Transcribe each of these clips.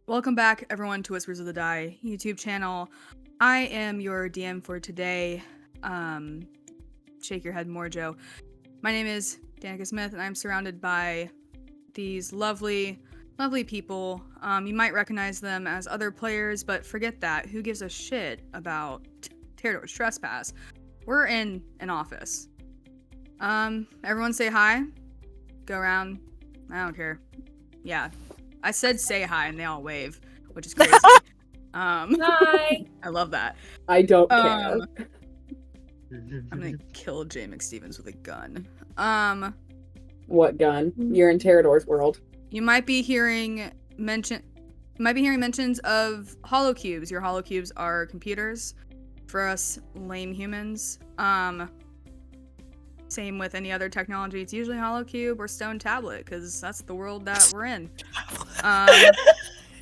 Welcome back, everyone, to Whispers of the Die YouTube channel. I am your DM for today. Shake your head more, Joe. My name is Danica Smith, and I'm surrounded by these lovely, lovely people. You might recognize them as other players, but forget that. Who gives a shit about Terrador's Trespass? We're in an office. Everyone say hi. Go around. I don't care. Yeah. I said say hi and they all wave, which is crazy. Hi. I love that. I don't care. I'm gonna kill Jay McStevens with a gun. What gun? You're in Terrador's world. You might be hearing mentions of holocubes. Your holocubes are computers for us lame humans. Same with any other technology. It's usually holocube or stone tablet because that's the world that we're in.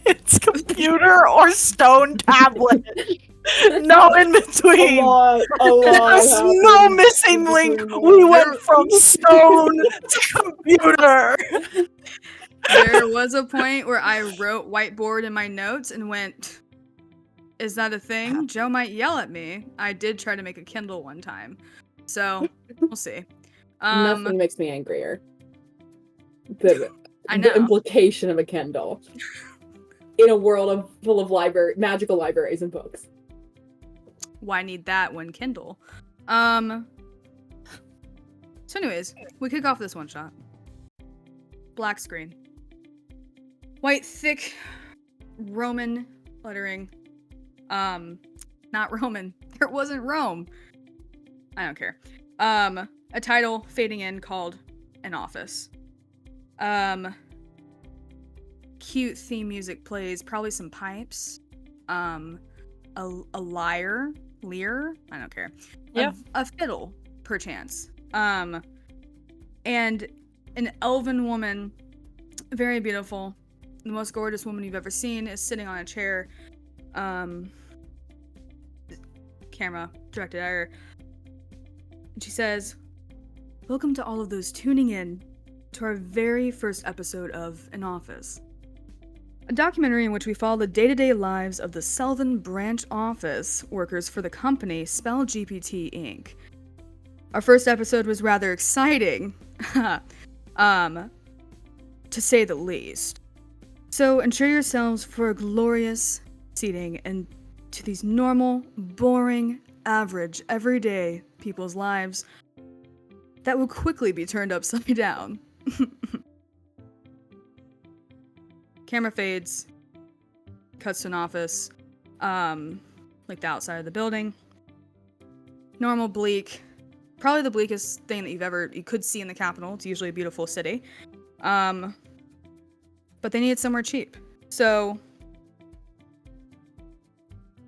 It's computer or stone tablet. No in between. A lot There's no missing link. We went from stone to computer. There was a point where I wrote whiteboard in my notes and went, is that a thing? Joe might yell at me. I did try to make a Kindle one time. So, we'll see. Nothing makes me angrier. The I know. implication of a Kindle. In a world full of magical libraries and books. Why need that when Kindle? So anyways, we kick off this one shot. Black screen. White, thick, Roman lettering. Not Roman. There wasn't Rome. I don't care. A title fading in called An Office. Cute theme music plays, probably some pipes. A lyre, I don't care. Yeah. A fiddle, perchance. And an elven woman, very beautiful, the most gorgeous woman you've ever seen, is sitting on a chair. Camera directed at her. And she says, "Welcome to all of those tuning in to our very first episode of An Office. A documentary in which we follow the day-to-day lives of the Selvin branch office workers for the company Spell-GPT Inc. Our first episode was rather exciting, to say the least. So ensure yourselves for a glorious seating and to these normal, boring, average, everyday people's lives that will quickly be turned upside down." Camera fades, cuts to an office, like the outside of the building. Normal, bleak, probably the bleakest thing that you could see in the capital. It's usually a beautiful city. But they needed somewhere cheap. So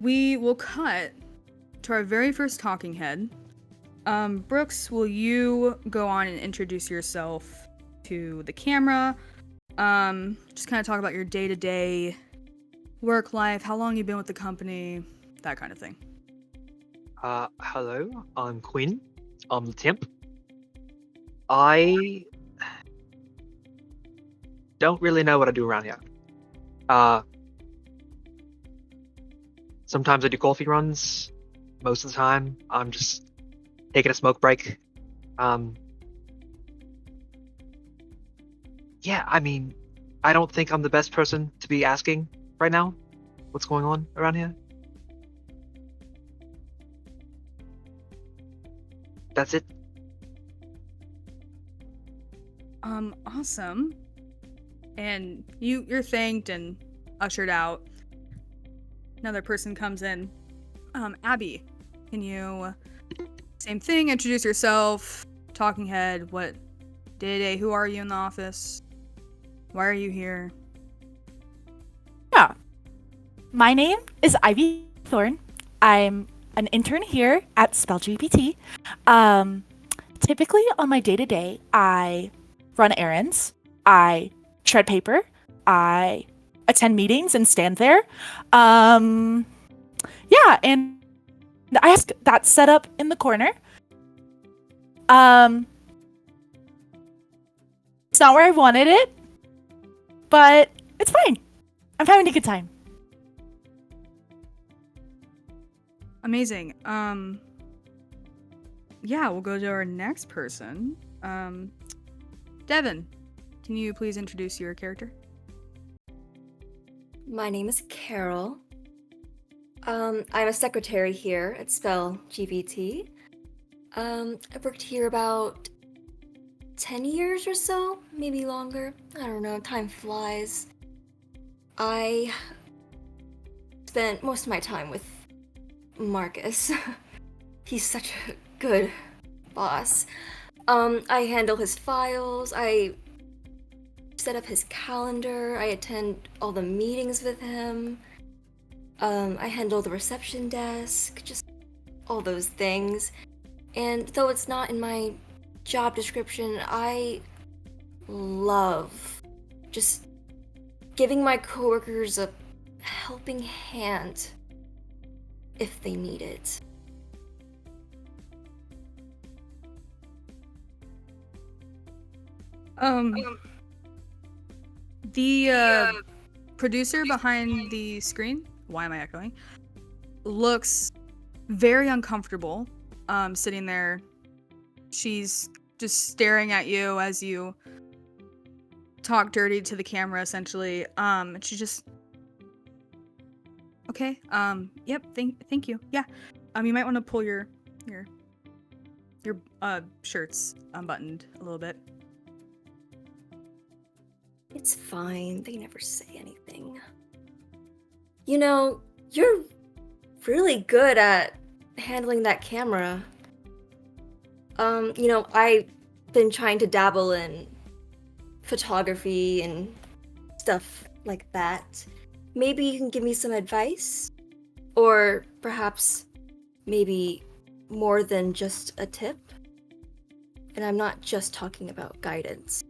we will cut to our very first talking head. Brooks, will you go on and introduce yourself to the camera? Just kind of talk about your day-to-day work life, how long you've been with the company, that kind of thing. Hello, I'm Quinn. I'm the temp. I don't really know what I do around here. Sometimes I do coffee runs. Most of the time, I'm just taking a smoke break. Yeah, I mean, I don't think I'm the best person to be asking right now what's going on around here. That's it. Awesome. And you're thanked and ushered out. Another person comes in. Abby, can you, same thing, introduce yourself, talking head, what day-to-day, who are you in the office? Why are you here? Yeah. My name is Ivy Thorne. I'm an intern here at Spell-GPT. Typically on my day-to-day, I run errands, I shred paper, I attend meetings and stand there. Yeah, and I have that set up in the corner. It's not where I wanted it, but it's fine. I'm having a good time. Amazing. Yeah, we'll go to our next person. Devin, can you please introduce your character? My name is Carol. I'm a secretary here at Spell-GPT. I've worked here about 10 years or so, maybe longer. I don't know, time flies. I spent most of my time with Marcus. He's such a good boss. I handle his files, I set up his calendar, I attend all the meetings with him. I handle the reception desk, just all those things. And though it's not in my job description, I love just giving my coworkers a helping hand if they need it. The producer behind the screen, why am I echoing? Looks very uncomfortable, sitting there. She's just staring at you as you talk dirty to the camera, essentially. She just, okay. Yep. Thank you. Yeah. You might want to pull your shirts unbuttoned a little bit. It's fine, they never say anything. You know, you're really good at handling that camera. I've been trying to dabble in photography and stuff like that. Maybe you can give me some advice? Or perhaps maybe more than just a tip? And I'm not just talking about guidance.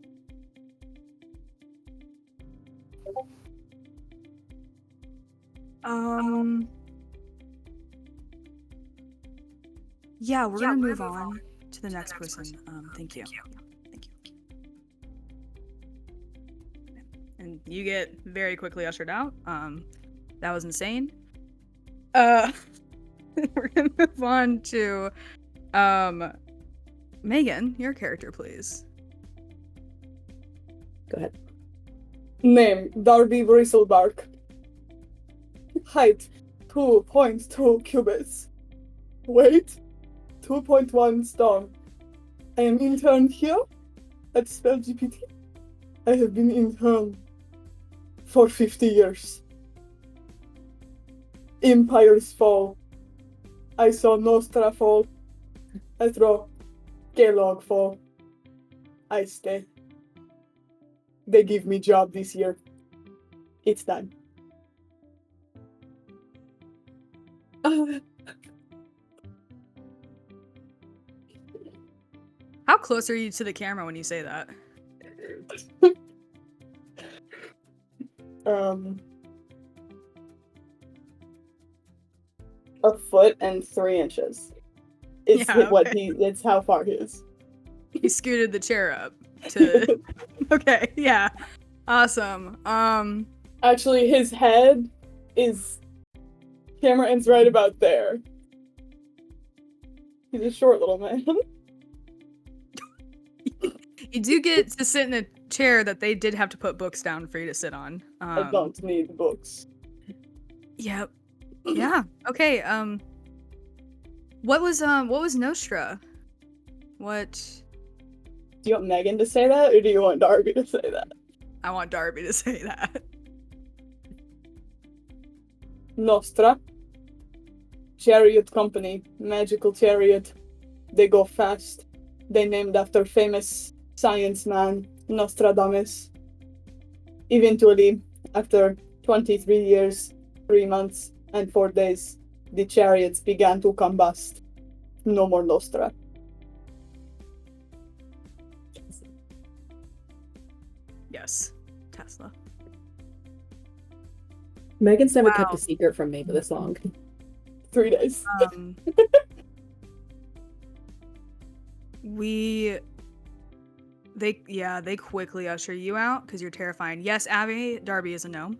Yeah, we're gonna move on to the next person. Thank you. Thank you. And you get very quickly ushered out. That was insane. We're gonna move on to Megan, your character, please. Go ahead. Name, Darby Bristlebark. Height, 2.2 cubits. Weight, 2.1 stone. I am intern here at Spell-GPT. I have been intern for 50 years. Empires fall. I saw Nostra fall. I saw Kellogg fall. I stay. They give me job this year. It's time. How close are you to the camera when you say that? A foot and 3 inches. It's Yeah, what okay. it's how far he is. He scooted the chair up to. Okay, yeah, awesome. Actually, his head is. Camera ends right about there. He's a short little man. You do get to sit in a chair that they did have to put books down for you to sit on. I don't need books. Yep. Yeah. Okay. What was Nostra? What? Do you want Megan to say that, or do you want Darby to say that? I want Darby to say that. Nostra. Chariot company. Magical chariot. They go fast. They named after famous science man Nostradamus. Eventually, after 23 years, 3 months, and 4 days, the chariots began to combust. No more Nostra. Yes, Tesla. Megan's never kept a secret from me for this long. 3 days. They quickly usher you out because you're terrifying. Yes, Abby, Darby is a gnome.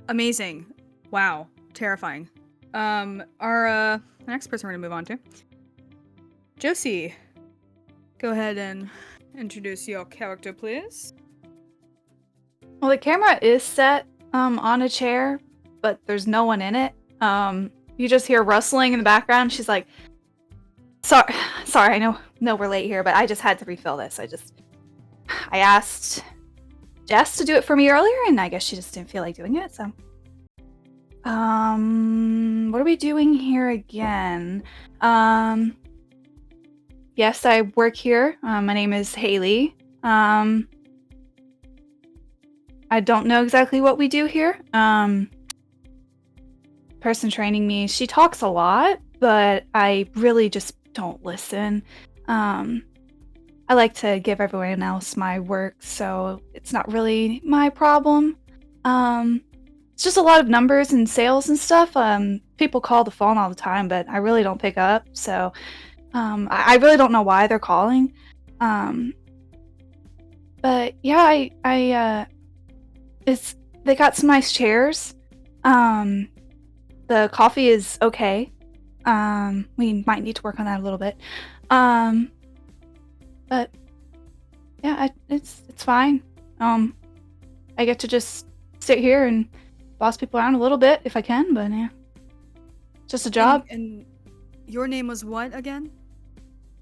Amazing. Wow. Terrifying. Our next person we're gonna move on to. Josie. Go ahead and introduce your character, please. Well, the camera is set on a chair, but there's no one in it. You just hear rustling in the background. She's like, sorry, I know we're late here, but I just had to refill this. I asked Jess to do it for me earlier, and I guess she just didn't feel like doing it, so. What are we doing here again? Yes, I work here. My name is Haley. I don't know exactly what we do here. Person training me, she talks a lot, but I really just don't listen. I like to give everyone else my work, so it's not really my problem. It's just a lot of numbers and sales and stuff. People call the phone all the time, but I really don't pick up, so I really don't know why they're calling. But yeah, they got some nice chairs. The coffee is okay. We might need to work on that a little bit. But yeah, it's fine. I get to just sit here and boss people around a little bit if I can, but yeah, just a job. And your name was what again?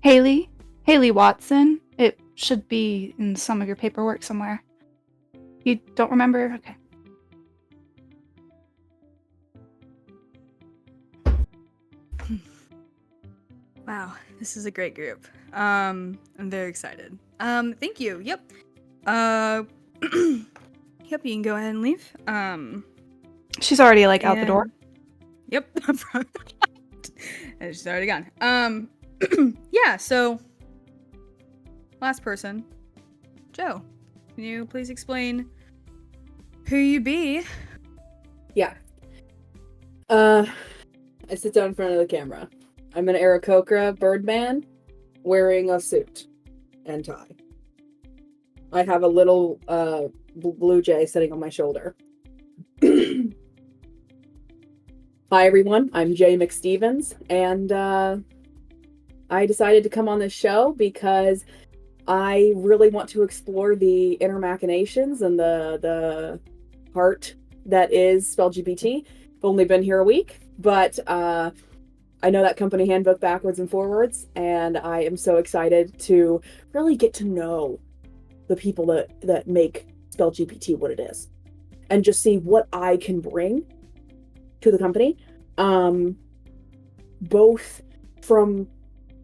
Haley Watson. It should be in some of your paperwork somewhere. You don't remember? Okay. Wow, this is a great group. I'm very excited. Thank you. Yep. Yep, you can go ahead and leave. She's already out the door. Yep. And she's already gone. Yeah, so last person. Joe, can you please explain who you be? Yeah. I sit down in front of the camera. I'm an Aarakocra birdman wearing a suit and tie. I have a little blue jay sitting on my shoulder. Hi everyone, I'm Jay McStevens, and I decided to come on this show because I really want to explore the inner machinations and the heart that is Spell-GPT. I've only been here a week, but I know that company handbook backwards and forwards, and I am so excited to really get to know the people that make Spell-GPT what it is, and just see what I can bring to the company, both from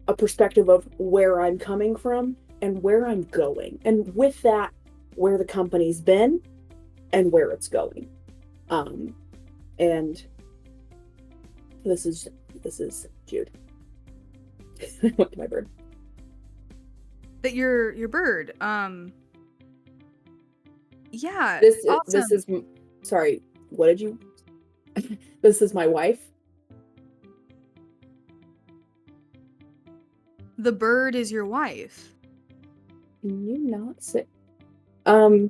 a perspective of where I'm coming from and where I'm going, and with that, where the company's been and where it's going. And this is Jude. I went to my bird. That your bird. Yeah. This awesome. is sorry. What did you? This is my wife. The bird is your wife. Can you not say? Yeah,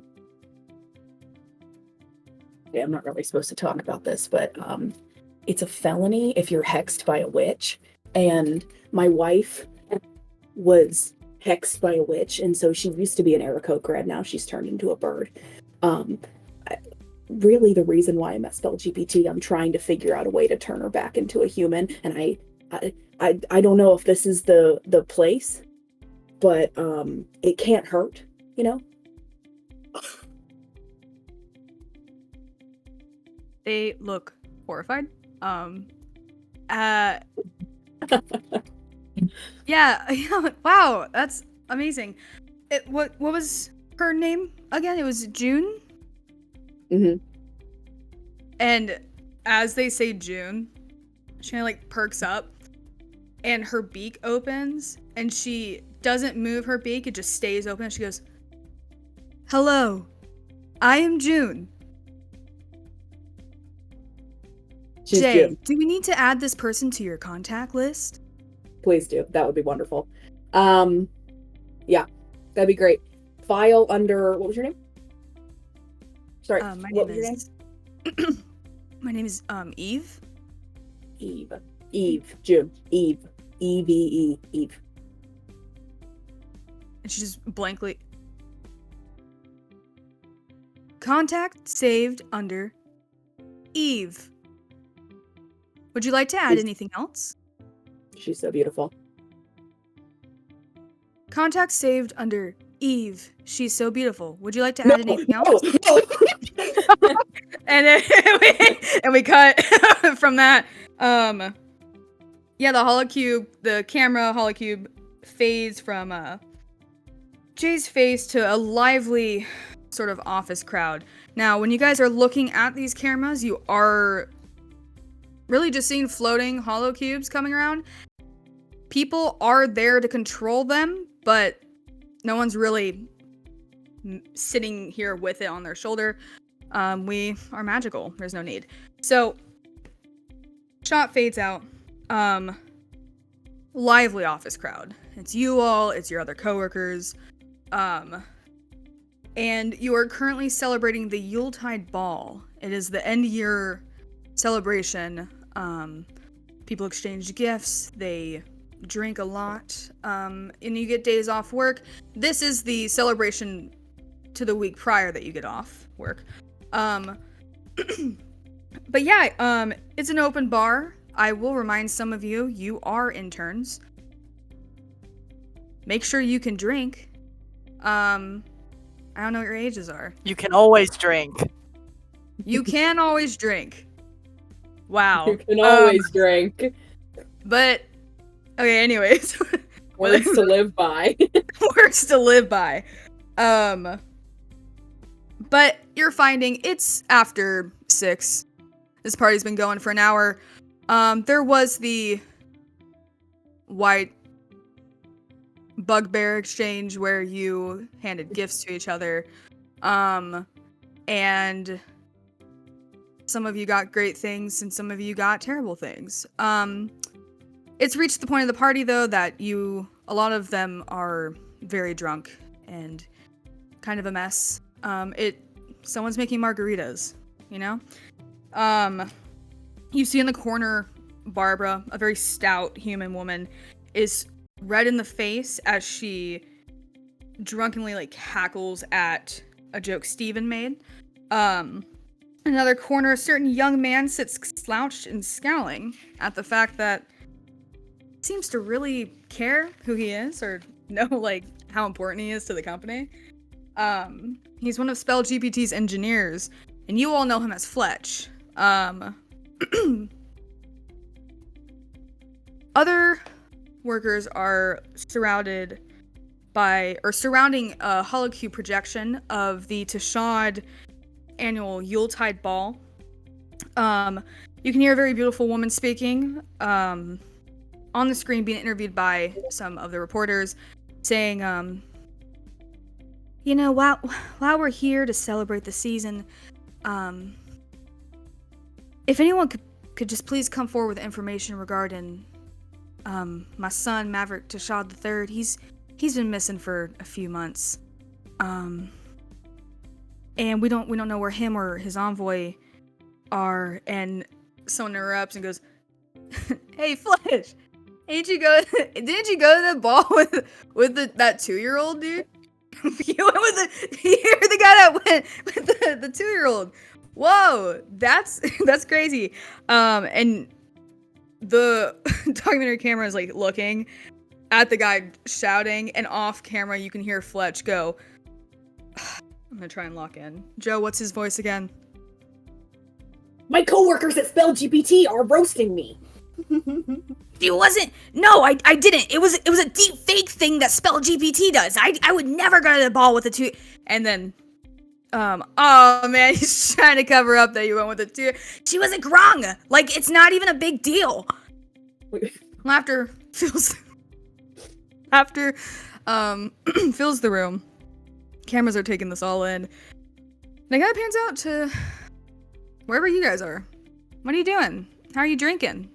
I'm not really supposed to talk about this, but it's a felony if you're hexed by a witch, and my wife was hexed by a witch, and so she used to be an Aarakocra, and now she's turned into a bird. Really, the reason why I'm at Spell-GPT, I'm trying to figure out a way to turn her back into a human, and I don't know if this is the place, but it can't hurt, you know? They look horrified. Yeah, wow, that's amazing. What was her name again? It was June? Mm-hmm. And as they say June, she kind of perks up, and her beak opens, and she doesn't move her beak, it just stays open, and she goes, "Hello, I am June." She's Jay, June. do we need to add this person to your contact list? Please do. That would be wonderful. Yeah, that'd be great. File under, what was your name? Sorry, My what name was your name? is. My name is Eve. Eve. June. Eve. Eve. Eve. And she just blankly. Contact saved under Eve. Would you like to add anything else? She's so beautiful. Contact saved under Eve. She's so beautiful. Would you like to add anything else? No. And then we cut from that. Yeah, the holocube, the camera holocube fades from Jay's face to a lively sort of office crowd. Now, when you guys are looking at these cameras, you are really just seeing floating holocubes coming around. People are there to control them, but no one's really sitting here with it on their shoulder. We are magical. There's no need. So, shot fades out. Lively office crowd. It's you all, it's your other coworkers. And you are currently celebrating the Yuletide Ball. It is the end-year celebration. People exchange gifts. They drink a lot. And you get days off work. This is the celebration to the week prior that you get off work. But yeah, it's an open bar. I will remind some of you, you are interns. Make sure you can drink. I don't know what your ages are. You can always drink. You can always drink. Wow. You can always drink. But, okay, anyways. Words to live by. Words to live by. But you're finding it's after 6. This party's been going for an hour. There was the white bugbear exchange where you handed gifts to each other. And some of you got great things and some of you got terrible things. It's reached the point of the party though that a lot of them are very drunk and kind of a mess. Someone's making margaritas, you know? You see in the corner, Barbara, a very stout human woman, is red in the face as she drunkenly cackles at a joke Steven made. Another corner, a certain young man sits slouched and scowling at the fact that he seems to really care who he is or know how important he is to the company. He's one of Spell-GPT's engineers, and you all know him as Fletch. Other workers are surrounding a holocube projection of the Tashad annual Yuletide Ball. You can hear a very beautiful woman speaking on the screen, being interviewed by some of the reporters, saying, while we're here to celebrate the season, if anyone could just please come forward with information regarding my son, Maverick Tashad III. He's been missing for a few months. And we don't know where him or his envoy are. And someone interrupts and goes, "Hey, Fletch, didn't you go to the ball with that 2-year-old dude? You went with you're the guy that went with the 2-year-old. Whoa, that's crazy." And the documentary camera is looking at the guy shouting, and off camera you can hear Fletch go, I'm gonna try and lock in. Joe, what's his voice again? My coworkers at Spell-GPT are roasting me. It wasn't. No, I didn't. It was a deep fake thing that Spell-GPT does. I would never go to the ball with a 2. And then, oh man, he's trying to cover up that you went with a 2. She wasn't wrong. It's not even a big deal. Laughter fills fills the room. Cameras are taking this all in. And the guy pans out to wherever you guys are. What are you doing? How are you drinking?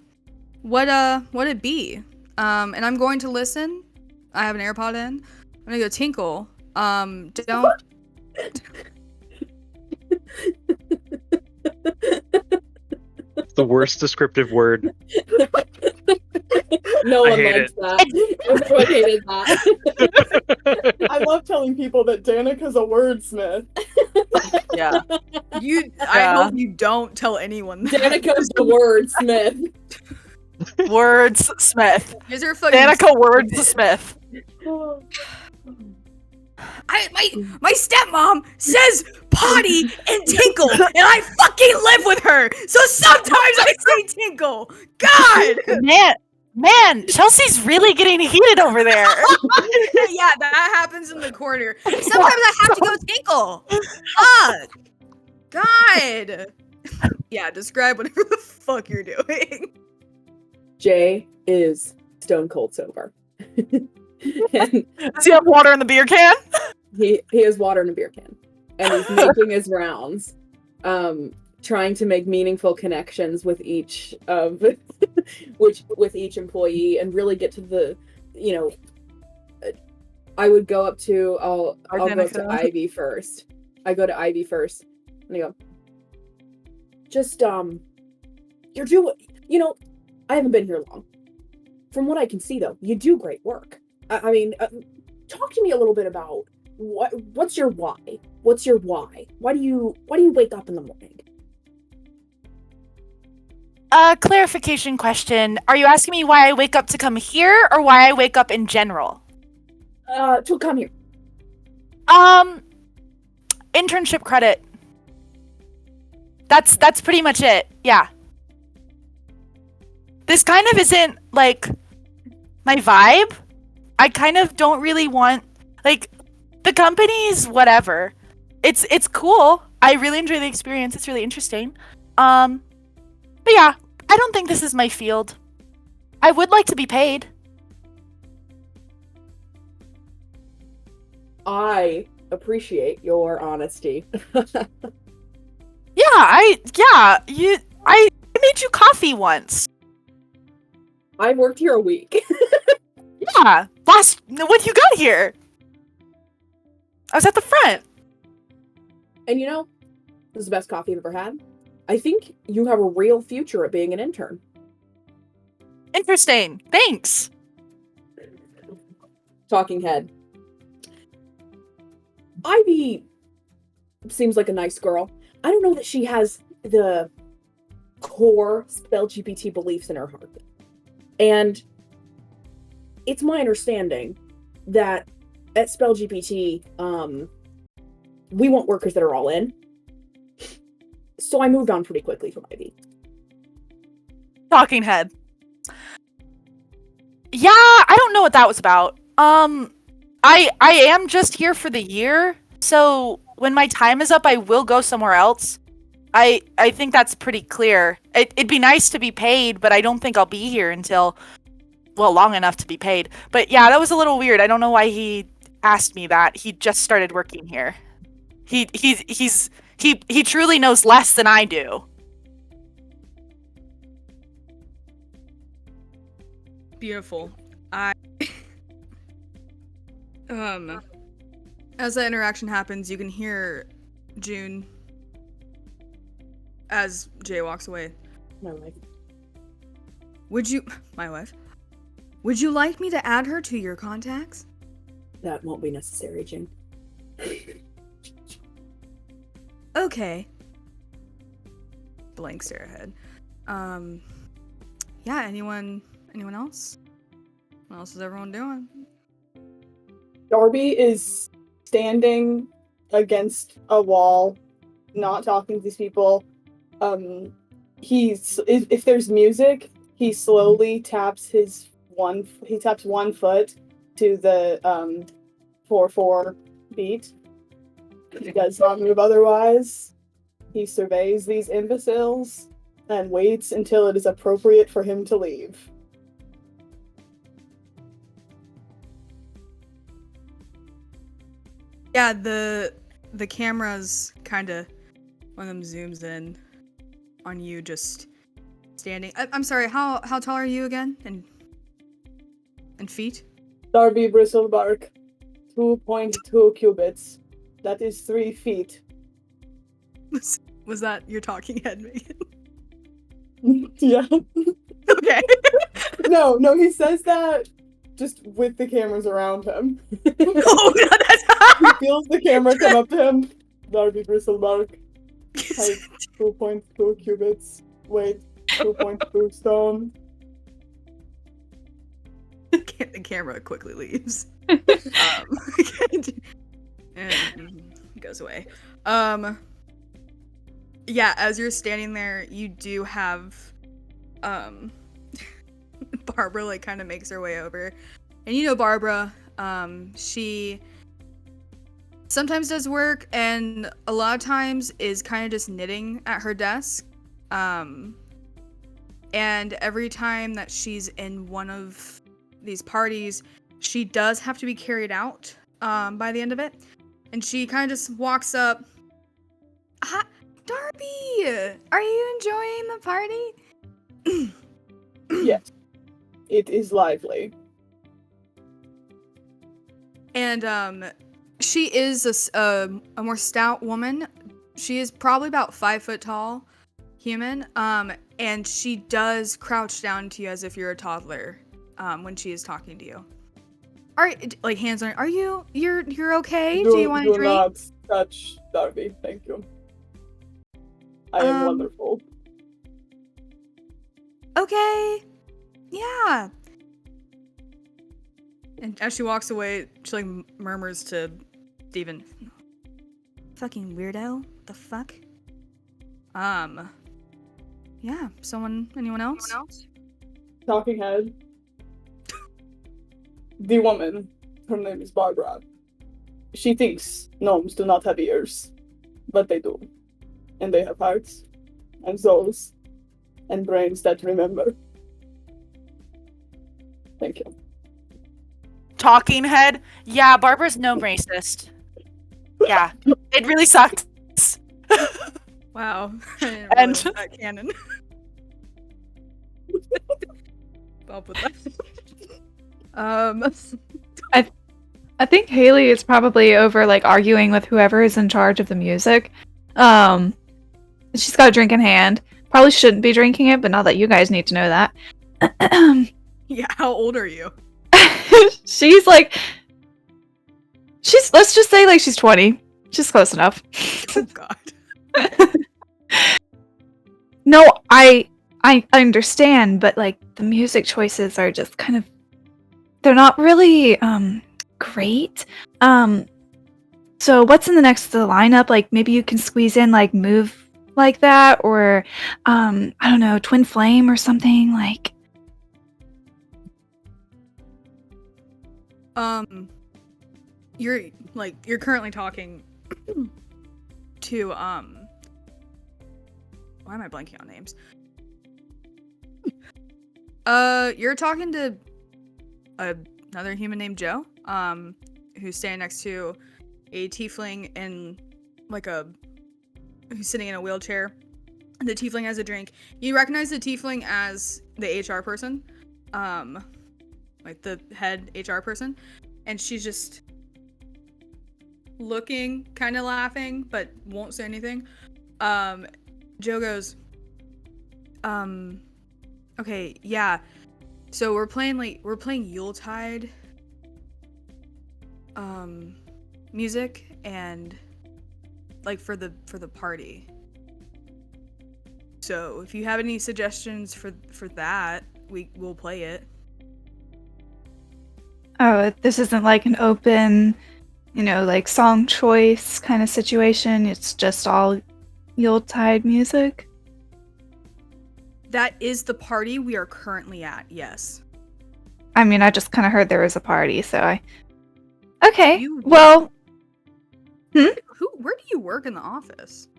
What'd it be? And I'm going to listen. I have an AirPod in. I'm gonna go tinkle. Don't. the worst descriptive word. No I one hate likes that. Everyone hated that. I love telling people that Danica's a wordsmith. Yeah. I Yeah. hope you don't tell anyone that. Danica's the wordsmith. Words Smith. You guys are fucking Danica Words stupid. Smith. My stepmom says potty and tinkle, and I fucking live with her. So sometimes I say tinkle. God. Man, Chelsea's really getting heated over there. Yeah, that happens in the corner. Sometimes I have to go tinkle. Fuck. God. Yeah, describe whatever the fuck you're doing. Jay is stone cold sober. And Does he have water in the beer can? he has water in a beer can. And he's making his rounds. Trying to make meaningful connections with each of with each employee and really get to the, I would go up to I'll go up to Ivy first. I go to Ivy first and I go, just you're doing, I haven't been here long. From what I can see though, you do great work. I mean, talk to me a little bit about what's your why? What's your why? Why do you wake up in the morning? Clarification question. Are you asking me why I wake up to come here or why I wake up in general? To come here. Internship credit. That's pretty much it. Yeah. This kind of isn't like my vibe. I kind of don't really want, like, the company's whatever. It's cool. I really enjoy the experience. It's really interesting. But yeah, I don't think this is my field. I would like to be paid. I appreciate your honesty. I made you coffee once. I've worked here a week. Yeah, when you got here. I was at the front. And this is the best coffee I've ever had. I think you have a real future at being an intern. Interesting. Thanks. Talking head. Ivy seems like a nice girl. I don't know that she has the core Spell-GPT beliefs in her heart. And it's my understanding that at Spell-GPT, we want workers that are all in. So I moved on pretty quickly from Ivy. Talking head. Yeah, I don't know what that was about. I am just here for the year, so when my time is up, I will go somewhere else. I think that's pretty clear. It'd be nice to be paid, but I don't think I'll be here until, well, long enough to be paid. But yeah, that was a little weird. I don't know why he asked me that. He just started working here. He truly knows less than I do. Beautiful. As that interaction happens, you can hear June as Jay walks away. My wife. My wife? Would you like me to add her to your contacts? That won't be necessary, June. Okay. Blank stare ahead. Yeah, anyone else? What else is everyone doing? Darby is standing against a wall, not talking to these people. If there's music, he slowly taps one foot to the 4/4 beat. He does not move otherwise. He surveys these imbeciles and waits until it is appropriate for him to leave. Yeah, the camera's kind of, one of them zooms in on you just standing. I'm sorry, how tall are you again? And feet? Darby Bristlebark, 2.2 cubits. That is 3 feet. Was that your talking head, Megan? Yeah. Okay. No, he says that just with the cameras around him. Oh, no, He feels the camera come up to him. Darby Bristlebark. Height 2.2 cubits. Weight 2.2 stone. The camera quickly leaves. And goes away. Yeah, as you're standing there, you do have Barbara like kind of makes her way over. And you know Barbara, she sometimes does work and a lot of times is kind of just knitting at her desk. And every time that she's in one of these parties, she does have to be carried out by the end of it. And she kind of just walks up. Hi, Darby! Are you enjoying the party? Yes. It is lively. And she is a more stout woman. She is probably about 5 foot tall, human. And she does crouch down to you as if you're a toddler when she is talking to you. Like hands on. Are you're okay? Do you want to Do drink? not touch Darby, thank you. I am wonderful. Okay. Yeah. And as she walks away, she like murmurs to Steven, fucking weirdo. The fuck? Yeah. Anyone else? Talking head. The woman, her name is Barbara. She thinks gnomes do not have ears, but they do. And they have hearts, and souls, and brains that remember. Thank you. Talking head. Yeah, Barbara's no racist. Yeah, it really sucked. Wow. I didn't And- realize that canon. I'll put that. I think Haley is probably over like arguing with whoever is in charge of the music. She's got a drink in hand. Probably shouldn't be drinking it, but not that you guys need to know that. Yeah, how old are you? She's let's just say like she's 20. She's close enough. Oh god. No, I understand, but like the music choices are just kind of they're not really great. So what's in the next to the lineup? Like maybe you can squeeze in like Move like that or I don't know, Twin Flame or something like you're currently talking to why am I blanking on names? You're talking to another human named Joe, who's standing next to a tiefling in who's sitting in a wheelchair. The tiefling has a drink. You recognize the tiefling as the HR person, like the head HR person, and she's just looking, kind of laughing, but won't say anything. Joe goes, okay, yeah. So we're playing Yuletide music and like for the party. So if you have any suggestions for that, we'll play it. oh, this isn't like an open, like song choice kind of situation. It's just all Yuletide music. That is the party we are currently at, yes. I mean, I just kind of heard there was a party, so I... Okay, You- well... Where do you work in the office?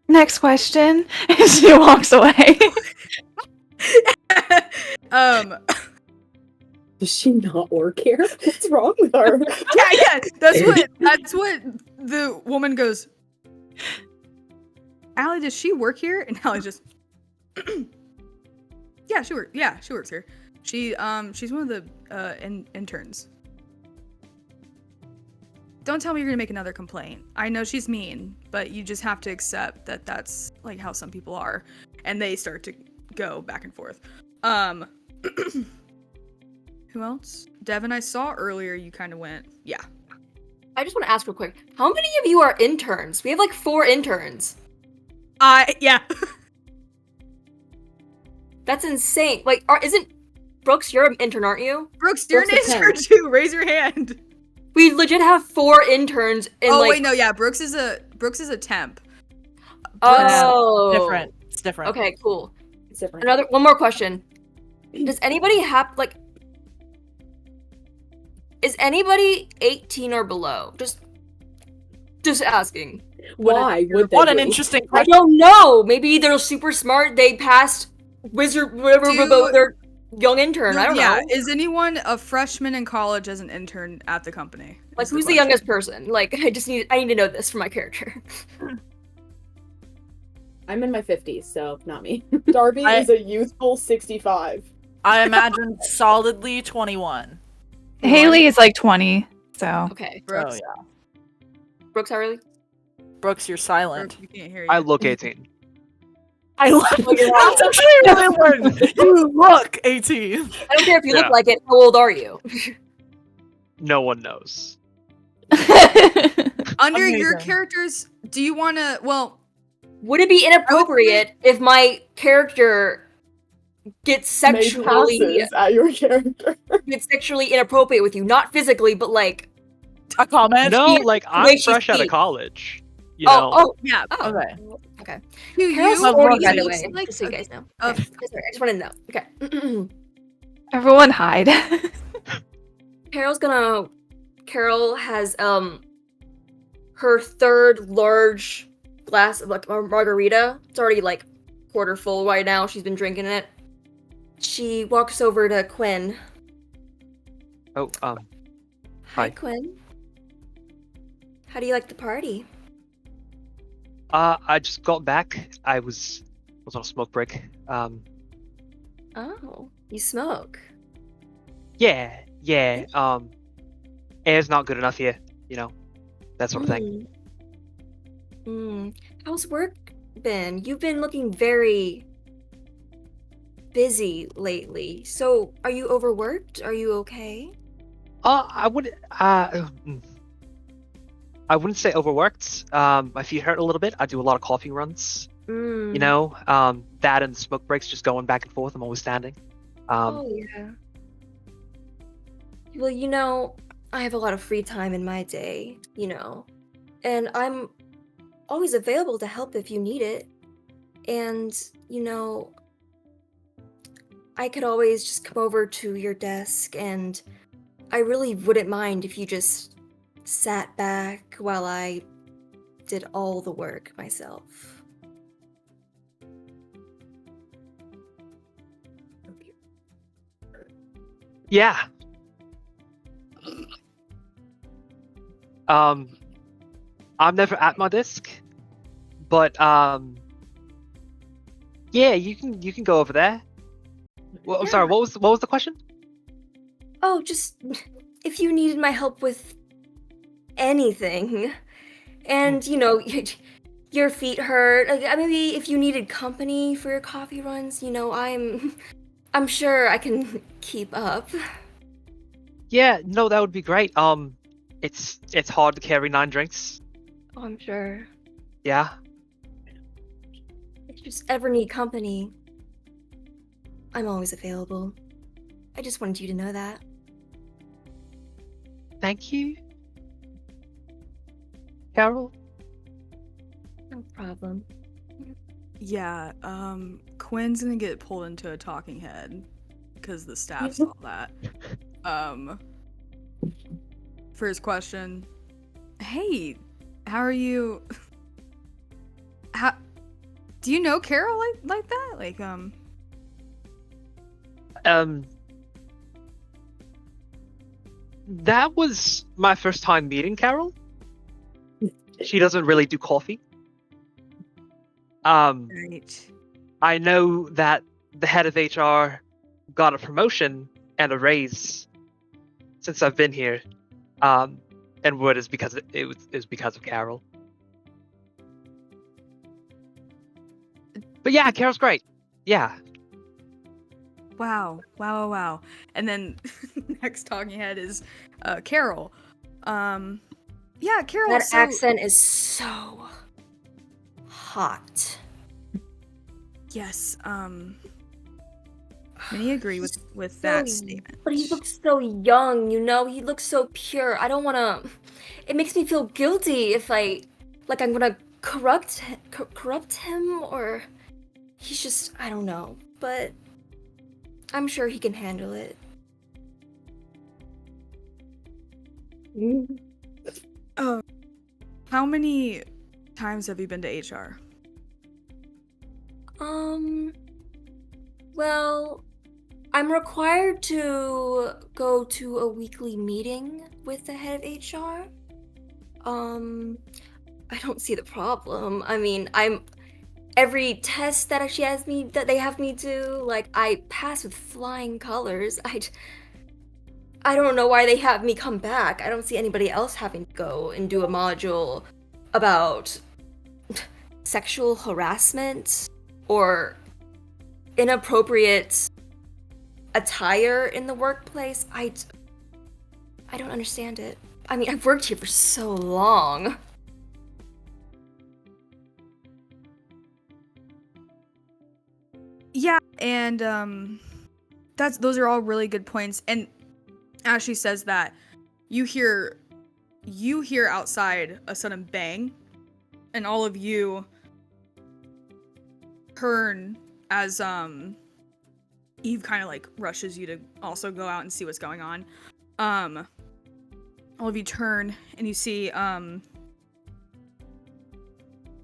Next question. She walks away. Does she not work here? What's wrong with her? Yeah, that's what the woman goes, Allie, does she work here? And Allie just she works here. She's one of the interns. don't tell me you're gonna make another complaint. I know she's mean, but you just have to accept that that's like how some people are, and they start to go back and forth. Who else? Devin, I saw earlier you kind of went, yeah. I just want to ask real quick. How many of you are interns? We have like 4 interns. Yeah. That's insane. Like, isn't Brooks? You're an intern, aren't you? Brooks, you're an Brooks is intern 10. too. Raise your hand. We legit have 4 interns. And Oh like, wait, no, yeah. Brooks is a temp. Oh, Different. It's different. Okay, cool. It's different. One more question. Does anybody have like? Is anybody 18 or below? Just asking. Why would they? What an be? interesting I question. don't know. Maybe they're super smart. They passed wizard whatever. Do- They're young intern. I don't know. Is anyone a freshman in college as an intern at the company? Like, Is who's the question. youngest person? Like, I need to know this for my character. I'm in my 50s, so not me. Darby I- is a youthful 65. I imagine solidly 21. Haley is like 20, so Okay. Brooks, Oh yeah. Brooks, how early? Brooks, you're silent. Brooks, we can't hear you. I look 18. I look. That's actually really important. You look 18. I don't care if you Yeah. look like it. How old are you? No one knows. Under your Amazing. characters, do you want to? Well, Would it be inappropriate if my character gets Made sexually passes at your character. inappropriate with you? Not physically, but like. A comment? No, the like way I'm she fresh out of speaks. college. You know. yeah. Okay. Okay. Do Carol's you? 40, by you the looks way, like just so you a- guys know. a- Okay. Sorry, I just wanted to know. Okay. everyone hide. Carol has her 3rd large glass of like a margarita. It's already like quarter full right now. She's been drinking it. She walks over to Quinn. Oh, Hi, Hi. Quinn. How do you like the party? I just got back. I was on a smoke break. Oh, you smoke. Yeah. Air's not good enough here. You know, that sort of thing. How's work been? You've been looking very busy lately. So, are you overworked? Are you okay? I wouldn't say overworked. My feet hurt a little bit. I do a lot of coffee runs. Mm. You know, that and smoke breaks, just going back and forth. I'm always standing. Oh, yeah. Well, you know, I have a lot of free time in my day, you know, and I'm always available to help if you need it. And, you know, I could always just come over to your desk, and I really wouldn't mind if you just sat back while I did all the work myself. Yeah. I'm never at my desk, but yeah, you can go over there. Well, I'm sorry. Yeah. What was the question? Oh, just if you needed my help with anything. And, you know, your feet hurt. Like, maybe if you needed company for your coffee runs, you know, I'm sure I can keep up. Yeah, no, that would be great. It's hard to carry 9 drinks. Oh, I'm sure. Yeah. If you just ever need company, I'm always available. I just wanted you to know that. Thank you, Carol. No problem. Yeah, Quinn's gonna get pulled into a talking head because the staff saw that. First question. Hey, how are you? How do you know Carol like that? Like That was my first time meeting Carol. She doesn't really do coffee. right. I know that the head of HR got a promotion and a raise since I've been here. And what is because it was because of Carol. But yeah, Carol's great. Yeah. Wow. And then next talking head is Carol. Yeah, Carol. That so- accent is so hot. Yes. Many agree with So that y- statement. But he looks so young, you know? He looks so pure. I don't wanna. It makes me feel guilty if I'm gonna corrupt him, or he's just. I don't know. But I'm sure he can handle it. How many times have you been to HR? Well, I'm required to go to a weekly meeting with the head of HR. I don't see the problem. I mean, every test that they have me do, like, I pass with flying colors. I don't know why they have me come back. I don't see anybody else having to go and do a module about sexual harassment or inappropriate attire in the workplace. I don't understand it. I mean, I've worked here for so long. Yeah, and those are all really good points. And as she says that, you hear outside a sudden bang, and all of you turn as Eve kind of like rushes you to also go out and see what's going on. All of you turn and you see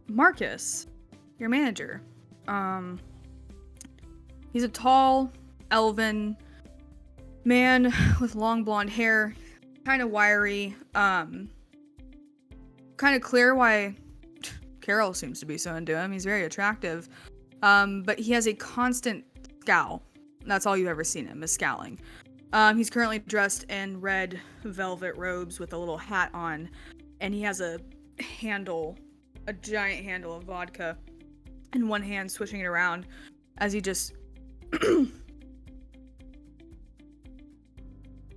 Marcus, your manager. He's a tall, elven man with long blonde hair, kind of wiry, kind of clear why Carol seems to be so into him. He's very attractive, but he has a constant scowl. That's all you've ever seen him, is scowling. He's currently dressed in red velvet robes with a little hat on, and he has a giant handle of vodka in one hand, swishing it around as he just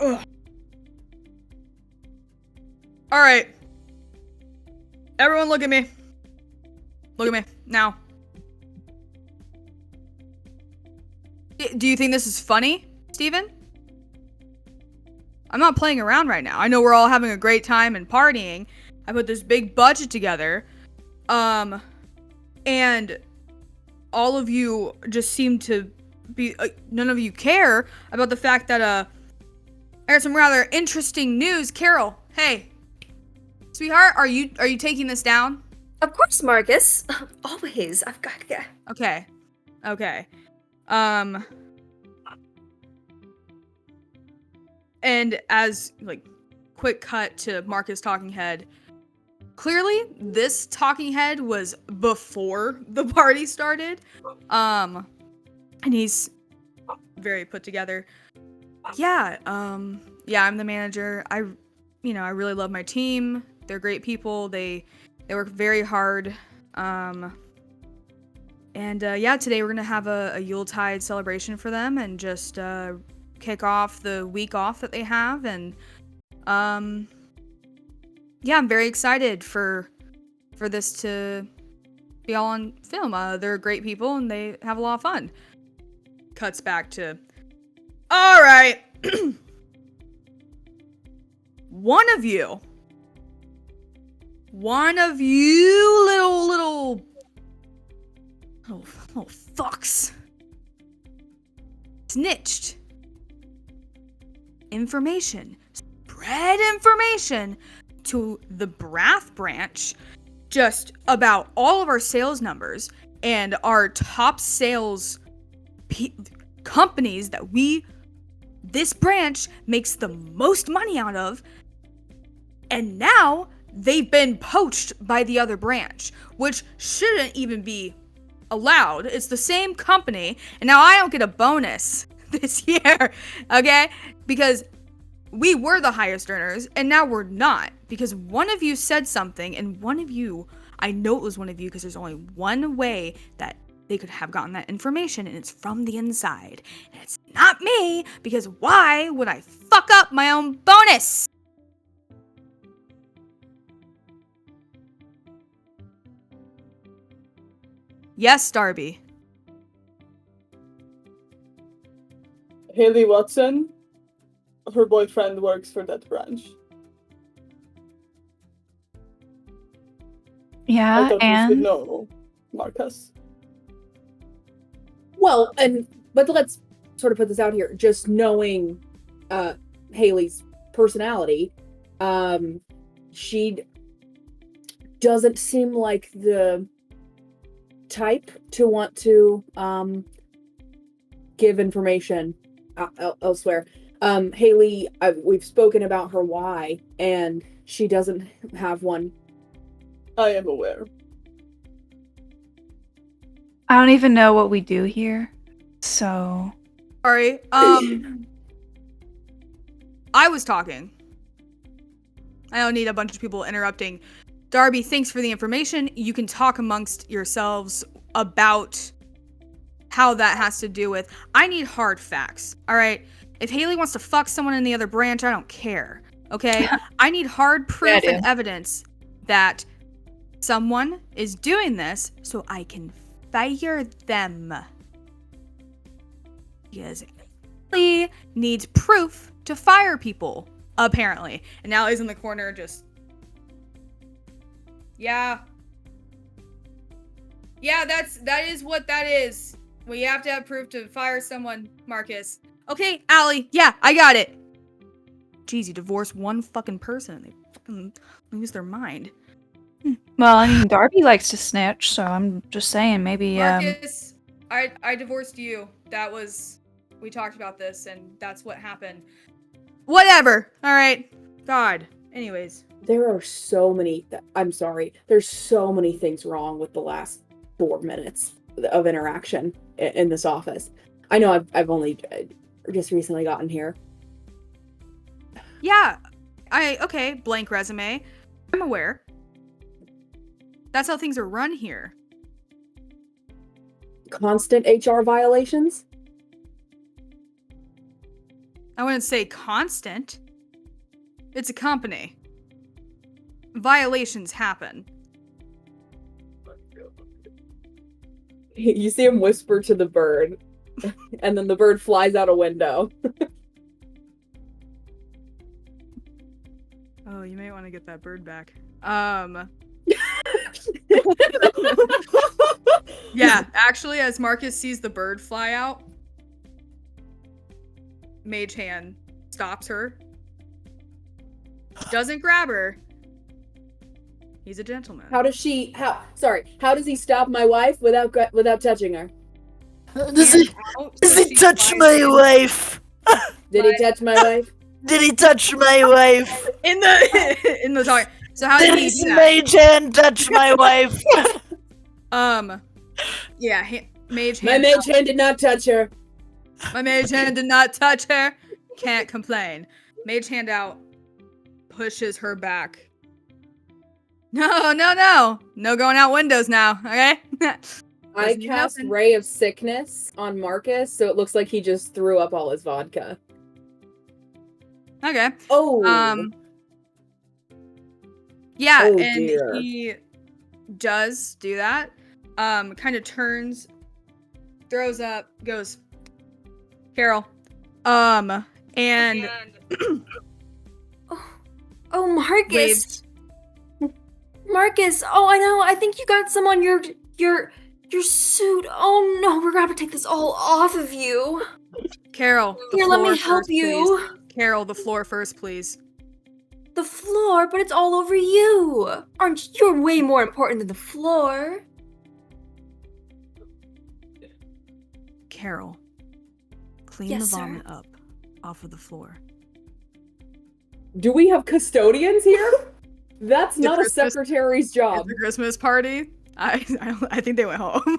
Ugh. All right. Everyone look at me. Look at me. Now. Do you think this is funny, Steven? I'm not playing around right now. I know we're all having a great time and partying. I put this big budget together. And all of you just seem to be none of you care about the fact that I got some rather interesting news. Carol, hey. Sweetheart, are you taking this down? Of course, Marcus. Always. I've got to. Okay. And as like quick cut to Marcus talking head. Clearly, this talking head was before the party started. And he's very put together. Yeah, I'm the manager. I really love my team. They're great people. They work very hard. And today we're gonna have a Yuletide celebration for them and just kick off the week off that they have. And I'm very excited for this to be all on film. They're great people and they have a lot of fun. Cuts back to, all right. One of you little fucks snitched spread information to the Brath branch just about all of our sales numbers and our top sales companies that this branch makes the most money out of, and now they've been poached by the other branch, which shouldn't even be allowed. It's the same company, and now I don't get a bonus this year, okay? Because we were the highest earners, and now we're not. Because one of you said something, and one of you, I know it was one of you because there's only one way that they could have gotten that information, and it's from the inside. And it's not me, because why would I fuck up my own bonus? Yes, Darby. Haley Watson, her boyfriend works for that branch. I Yeah, thought you should and know, Marcus. Well, but let's sort of put this out here. Just knowing Haley's personality, she doesn't seem like the type to want to give information elsewhere. Haley, we've spoken about her why, and she doesn't have one. I am aware. I don't even know what we do here. So, Sorry. I was talking. I don't need a bunch of people interrupting. Darby, thanks for the information. You can talk amongst yourselves about how that has to do with. I need hard facts. All right. If Haley wants to fuck someone in the other branch, I don't care. Okay. I need hard proof Yeah, I and evidence that someone is doing this so I can fire them. Because Haley needs proof to fire people, apparently. And now he's in the corner just. Yeah. Yeah, that is what that is. Well, you have to have proof to fire someone, Marcus. Okay, Allie. Yeah, I got it. Jeez, you divorce one fucking person and they fucking lose their mind. well, I mean, Darby likes to snitch, so I'm just saying maybe. Marcus, I divorced you. We talked about this, and that's what happened. Whatever. All right. God. Anyways. There are so many. I'm sorry. There's so many things wrong with the last 4 minutes of interaction in this office. I know I've only just recently gotten here. Yeah. Okay, blank resume. I'm aware. That's how things are run here. Constant HR violations? I wouldn't say constant. It's a company. Violations happen. You see him whisper to the bird, and then the bird flies out a window. Oh, you may want to get that bird back. Yeah, actually, as Marcus sees the bird fly out, Mage Hand stops her. Doesn't grab her. He's a gentleman. How does he stop my wife without touching her? Does he touch my wife? Did he touch my wife? Did he touch my wife? In the talk. So how did he do that? Mage Hand touch my wife? Yeah, Mage My Hand. mage hand did not touch her. My Mage Hand did not touch her. Can't complain. Mage Hand out. Pushes her back. No. No going out windows now, okay? I cast Ray of Sickness on Marcus, so it looks like he just threw up all his vodka. Okay. Oh. Yeah, Oh, and dear. he does do that. Kind of turns, throws up, goes, Carol. And Oh, Marcus. waves. Marcus. Oh, I know. I think you got some on your suit. Oh no, we're gonna have to take this all off of you. Carol, the Here, floor let me help first, you. please. Carol, the floor first, please. The floor, but it's all over you. You're way more important than the floor. Carol, clean Yes, the sir. vomit up off of the floor. Do we have custodians here? That's The not a Christmas- secretary's At job. the Christmas party, I think they went home.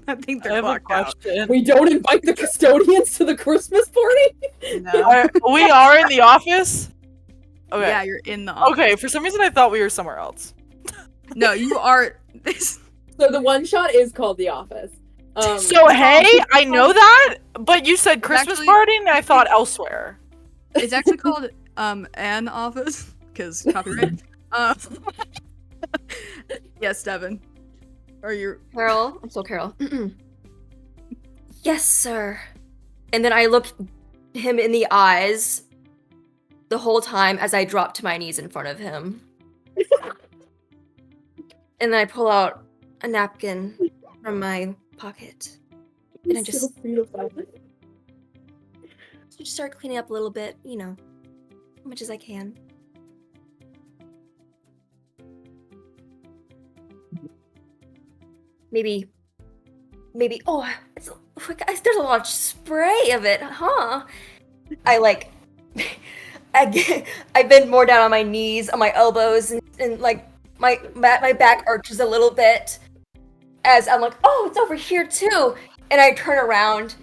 I think I they're have a blocked out. question. We don't invite the custodians to the Christmas party? No. We are in the office? Okay. Yeah, you're in the office. Okay, for some reason I thought we were somewhere else. No, you are. This. So the one shot is called The Office. So hey, I know that, but you said Christmas actually- party and I thought elsewhere. It's actually called an office because copyright. Yes, Devin. Are you? Carol, I'm still Carol. Yes, sir. And then I look him in the eyes the whole time as I drop to my knees in front of him. And then I pull out a napkin from my pocket. And I just start cleaning up a little bit, you know, as much as I can. Maybe, oh, there's a lot of spray of it, huh? I bend more down on my knees, on my elbows, and like, my back arches a little bit as I'm like, oh, it's over here too. And I turn around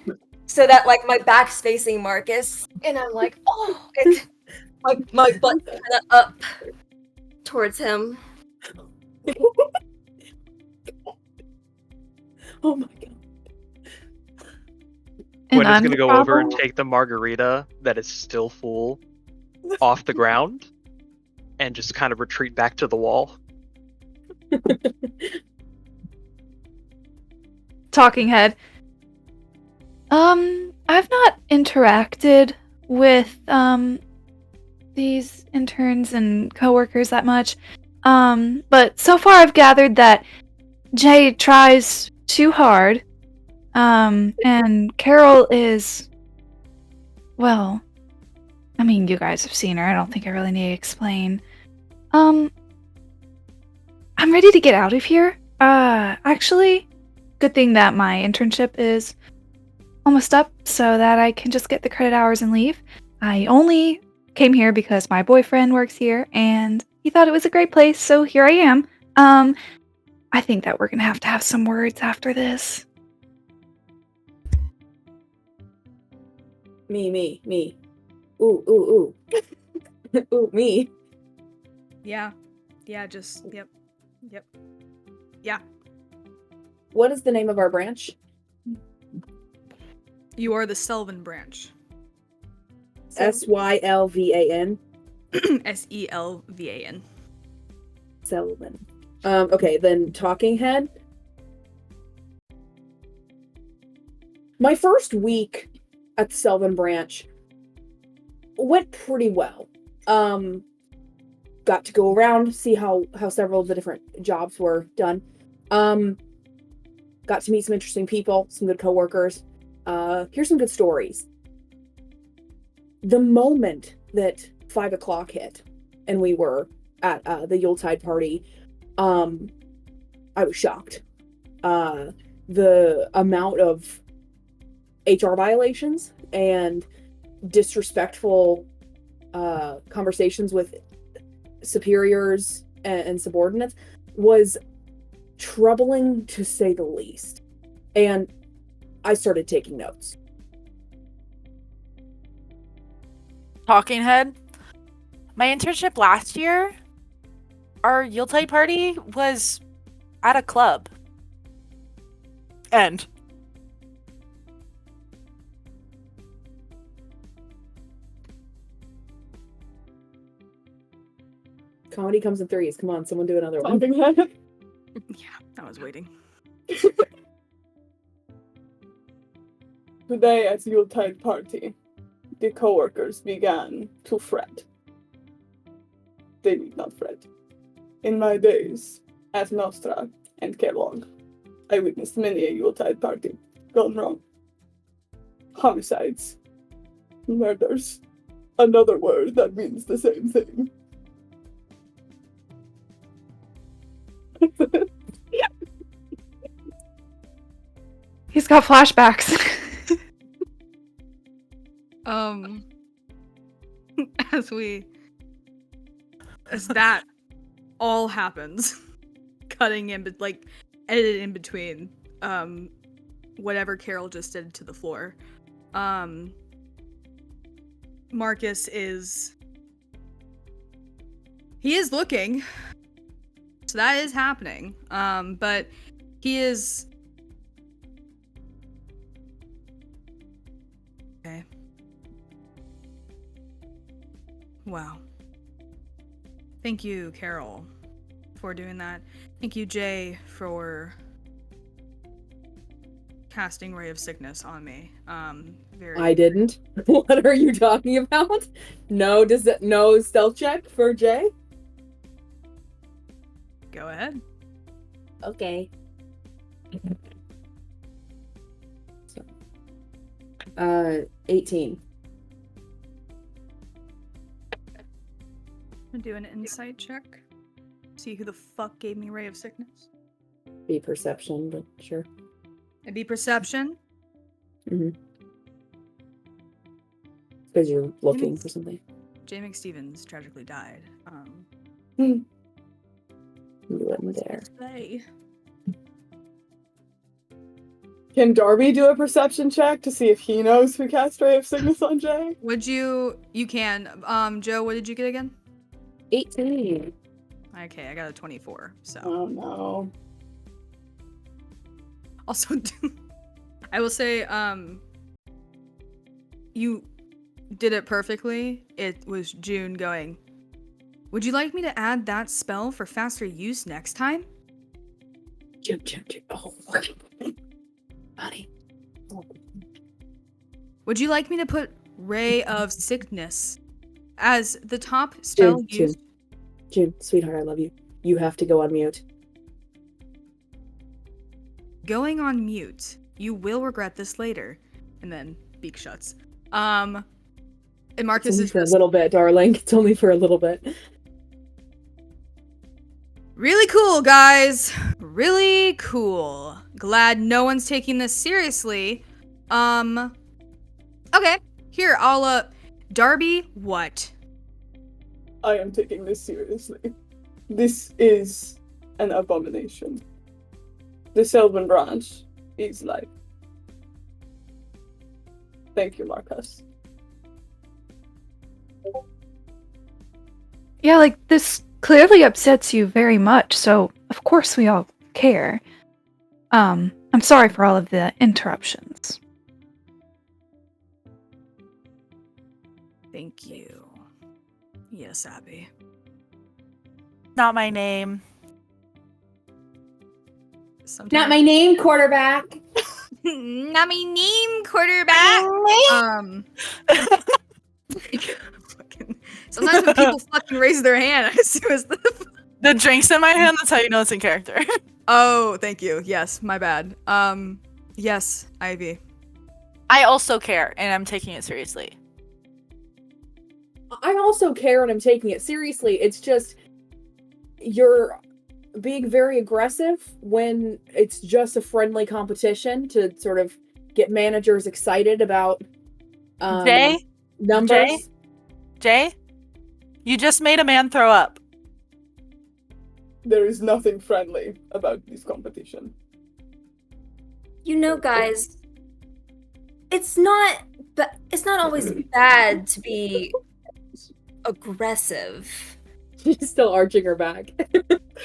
so that like my back's facing Marcus, and I'm like, oh, it's my butt kind of up towards him. Oh my god. Gwen is I'm gonna go over and probably- take the margarita that is still full off the ground and just kind of retreat back to the wall. Talking head. I've not interacted with these interns and coworkers that much. But so far I've gathered that Jay tries too hard. And Carol is, well, I mean, you guys have seen her. I don't think I really need to explain. I'm ready to get out of here. Actually, good thing that my internship is almost up so that I can just get the credit hours and leave. I only came here because my boyfriend works here and he thought it was a great place, so here I am. I think that we're gonna have to have some words after this. Me. Ooh. Ooh, me. Yeah. Just yep. Yeah. What is the name of our branch? You are the Selvan branch. Sylvan. Selvan. Selvan. Okay, then Talking Head. My first week at the Selvan branch went pretty well. Got to go around, see how several of the different jobs were done. Got to meet some interesting people, some good coworkers. Here's some good stories. The moment that 5 o'clock hit and we were at the Yuletide party, I was shocked. The amount of HR violations and disrespectful conversations with superiors and subordinates was troubling to say the least. And I started taking notes. Talking head. My internship last year, our Yuletide party was at a club. End. Comedy comes in threes. Come on, someone do another one. Talking head. Yeah, I was waiting. Today at Yuletide party, the coworkers began to fret. They need not fret. In my days at Nostra and Kellogg, I witnessed many a Yuletide party gone wrong. Homicides, murders, another word that means the same thing. He's got flashbacks. As that all happens, cutting in, but like edited in between, whatever Carol just did to the floor. Marcus is looking, so that is happening. But he is okay. Wow. Thank you, Carol, for doing that. Thank you, Jay, for casting Ray of Sickness on me. I didn't. What are you talking about? No, no stealth check for Jay? Go ahead. Okay. So, 18. I'm gonna do an insight check. See who the fuck gave me Ray of Sickness. Be perception, but sure. It'd be perception. Mm-hmm. Because you're looking for something. J. McStevens tragically died. You wasn't there. Can Darby do a perception check to see if he knows who cast Ray of Sickness on Jay? Would you can. Joe, what did you get again? 18. Okay, I got a 24, so. Oh no. Also, I will say, you did it perfectly. It was June going, would you like me to add that spell for faster use next time? Jim. Oh, buddy. Would you like me to put Ray of Sickness as the top spell used? Jim, sweetheart, I love you. You have to go on mute. Going on mute. You will regret this later. And then Beak shuts. And Marcus It's only is for just a little bit, darling. It's only for a little bit. really cool, guys. Really cool. Glad no one's taking this seriously. Okay. Here, I'll Darby, what? I am taking this seriously. This is an abomination. The Sylvan Branch is life. Thank you, Marcus. Yeah, like, this clearly upsets you very much, so of course we all care. I'm sorry for all of the interruptions. Thank you. Yes, Abby. Not my name. Sometimes... Not my name, quarterback. Not my name, quarterback. Sometimes when people fucking raise their hand, I assume it's The drink's in my hand, that's how you know it's in character. Oh, thank you. Yes, my bad. Yes, Ivy. I also care, and I'm taking it seriously. I also care and I'm taking it seriously. It's just you're being very aggressive when it's just a friendly competition to sort of get managers excited about numbers. Jay, you just made a man throw up. There is nothing friendly about this competition. You know, guys, it's not always bad to be aggressive. She's still arching her back.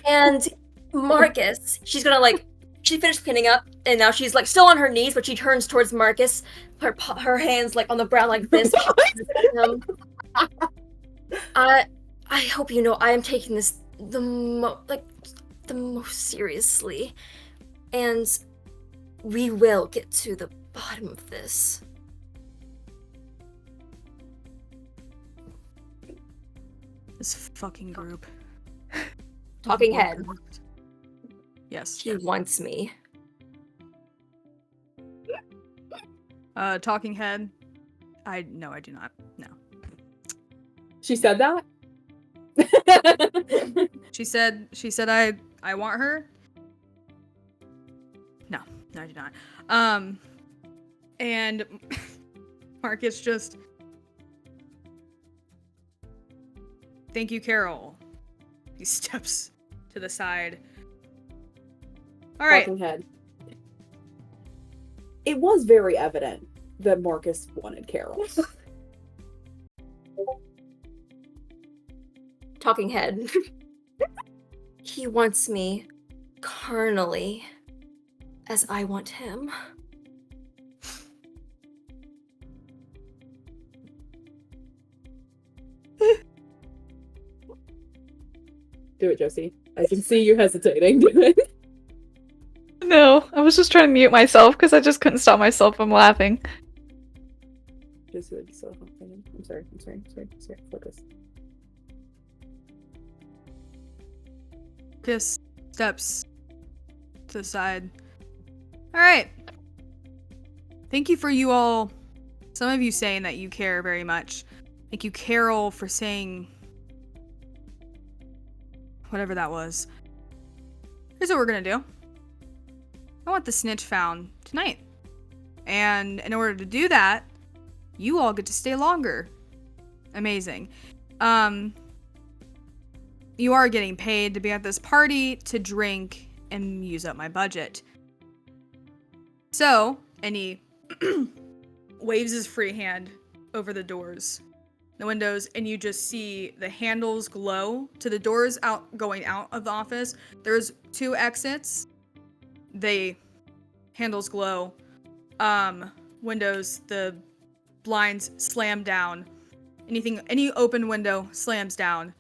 And Marcus, she's gonna she finished cleaning up, and now she's still on her knees, but she turns towards Marcus, her hands on the ground like this. I hope you know I am taking this the most seriously, and we will get to the bottom of this. This fucking group. Talking head. Yes. She wants me. Talking head. No, I do not. No. She said that? She said I want her. No, I do not. And Marcus just thank you, Carol. He steps to the side. All right. Talking head. it was very evident that Marcus wanted Carol. Talking head. He wants me carnally, as I want him. Do it, Josie. I can see you hesitating. Do it. No, I was just trying to mute myself because I just couldn't stop myself from laughing. Josie, I'm sorry. Focus. Kiss steps to the side. All right. Thank you for you all. Some of you saying that you care very much. Thank you, Carol, for saying whatever that was. Here's what we're gonna do. I want the snitch found tonight. And in order to do that, you all get to stay longer. Amazing. You are getting paid to be at this party, to drink, and use up my budget. So, and he waves his free hand over the doors, the windows, and you just see the handles glow to the doors going out of the office. There's 2 exits. They handles glow. Windows, the blinds slam down. Any open window slams down.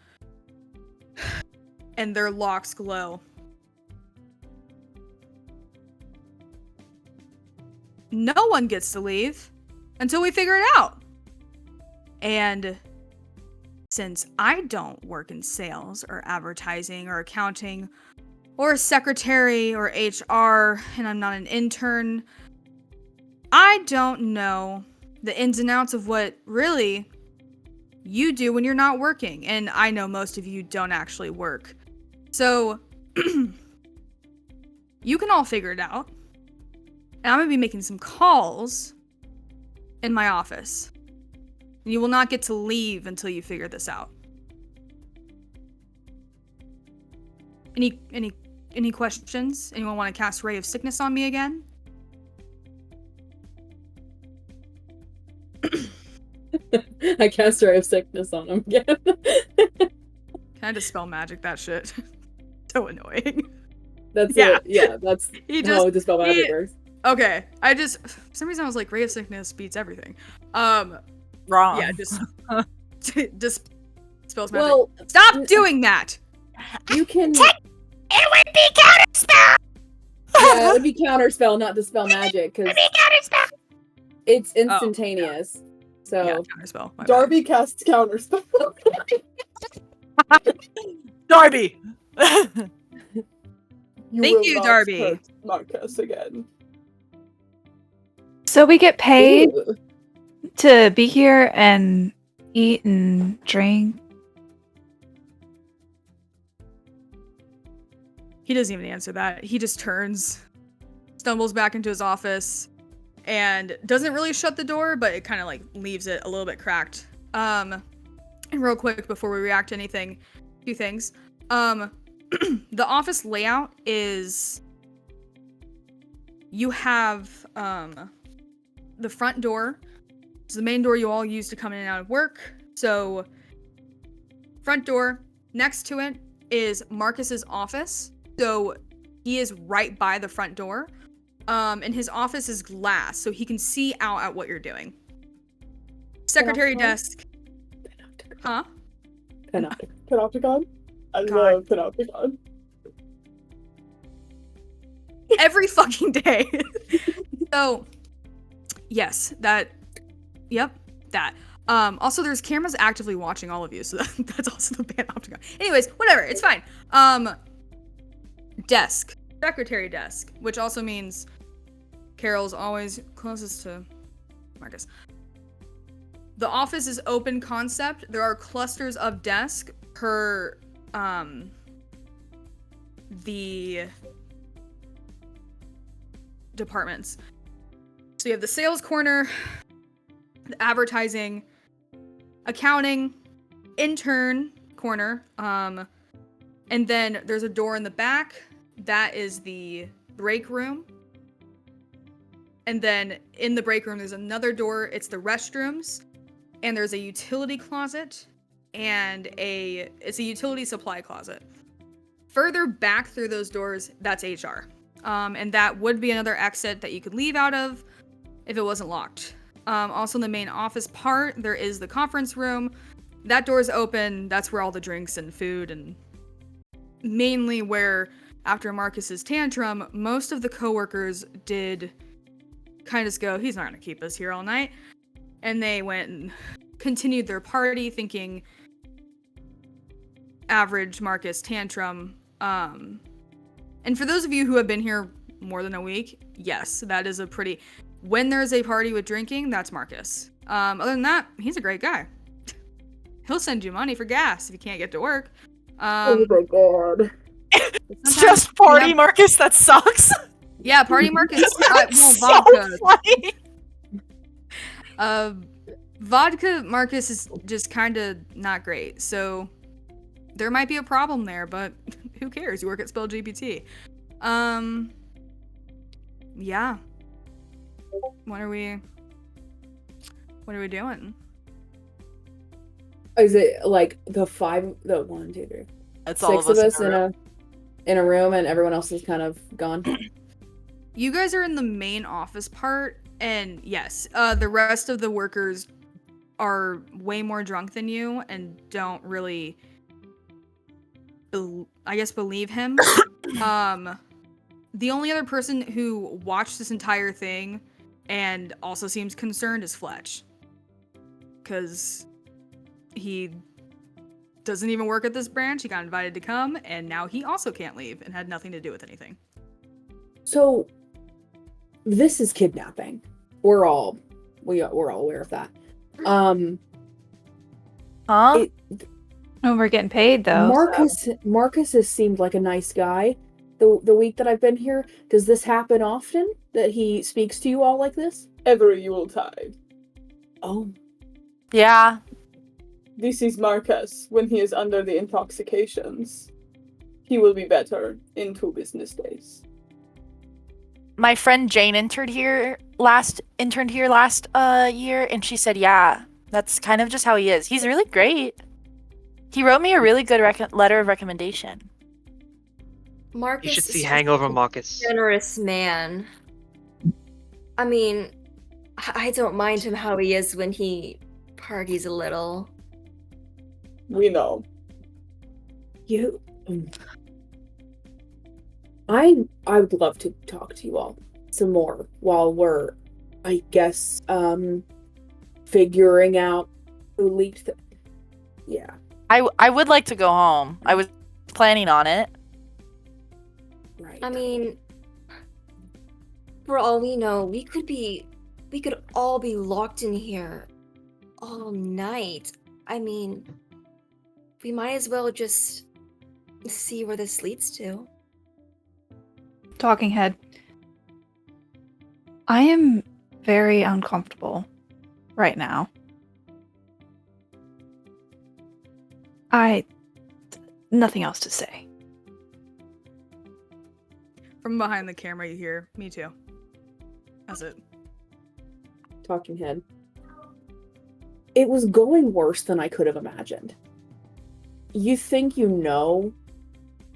And their locks glow. No one gets to leave until we figure it out. And since I don't work in sales or advertising or accounting or a secretary or HR, and I'm not an intern, I don't know the ins and outs of what really you do when you're not working. And I know most of you don't actually work. So you can all figure it out. And I'm going to be making some calls in my office. And you will not get to leave until you figure this out. Any questions? Anyone want to cast Ray of Sickness on me again? I cast Ray of Sickness on him again. Can I dispel magic that shit? So annoying. That's Yeah. it. Yeah, that's how Dispel Magic works. Okay, for some reason I was like, Ray of Sickness beats everything. Wrong. Yeah, just spells magic. Well, Stop doing that! you can. It would be counterspell. Yeah, it would be counterspell, not Dispel Magic, because Counterspell. it's instantaneous. So Yeah, counterspell. my bad. Darby casts counterspell. Darby. Thank will you, not Darby. hurt Marcus again. So we get paid Ooh. to be here and eat and drink. He doesn't even answer that. He just turns, stumbles back into his office, and doesn't really shut the door, but it kind of like leaves it a little bit cracked. And real quick before we react to anything, 2 things. The office layout is, you have the front door. It's the main door you all use to come in and out of work. So front door, next to it is Marcus's office. So he is right by the front door. And his office is glass, so he can see out at what you're doing. Secretary desk. Huh? Panopticon? I God. love Panopticon. Every fucking day. So, yes, that. Yep, that. Also, there's cameras actively watching all of you, so that's also the Panopticon. Anyways, whatever, it's fine. Desk. Secretary desk, which also means Carol's always closest to Marcus. The office is open concept. There are clusters of desk per the departments. So you have the sales corner, the advertising, accounting, intern corner, and then there's a door in the back. That is the break room. And then in the break room, there's another door. It's the restrooms, and there's a utility closet, and it's a utility supply closet. Further back through those doors, that's HR. And that would be another exit that you could leave out of if it wasn't locked. Also in the main office part, there is the conference room. That door is open. That's where all the drinks and food, and mainly where, after Marcus's tantrum, most of the coworkers did kind of just go, he's not going to keep us here all night. And they went and continued their party, thinking average Marcus tantrum. And for those of you who have been here more than a week, yes, that is a pretty... When there's a party with drinking, that's Marcus. Other than that, he's a great guy. He'll send you money for gas if you can't get to work. Oh my god. It's just party, Marcus. That sucks. Yeah, party Marcus. That's vodka. so funny. Vodka Marcus is just kind of not great. So there might be a problem there, but who cares? You work at Spell-GPT. Yeah. What are we doing? Is it like the 1, 2, 3? That's 6 all of of us in a room, and everyone else is kind of gone. You guys are in the main office part, and yes, the rest of the workers are way more drunk than you and don't really, believe him. The only other person who watched this entire thing and also seems concerned is Fletch. Because he doesn't even work at this branch. He got invited to come, and now he also can't leave and had nothing to do with anything. So, this is kidnapping. We're all aware of that. Huh? Oh, we're getting paid though. Marcus has seemed like a nice guy the week that I've been here. Does this happen often, that he speaks to you all like this? Every Yuletide. Oh. Yeah. This is Marcus when he is under the intoxications. He will be better in 2 business days. My friend Jane interned here last year, and she said, yeah, that's kind of just how he is. He's really great. He wrote me a really good letter of recommendation. Marcus You should is see just Hangover a Marcus. generous man. I mean, I don't mind him how he is when he parties a little. We know. I would love to talk to you all some more while we're, I guess, figuring out who leaked yeah. I would like to go home. I was planning on it. Right. I mean, for all we know, we could all be locked in here all night. I mean, we might as well just see where this leads to. Talking head. I am very uncomfortable right now. Nothing else to say. From behind the camera, you hear, me too. That's it. Talking head. It was going worse than I could have imagined. You think you know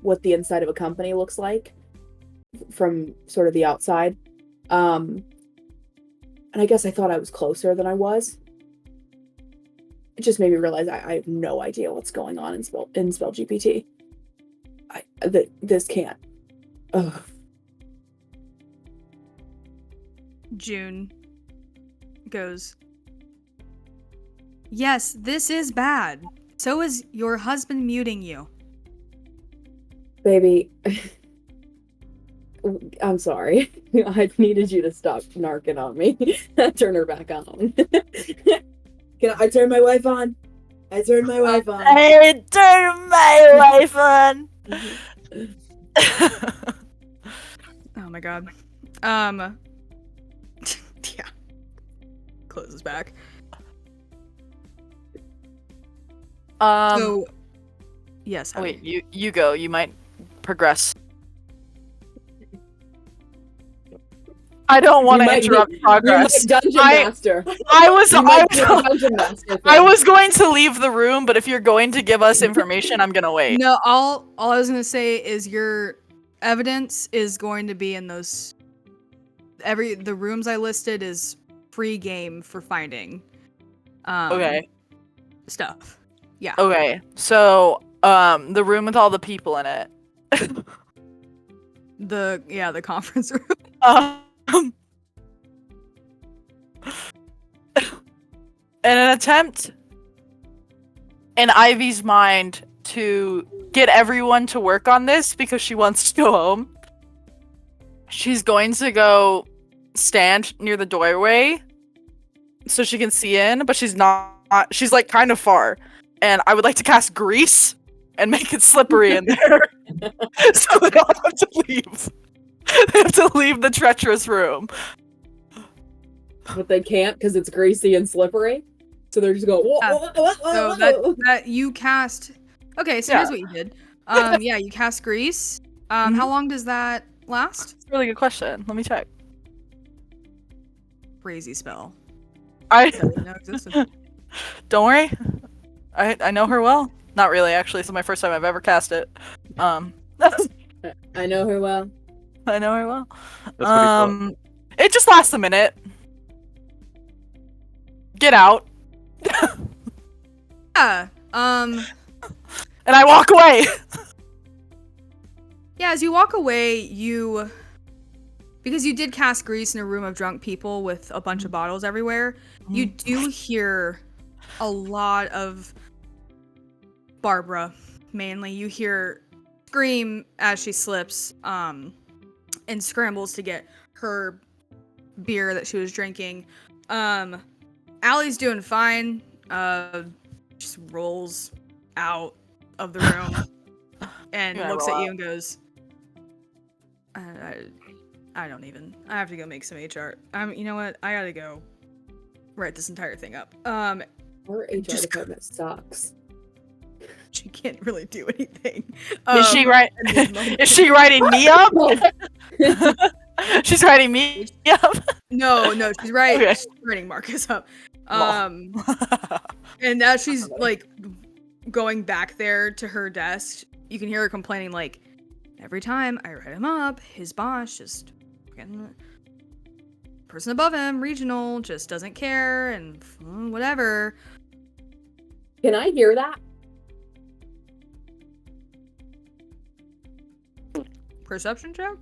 what the inside of a company looks like from sort of the outside. And I guess I thought I was closer than I was. It just made me realize I have no idea what's going on in Spell-GPT. This can't. Ugh. June goes, yes, this is bad. So is your husband muting you. Baby, I'm sorry. I needed you to stop narking on me. Turn her back on. I turn my wife on? I turned my wife on. I turned my wife on. Oh my god. Yeah. Closes back. So, yes. Oh, honey. wait, you go. You might progress. I don't want You to might interrupt be- progress. You might dungeon I- master. I was You might be a dungeon master. I was going to leave the room, but if you're going to give us information, I'm gonna wait. No, all I was gonna say is your evidence is going to be in those. The rooms I listed is free game for finding. Okay. Stuff. Yeah. Okay. So, the room with all the people in it. The conference room. In an attempt in Ivy's mind to get everyone to work on this because she wants to go home, she's going to go stand near the doorway so she can see in, but she's not. She's like kind of far, and I would like to cast grease and make it slippery in there, so they all have to leave. They have to leave the treacherous room. But they can't because it's greasy and slippery. So they're just going. So that you cast. Okay, so here's Yeah. what you did. Yeah, you cast grease. How long does that last? It's a really good question. Let me check. Crazy spell. I That I didn't know existed. don't worry. I know her well. Not really, actually. This is my first time I've ever cast it. I know her well. I know her well. That's what he thought. It just lasts a minute. Get out. Yeah. And I walk away. Yeah, as you walk away, because you did cast grease in a room of drunk people with a bunch of bottles everywhere, you do hear a lot of Barbara, mainly. You hear scream as she slips, and scrambles to get her beer that she was drinking. Allie's doing fine. Just rolls out of the room and Yeah, looks roll at you out. and goes, I don't even. I have to go make some HR. You know what? I gotta go write this entire thing up. Our HR Just- department sucks. She can't really do anything. Is she right? at this moment. Is she writing me up? She's writing me up. No, she's right. Okay. She's writing Marcus up. Lol. And as she's like going back there to her desk, you can hear her complaining like, every time I write him up, his boss just fucking person above him, regional, just doesn't care and whatever. Can I hear that? Perception check?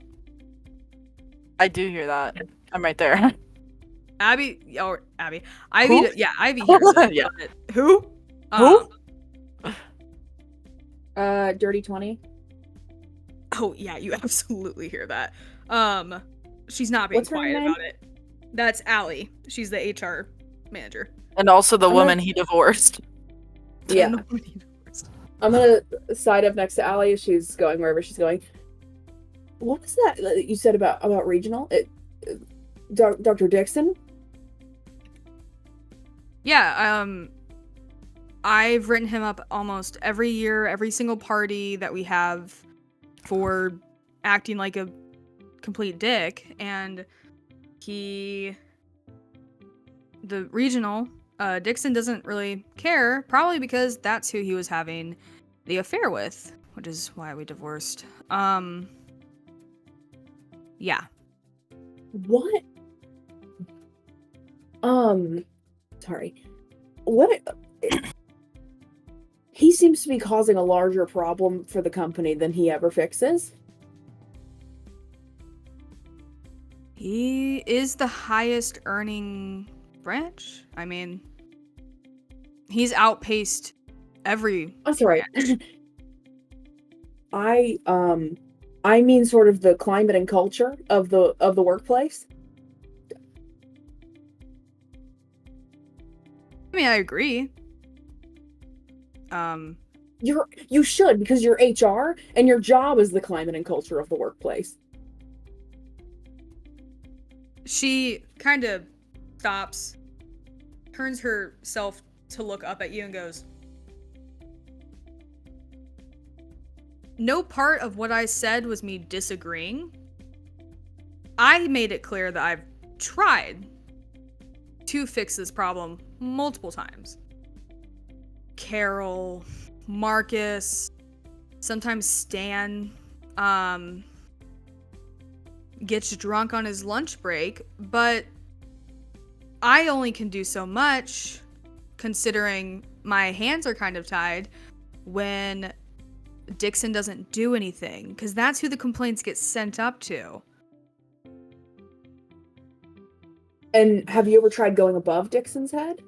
I do hear that. I'm right there. Ivy. Who? Yeah, Ivy hears it. Yeah. but who? Who? Dirty 20. Oh yeah, you absolutely hear that. She's not being What's her quiet name? about it. That's Allie. She's the HR manager. And also the I'm woman gonna- he divorced. Yeah. I'm gonna side up next to Allie as she's going wherever she's going. What was that you said about regional? Dr. Dixon? Yeah, I've written him up almost every year, every single party that we have for acting like a complete dick, and the regional, Dixon doesn't really care, probably because that's who he was having the affair with, which is why we divorced. Yeah. What? Sorry. What? He seems to be causing a larger problem for the company than he ever fixes. He is the highest earning branch. I mean, he's outpaced every. I'm sorry. I mean sort of the climate and culture of the workplace. I mean, I agree. You should, because you're HR and your job is the climate and culture of the workplace. She kind of stops, turns herself to look up at you and goes, no part of what I said was me disagreeing. I made it clear that I've tried to fix this problem multiple times. Carol, Marcus, sometimes Stan, gets drunk on his lunch break, but I only can do so much considering my hands are kind of tied when Dixon doesn't do anything, because that's who the complaints get sent up to. And have you ever tried going above Dixon's head?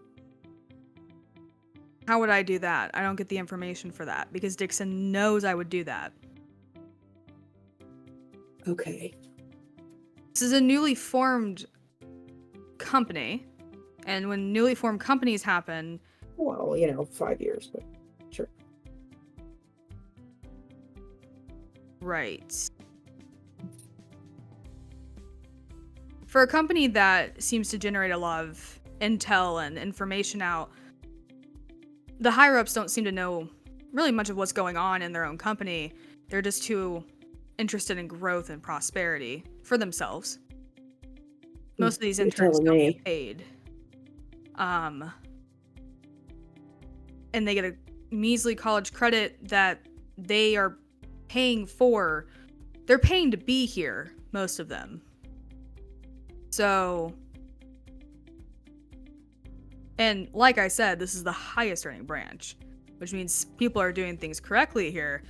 How would I do that? I don't get the information for that because Dixon knows I would do that. Okay. This is a newly formed company, and when newly formed companies happen... Well, 5 years, but sure. Right. For a company that seems to generate a lot of intel and information out, the higher-ups don't seem to know really much of what's going on in their own company. They're just too interested in growth and prosperity for themselves. Most of these interns don't get paid. And they get a measly college credit that they are paying for. They're paying to be here, most of them. So, and like I said, this is the highest earning branch, which means people are doing things correctly here.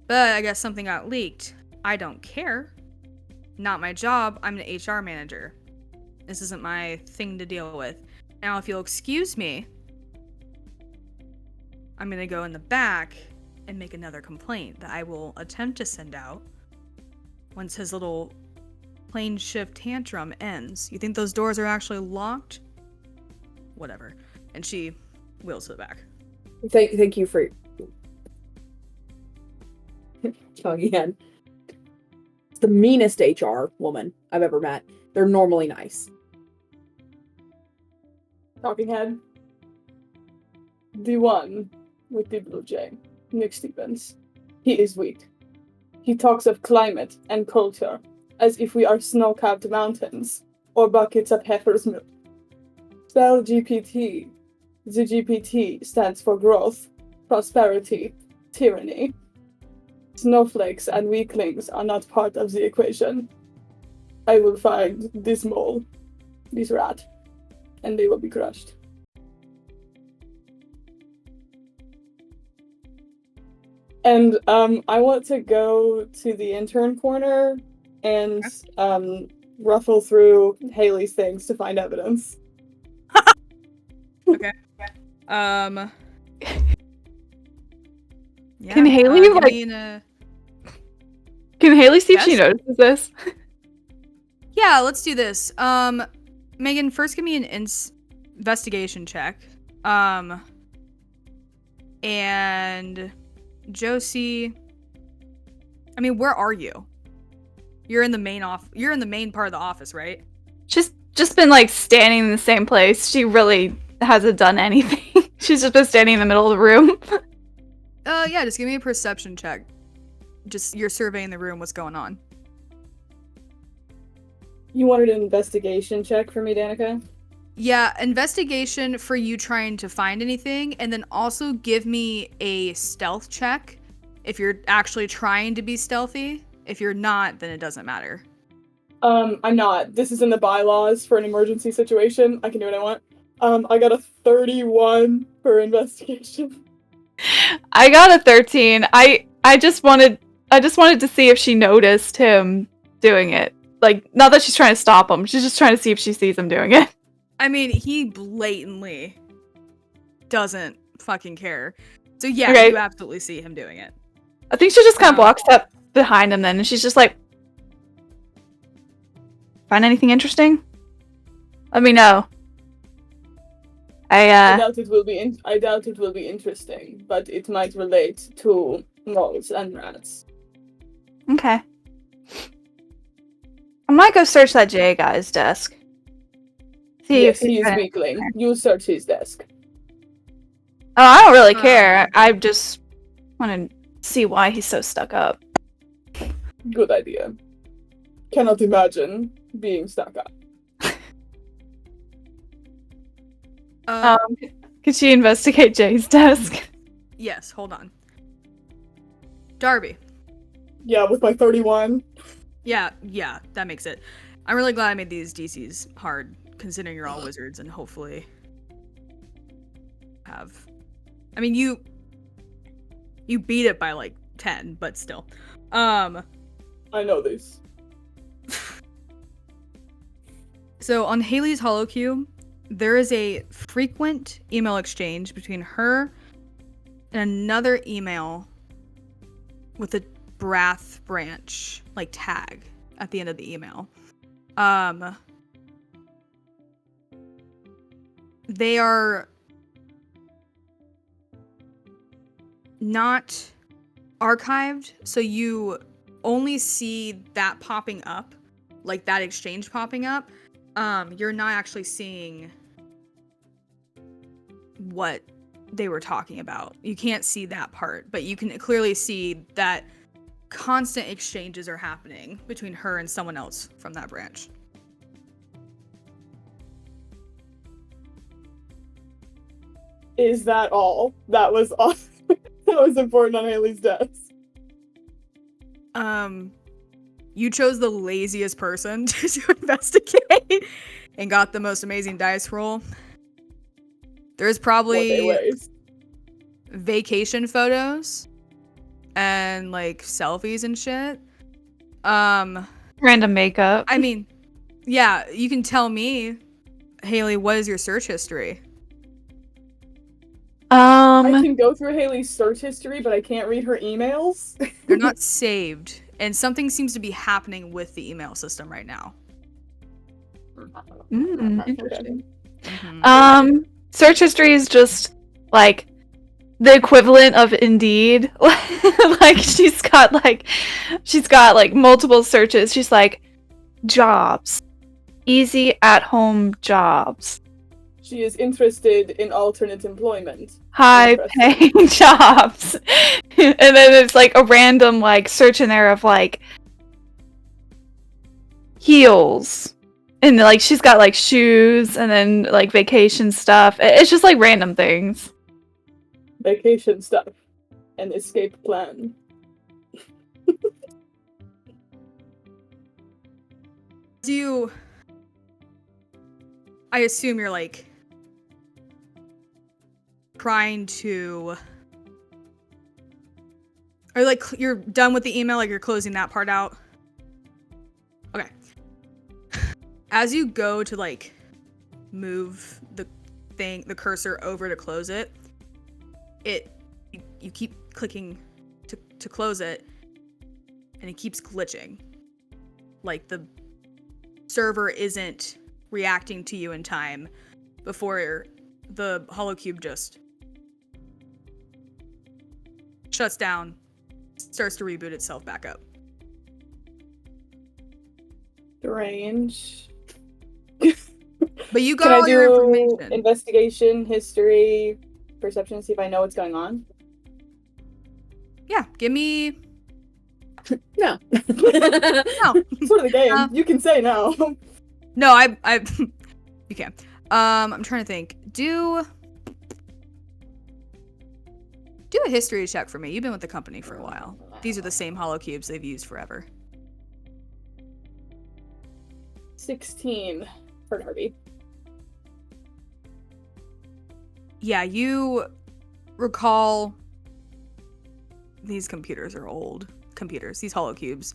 But I guess something got leaked. I don't care. Not my job. I'm an HR manager. This isn't my thing to deal with. Now, if you'll excuse me, I'm gonna go in the back and make another complaint that I will attempt to send out once his little plane shift tantrum ends. You think those doors are actually locked? Whatever. And she wheels to the back. Thank you for talking again. It's the meanest HR woman I've ever met. They're normally nice. Talking head. The one with the blue jay, Nick Stevens. He is weak. He talks of climate and culture as if we are snow-capped mountains or buckets of heifer's milk. Spell-GPT. The GPT stands for growth, prosperity, tyranny. Snowflakes and weaklings are not part of the equation. I will find this mole, this rat, and they will be crushed. And I want to go to the intern corner and ruffle through Haley's things to find evidence. Okay. Yeah, Can Haley give like? me an, Can Haley see if she Yes? notices this? Yeah, let's do this. Megan, first give me an investigation check. And Josie, I mean, where are you? You're in the main You're in the main part of the office, right? She's just been like standing in the same place. She really hasn't done anything. She's just been standing in the middle of the room. Yeah, just give me a perception check. Just you're surveying the room. What's going on? You wanted an investigation check for me, Danica? Yeah, investigation for you trying to find anything, and then also give me a stealth check if you're actually trying to be stealthy. If you're not, then it doesn't matter. I'm not. This is in the bylaws for an emergency situation. I can do what I want. I got a 31 for investigation. I got a 13. I just wanted to see if she noticed him doing it. Like, not that she's trying to stop him. She's just trying to see if she sees him doing it. I mean, he blatantly doesn't fucking care. So yeah, Okay. you absolutely see him doing it. I think she just kind of walks up behind him then, and she's just like, "Find anything interesting? Let me know." I doubt it will be interesting, but it might relate to moles and rats. Okay. I might go search that J guy's desk. See Yes, if he is got- weakling. You search his desk. Oh, I don't really care. I just want to see why he's so stuck up. Good idea. cannot imagine being stuck up. Could she investigate Jay's desk? Yes, hold on. Darby. Yeah, with my 31. Yeah, that makes it. I'm really glad I made these DCs hard, considering you're all wizards, and hopefully have... I mean, you beat it by, like, 10, but still. I know this. So, on Haley's HoloCube, there is a frequent email exchange between her and another email with a Brath branch, like, tag at the end of the email. They are not archived, so you only see that popping up, like that exchange popping up. You're not actually seeing what they were talking about. You can't see that part, but you can clearly see that constant exchanges are happening between her and someone else from that branch. Is that all? That was all. That was important on Haley's desk. You chose the laziest person to investigate and got the most amazing dice roll. There's probably vacation photos and like selfies and shit. Random makeup. I mean, yeah, you can tell me, Haley, what is your search history? I can go through Haley's search history, but I can't read her emails. They're not saved, and something seems to be happening with the email system right now. Interesting. Mm-hmm. Search history is just like the equivalent of Indeed. Like she's got multiple searches. She's like jobs, easy at home jobs. She is interested in alternate employment. High paying jobs. And then it's like a random like search in there of like heels. And like she's got like shoes and then like vacation stuff. It's just like random things. Vacation stuff. An escape plan. I assume you're like trying to, or like you're done with the email, like you're closing that part out. Okay. As you go to like move the cursor over to close it, you keep clicking to close it, and it keeps glitching. Like the server isn't reacting to you in time before the HoloCube just shuts down, starts to reboot itself back up. Strange. But you got Can I all your do information. investigation, history, perception, see if I know what's going on? Yeah, give me... No. No. It's sort of the game. You can say no. No, I you can. I'm trying to think. Do a history check for me. You've been with the company for a while. These are the same HoloCubes they've used forever. 16 for Darby. Yeah, you recall these computers are old computers. These HoloCubes,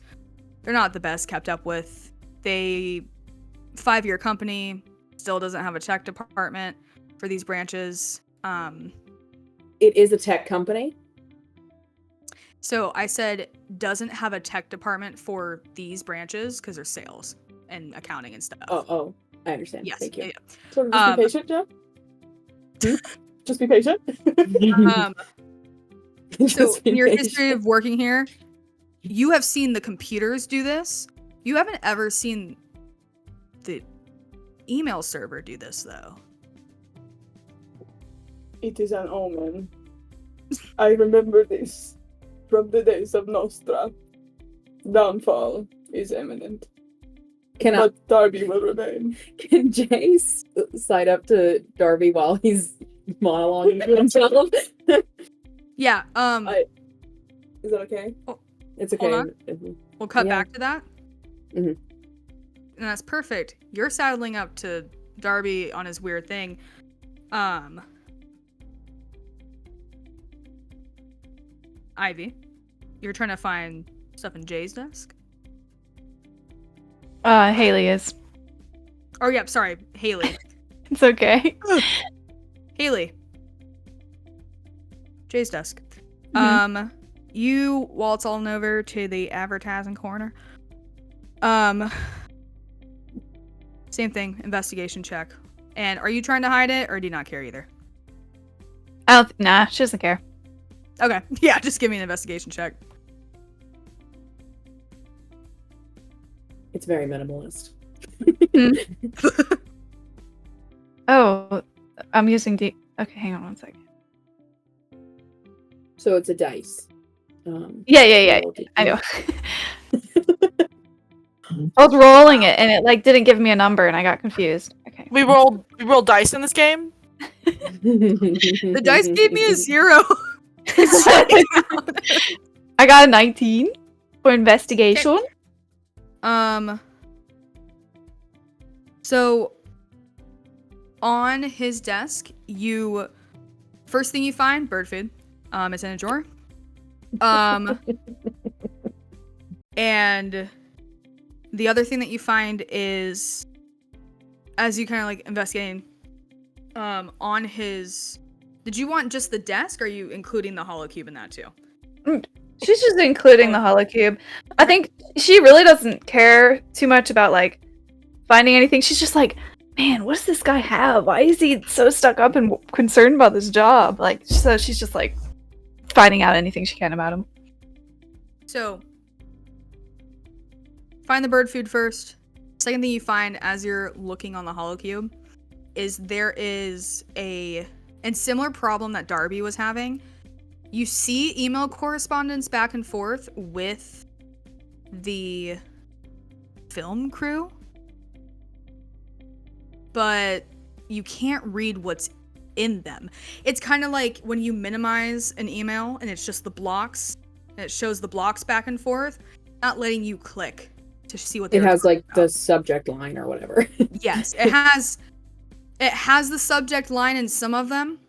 they're not the best kept up with. 5-year company, still doesn't have a tech department for these branches. It is a tech company. So I said doesn't have a tech department for these branches because they're sales and accounting and stuff. Oh, I understand. Yes. Thank you. Yeah. Sort of just be patient, Jeff? Just be patient. So in your history of working here, you have seen the computers do this. You haven't ever seen the email server do this, though. It is an omen. I remember this from the days of Nostra. Downfall is imminent. but Darby will remain. Can Jay side up to Darby while he's monologuing to himself? Yeah. Is that okay? Oh, It's okay. hold we'll cut Yeah. back to that. Mhm. And that's perfect. You're saddling up to Darby on his weird thing. Ivy, you're trying to find stuff in Jay's desk? Haley is. Oh, yeah, sorry, Haley. It's okay. Haley. Jay's desk. Mhm. You waltz on over to the advertising corner. Same thing, investigation check. And are you trying to hide it, or do you not care either? Nah, she doesn't care. Okay, yeah, just give me an investigation check. It's very minimalist. Oh, I'm using D. Okay, hang on one second. So it's a dice. Yeah. roll D- I know. I was rolling it, and it like didn't give me a number, and I got confused. Okay. We rolled dice in this game. The dice gave me a 0. I got a 19 for investigation. So on his desk, first thing you find, bird food. It's in a drawer. And the other thing that you find is, as you kind of like investigating, on his, did you want just the desk, or are you including the holocube in that too? She's just including the holocube. I think she really doesn't care too much about like finding anything. She's just like, man, what does this guy have? Why is he so stuck up and concerned about this job? Like, so she's just like finding out anything she can about him. So, find the bird food first. Second thing you find as you're looking on the holocube is there is and similar problem that Darby was having. You see email correspondence back and forth with the film crew, but you can't read what's in them. It's kind of like when you minimize an email and it's just the blocks, and it shows the blocks back and forth, not letting you click to see what It has like about. the subject line or whatever. Yes, it has the subject line in some of them.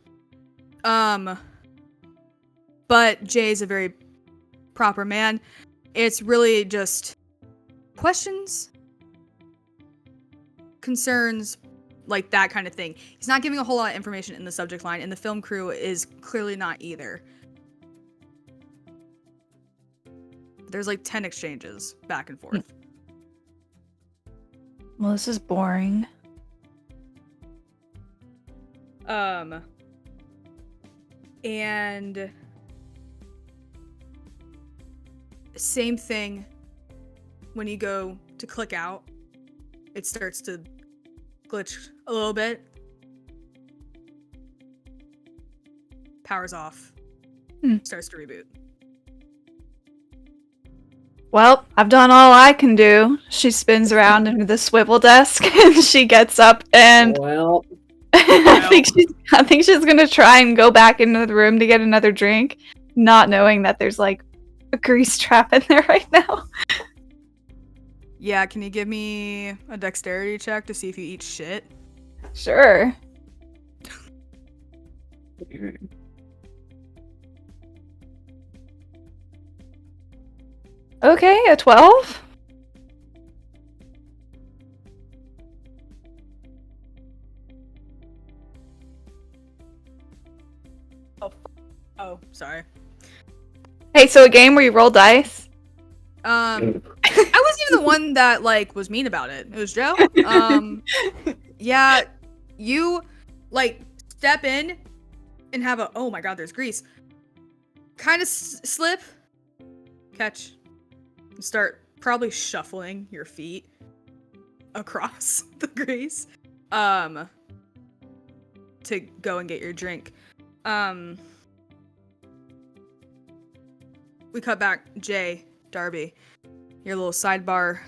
But Jay's a very proper man. It's really just questions, concerns, like that kind of thing. He's not giving a whole lot of information in the subject line, and the film crew is clearly not either. There's like 10 exchanges back and forth. Well, this is boring. And same thing when you go to click out, it starts to glitch a little bit. Powers off. Starts to reboot. Well, I've done all I can do. She spins around into the swivel desk and she gets up and Well, I think she's gonna try and go back into the room to get another drink, not knowing that there's like a grease trap in there right now. Yeah, can you give me a dexterity check to see if you eat shit? Sure. Okay, a 12? Oh, sorry. Hey, so a game where you roll dice? I wasn't even the one that like was mean about it. It was Joe. Yeah, you like step in and have a, oh my god, there's grease. Kind of slip, catch, and start probably shuffling your feet across the grease, to go and get your drink. We cut back, Jay, Darby, your little sidebar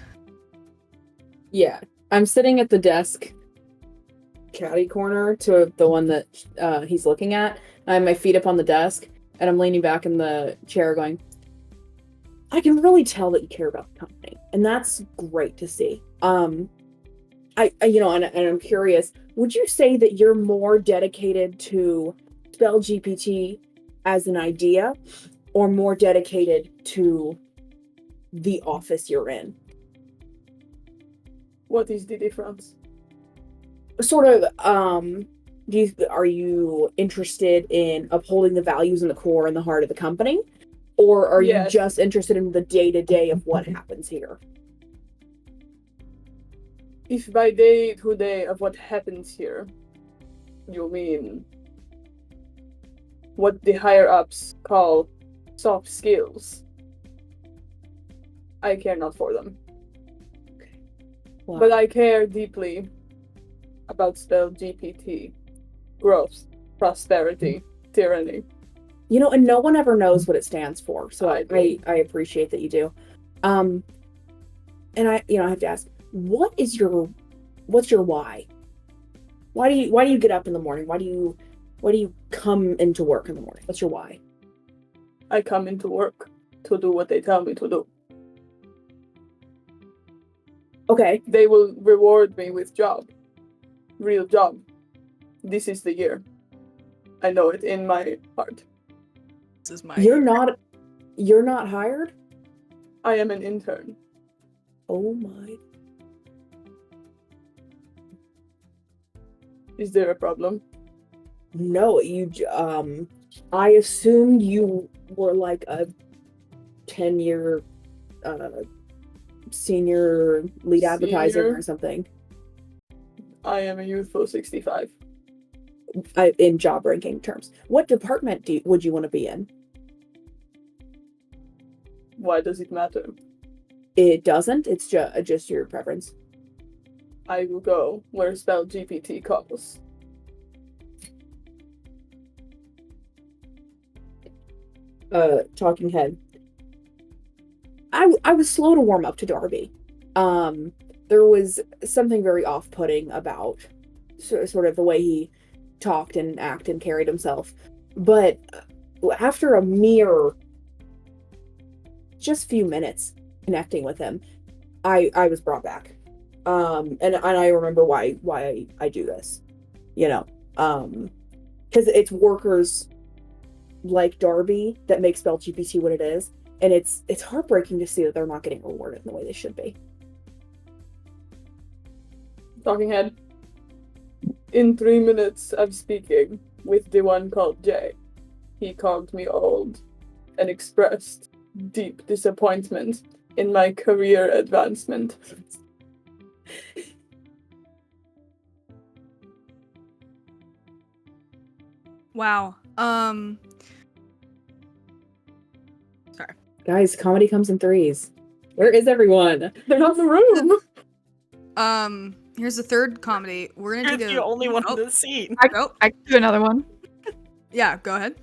Yeah. I'm sitting at the desk, catty corner to the one that he's looking at. I have my feet up on the desk, and I'm leaning back in the chair going, I can really tell that you care about the company, and that's great to see. I and I'm curious, would you say that you're more dedicated to Spell-GPT as an idea, or more dedicated to the office you're in? What is the difference? Sort of, are you interested in upholding the values and the core and the heart of the company? Or are you Yes. just interested in the day-to-day of what happens here? If by day-to-day of what happens here, you mean what the higher-ups call soft skills, I care not for them. Wow. But I care deeply about Spell-GPT, growth, prosperity, tyranny. And no one ever knows what it stands for, so I do. I appreciate that you do. And I have to ask, what's your why? Why do you get up in the morning? Why do you come into work in the morning? What's your why? I come into work to do what they tell me to do. Okay. They will reward me with job. Real job. This is the year. I know it in my heart. This is my You're year. not hired? I am an intern. Oh my. Is there a problem? No, I assumed you were like a 10-year senior lead advertiser Senior? or something. I am a youthful 65. In job ranking terms. What department would you want to be in? Why does it matter? It doesn't. It's just your preference. I will go where Spell-GPT calls. Talking head. I was slow to warm up to Darby. There was something very off-putting about sort of the way he talked and acted and carried himself. But after a mere just few minutes connecting with him, I was brought back. And I remember why I do this. Because it's workers like Darby that make Spell-GPT what it is, and it's heartbreaking to see that they're not getting rewarded in the way they should be. Talking head. In 3 minutes of speaking with the one called Jay, he called me old and expressed deep disappointment in my career advancement. Wow. Sorry. Guys, comedy comes in threes. Where is everyone? They're not in the room. Here's the third comedy. We're gonna You're take the only one oh, in the scene. I can do another one. Yeah, go ahead.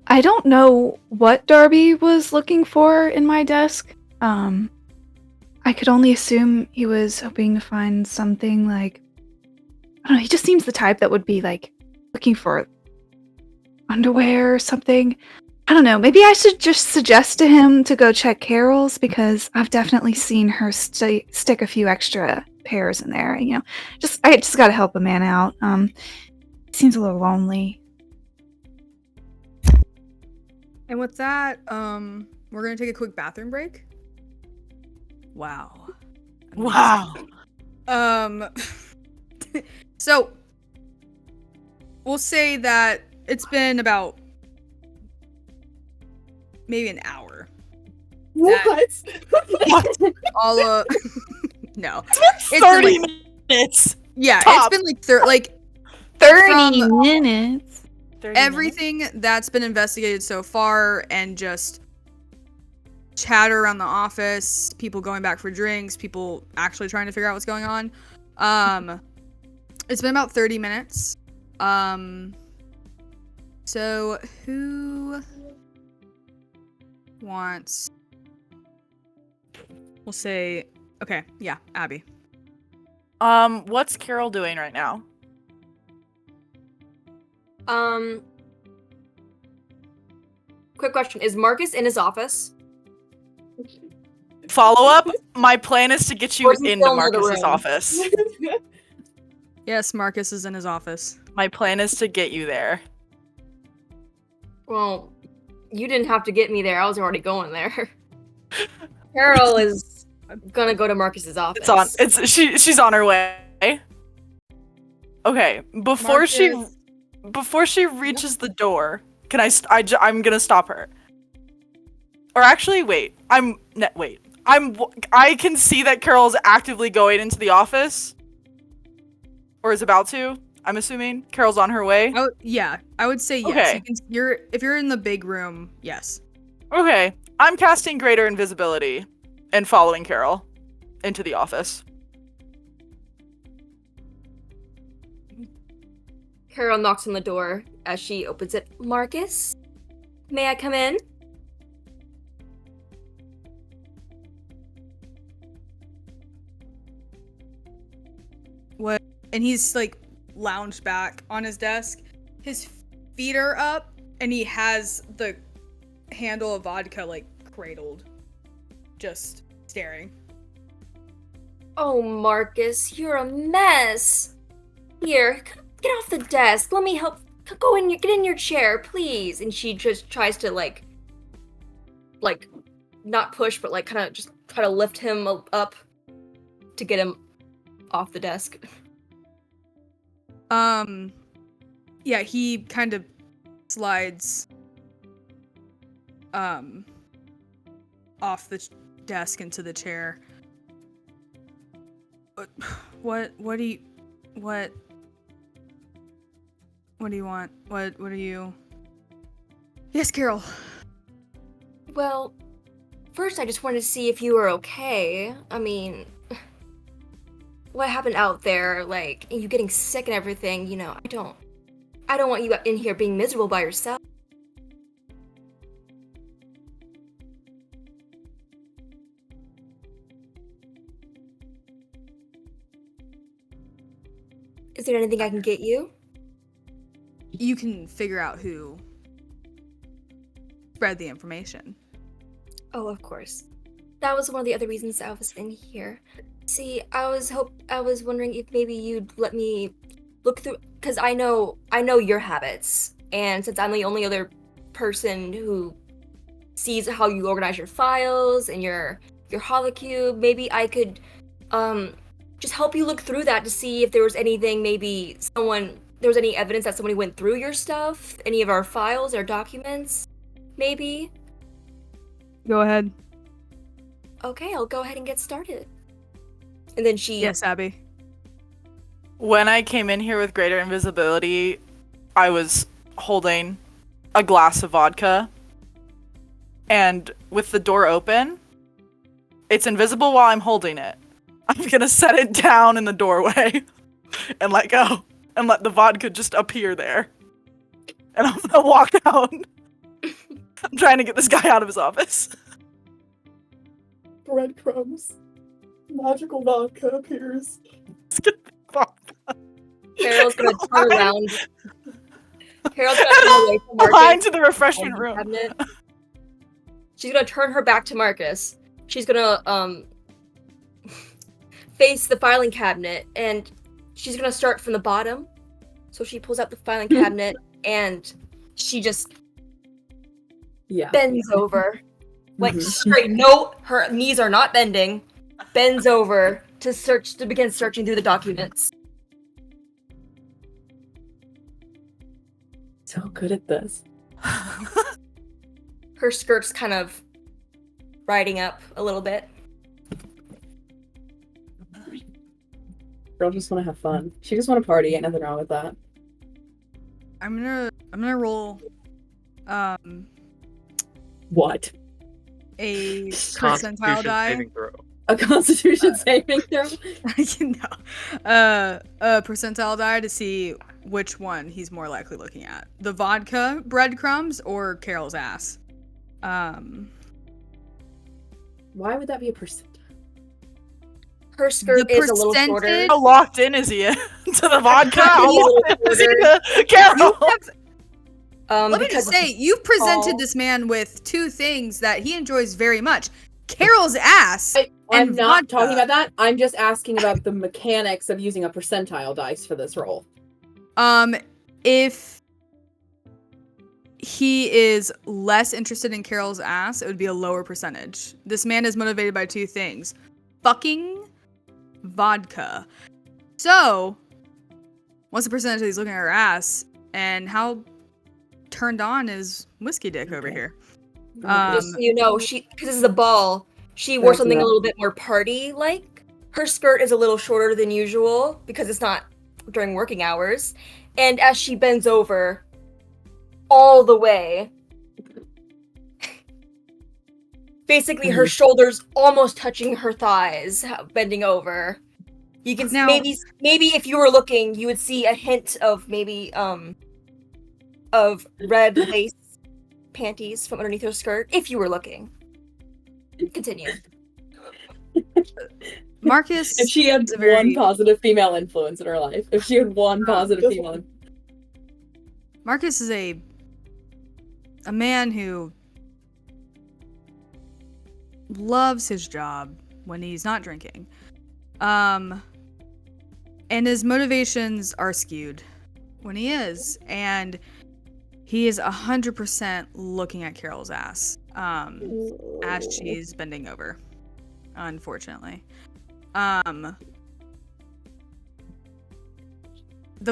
I don't know what Darby was looking for in my desk. I could only assume he was hoping to find something like, I don't know, he just seems the type that would be like looking for underwear or something. I don't know, maybe I should just suggest to him to go check Carol's, because I've definitely seen her stick a few extra pairs in there. I just gotta help a man out. He seems a little lonely. And with that, we're gonna take a quick bathroom break. Wow. Wow. So we'll say that it's been about maybe an hour. What? All no. It's been It's been 30 like, minutes. yeah, Top. it's been like 30 From- minutes. 30 everything that's been investigated so far, and just chatter around the office, people going back for drinks, people actually trying to figure out what's going on. It's been about 30 minutes. So who wants We'll say, okay, yeah, Abby. What's Carol doing right now? Quick question: is Marcus in his office? Follow up. My plan is to get you Or is he into still in the Marcus's room? office. Yes, Marcus is in his office. My plan is to get you there. Well, you didn't have to get me there. I was already going there. Carol is gonna go to Marcus's office. She's on her way. Okay, before she reaches the door, I'm gonna stop her. Or actually, wait. I can see that Carol's actively going into the office. Or is about to. I'm assuming Carol's on her way. Oh, yeah, I would say yes. Okay. If you're in the big room, yes. Okay, I'm casting Greater Invisibility and following Carol into the office. Carol knocks on the door as she opens it. Marcus, may I come in? What? And he's like lounged back on his desk. His feet are up, and he has the handle of vodka like cradled, just staring. Oh, Marcus, you're a mess. Here, get off the desk. Let me help. Get in your chair, please. And she just tries to like not push, but like kind of just try to lift him up to get him off the desk. Yeah, he kind of slides off the desk into the chair. What do you want? What are you? Yes, Carol. Well, first I just wanted to see if you were okay. I mean, what happened out there, like, you getting sick and everything, you know, I don't want you in here being miserable by yourself. Is there anything I can get you? You can figure out who spread the information. Oh, of course. That was one of the other reasons I was in here. See, I was wondering if maybe you'd let me look through, because I know your habits, and since I'm the only other person who sees how you organize your files and your holocube, maybe I could just help you look through that to see if there was anything, there was any evidence that somebody went through your stuff, any of our files or documents, maybe. Go ahead. Okay, I'll go ahead and get started. And then she... Yes, Abby. When I came in here with Greater Invisibility, I was holding a glass of vodka. And with the door open, it's invisible while I'm holding it. I'm gonna set it down in the doorway and let go. And let the vodka just appear there. And I'm gonna walk out. I'm trying to get this guy out of his office. Breadcrumbs. Magical vodka appears. Carol's gonna turn around. Carol's gonna turn away from Marcus. Line to the refreshment room. Cabinet. She's gonna turn her back to Marcus. She's gonna face the filing cabinet, and she's gonna start from the bottom. So she pulls out the filing cabinet, and she just bends over, like straight. No, her knees are not bending. Bends over to begin searching through the documents. So good at this. Her skirt's kind of riding up a little bit. Girls just want to have fun. She just want to party. Ain't nothing wrong with that. I'm gonna roll What? a Constitution percentile die. saving throw. A Constitution saving throw? No. A percentile die to see which one he's more likely looking at. The vodka breadcrumbs or Carol's ass. Why would that be a percentile? her skirt is a little shorter. percentage- How locked in is he to the vodka? He's a How little locked in is he shorter. to Carol? Let me because just say, you've presented tall. this man with two things that he enjoys very much: Carol's ass. I'm and not vodka. talking about that. I'm just asking about the mechanics of using a percentile dice for this roll. If he is less interested in Carol's ass, it would be a lower percentage. This man is motivated by two things: fucking vodka. So, what's the percentage that he's looking at her ass, and how turned on is whiskey dick over here? Just so you know, because this is a ball, she wore That's something a enough. little bit more party-like. Her skirt is a little shorter than usual because it's not during working hours. And as she bends over, all the way, basically her shoulders almost touching her thighs, bending over. You can Now- maybe if you were looking, you would see a hint of maybe of red lace panties from underneath her skirt if you were looking. Continue. Marcus. If she had is a very- one positive female influence in her life, if she had one positive just female, one. Marcus is a man who loves his job when he's not drinking. And his motivations are skewed when he is, and he is 100% looking at Carol's ass as she's bending over, unfortunately. The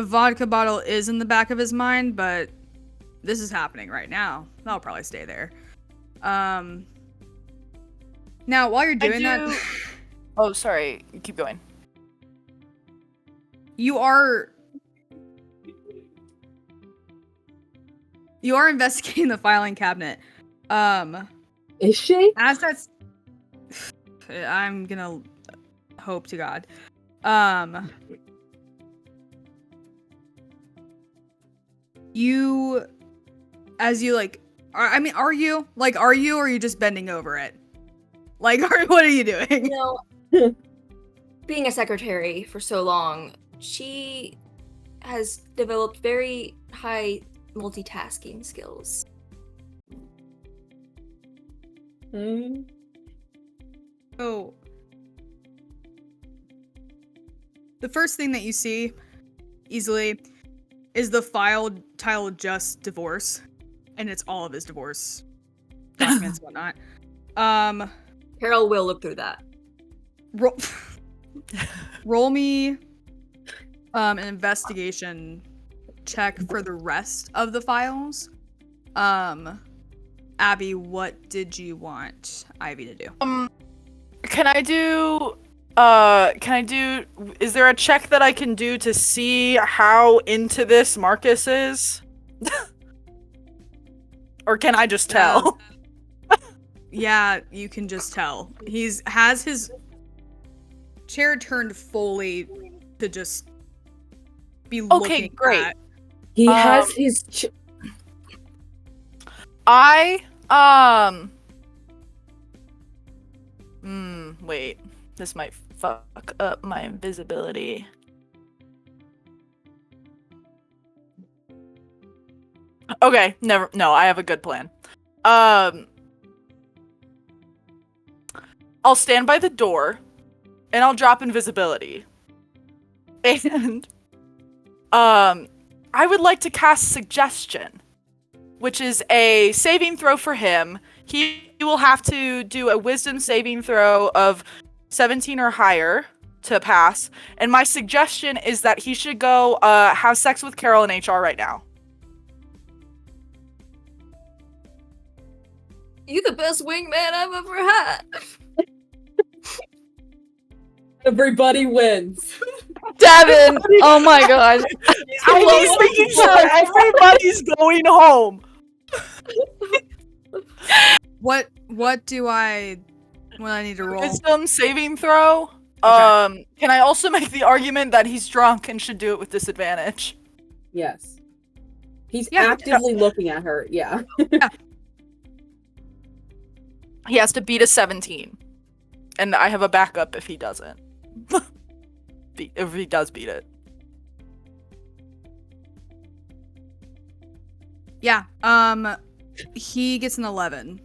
vodka bottle is in the back of his mind, but this is happening right now. That'll probably stay there. Now, while you're doing that, Oh, sorry. Keep going. you are investigating the filing cabinet. is she? As that's, I'm gonna hope to God. You, as you like, are you, or are you just bending over it? Like, what are you doing? You know, being a secretary for so long, she has developed very high multitasking skills. So, the first thing that you see easily is the file titled just divorce, and it's all of his divorce documents and whatnot. Carol will look through that. Roll me an investigation check for the rest of the files. Abby, what did you want Ivy to do? Is there a check that I can do to see how into this Marcus is? Or can I just tell? Yeah, you can just tell. Has his chair turned fully to just be looking great. at. He has his. Wait. This might fuck up my invisibility. Okay, no, I have a good plan. I'll stand by the door, and I'll drop invisibility. And, I would like to cast Suggestion, which is a saving throw for him. He will have to do a Wisdom saving throw of 17 or higher to pass. And my suggestion is that he should go have sex with Carol in HR right now. You the best wingman I've ever had. Everybody wins. Devin! Oh my god. He's making sure everybody's going home. What do I need to roll? Wisdom saving throw. Okay. Can I also make the argument that he's drunk and should do it with disadvantage? Yes. He's Yeah. actively looking at her. Yeah. He has to beat a 17. And I have a backup if he doesn't. If he does beat it. Yeah. He gets an 11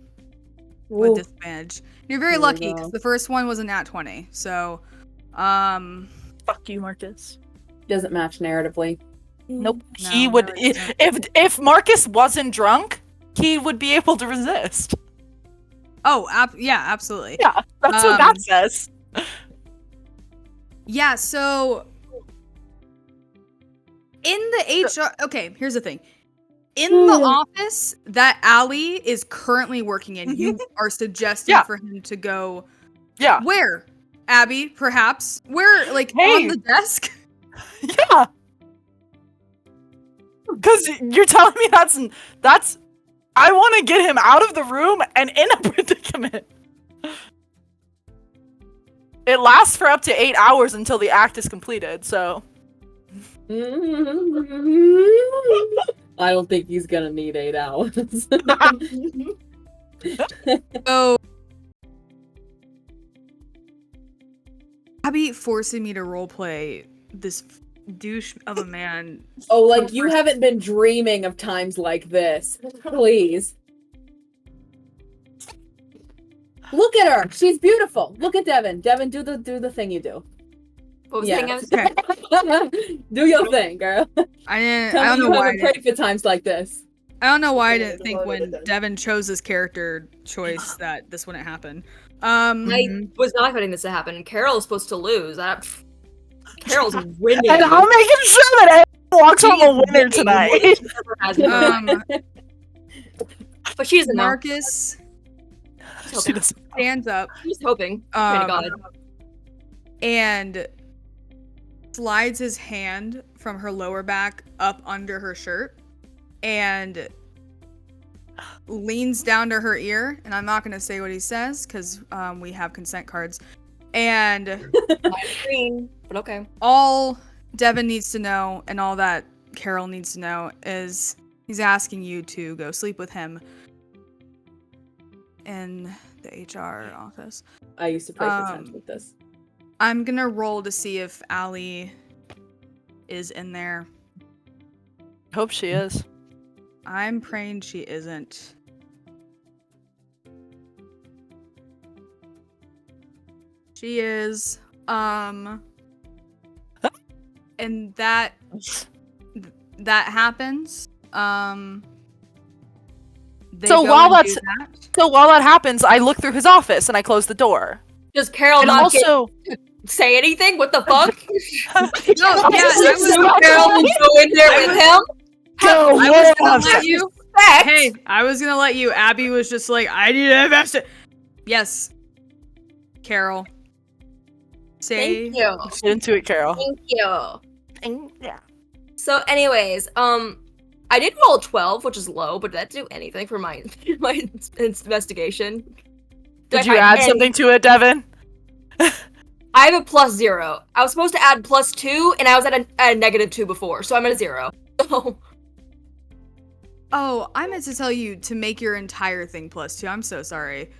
Ooh, with disadvantage. You're very There we lucky go. because the first one was a nat 20. So, Fuck you, Marcus. doesn't match narratively. Nope. No, He would no, it doesn't. if Marcus wasn't drunk, he would be able to resist. Oh, yeah, absolutely. Yeah, that's what that says. Yeah, so in the HR, okay, here's the thing. In the office that Allie is currently working in, you are suggesting Yeah. for him to go Yeah. where? Abby, perhaps? Where, like, Hey. on the desk? Yeah. Because you're telling me that's I want to get him out of the room and in a predicament. It lasts for up to 8 hours until the act is completed, so. I don't think he's gonna need 8 hours. So, Abby forcing me to roleplay this douche of a man. Oh, like you haven't been dreaming of times like this. Please. Look at her. She's beautiful. Look at Devin. Devin, do the thing you do. What was the thing I was Okay. Do your thing, girl. I Tell don't me know you why. haven't prayed for times like this. I don't know why I didn't think when Devin chose his character choice that this wouldn't happen. I was not expecting this to happen. Carol is supposed to lose. Carol's winning. And I'm making sure that everyone walks home a winner tonight. But she doesn't know. Marcus She doesn't. stands up She's hoping. Pray to God. and slides his hand from her lower back up under her shirt and leans down to her ear, and I'm not going to say what he says because we have consent cards. And Green, but okay. all Devin needs to know and all that Carol needs to know is he's asking you to go sleep with him in the HR office. I used to pray for times with this. I'm going to roll to see if Allie is in there. Hope she is. I'm praying she isn't. She is. And that happens. They So go while and do that's- that. So while that happens, I look through his office and I close the door. Does Carol And not also, say anything? What the fuck? No, yeah, I was, So Carol will go in there with him? go I was gonna on. let you. Hey, I was gonna let you. Abby was just like, I need to invest it. Yes, Carol. Say Thank you. Get into it, Carol. Thank you. Yeah. So, anyways, I did roll a 12, which is low, but that didn't do anything for my investigation. Did you add something to it, Devin? I have a +0. I was supposed to add +2, and I was at a -2 before, so I'm at a 0. So, Oh, I meant to tell you to make your entire thing +2. I'm so sorry.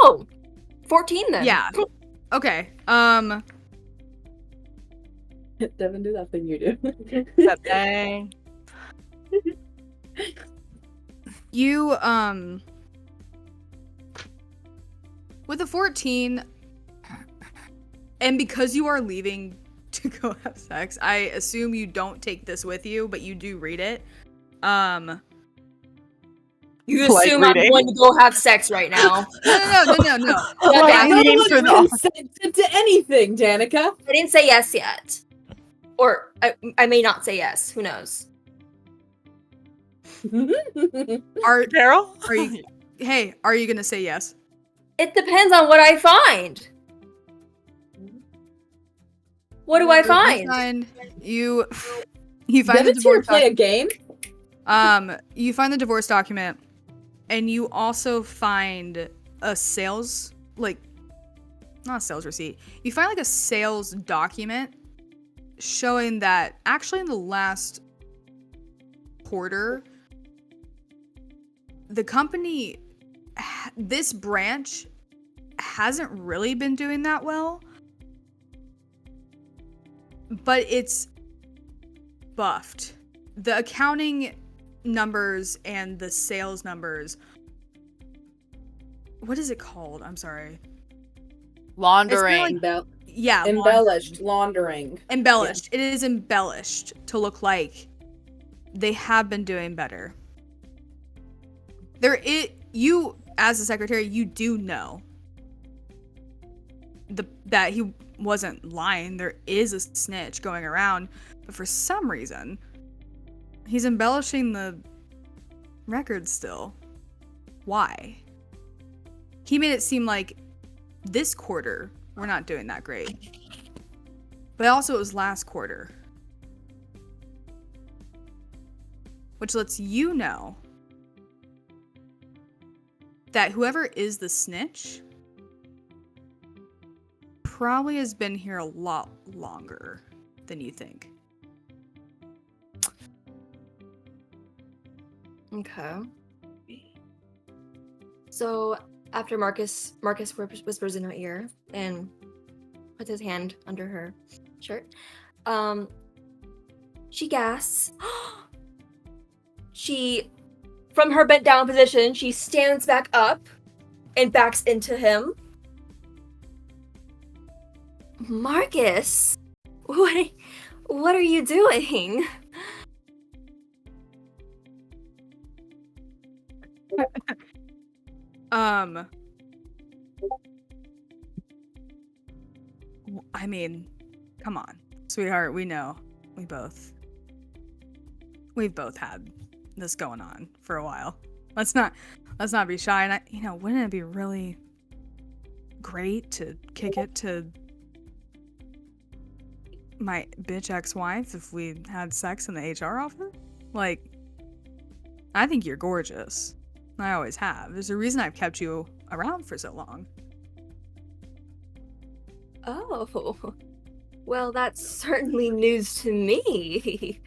oh, 14 then. Yeah. Okay. Devin, do that thing you do. That thing. You with a 14, and because you are leaving to go have sex, I assume you don't take this with you, but you do read it. You Like assume I'm reading. going to go have sex right now. No. Like I reading through the office. to anything, Danica. I didn't say yes yet. Or I may not say yes. Who knows? Are Carol? you? Hey, are you gonna say yes? It depends on what I find. What do I find? You find the Devin's here to divorce play a document. game. You find the divorce document, and you also find a sales, like, not a sales receipt. You find like a sales document showing that actually in the last quarter, the company, this branch hasn't really been doing that well. but it's buffed. The accounting numbers and the sales numbers. What is it called? I'm sorry. Laundering. Yeah, Embellished, laundering. embellished. It is embellished to look like they have been doing better. You as a secretary, you do know that he wasn't lying. There is a snitch going around, but for some reason, he's embellishing the record still. Why? He made it seem like this quarter we're not doing that great. But also it was last quarter. Which lets you know that whoever is the snitch probably has been here a lot longer than you think. Okay. So after Marcus whispers in her ear and puts his hand under her shirt, she gasps. She, from her bent down position, she stands back up and backs into him. Marcus, what are you doing? I mean, come on, sweetheart, we know. We've both had this going on for a while. Let's not be shy. And wouldn't it be really great to kick it to my bitch ex-wife if we had sex in the HR office? Like, I think you're gorgeous. I always have. There's a reason I've kept you around for so long. Oh, well, that's certainly news to me.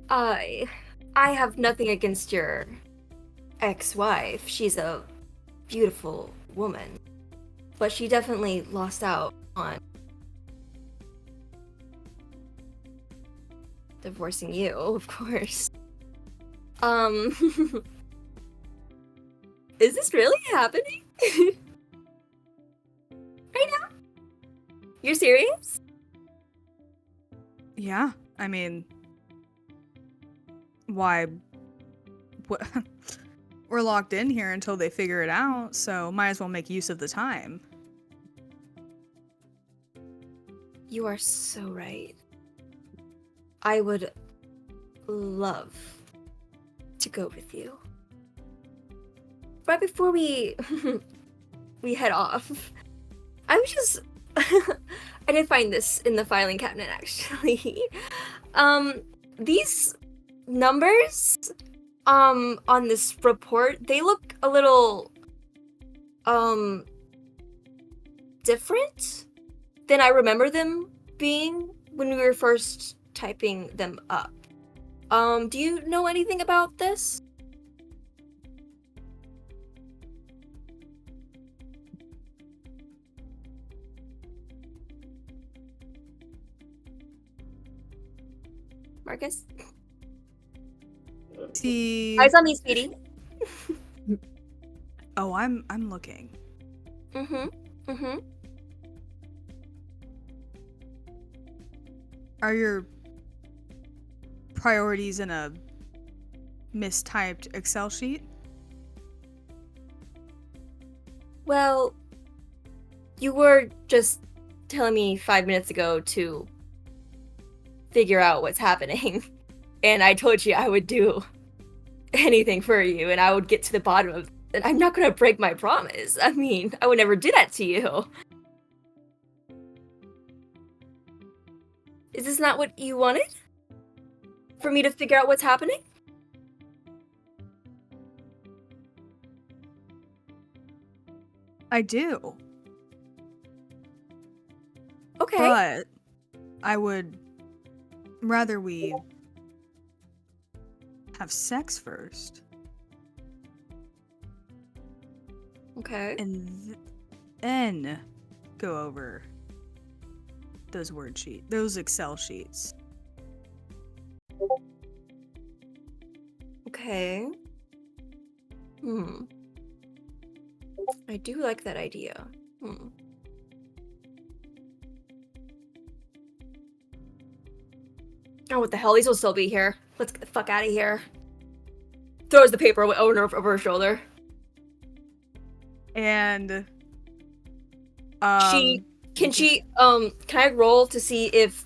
I have nothing against your ex-wife. She's a beautiful woman, but she definitely lost out on divorcing you, of course. Is this really happening? Right now? You're serious? Yeah, I mean, why? We're locked in here until they figure it out, so might as well make use of the time. You are so right. I would love to go with you. Right before we head off, I was just I did find this in the filing cabinet actually. These numbers on this report, they look a little different than I remember them being when we were first typing them up. Do you know anything about this? Marcus? See. Eyes on me, Speedy. Oh, I'm looking. Are your priorities in a mistyped Excel sheet? Well, you were just telling me 5 minutes ago to figure out what's happening. And I told you I would do anything for you and I would get to the bottom of it. And I'm not going to break my promise. I mean, I would never do that to you. Is this not what you wanted? For me to figure out what's happening? I do. Okay. But I would rather we have sex first. Okay. And then go over those Excel sheets. Okay. I do like that idea. Oh, what the hell? These will still be here. Let's get the fuck out of here. Throws the paper over her shoulder. And can I roll to see if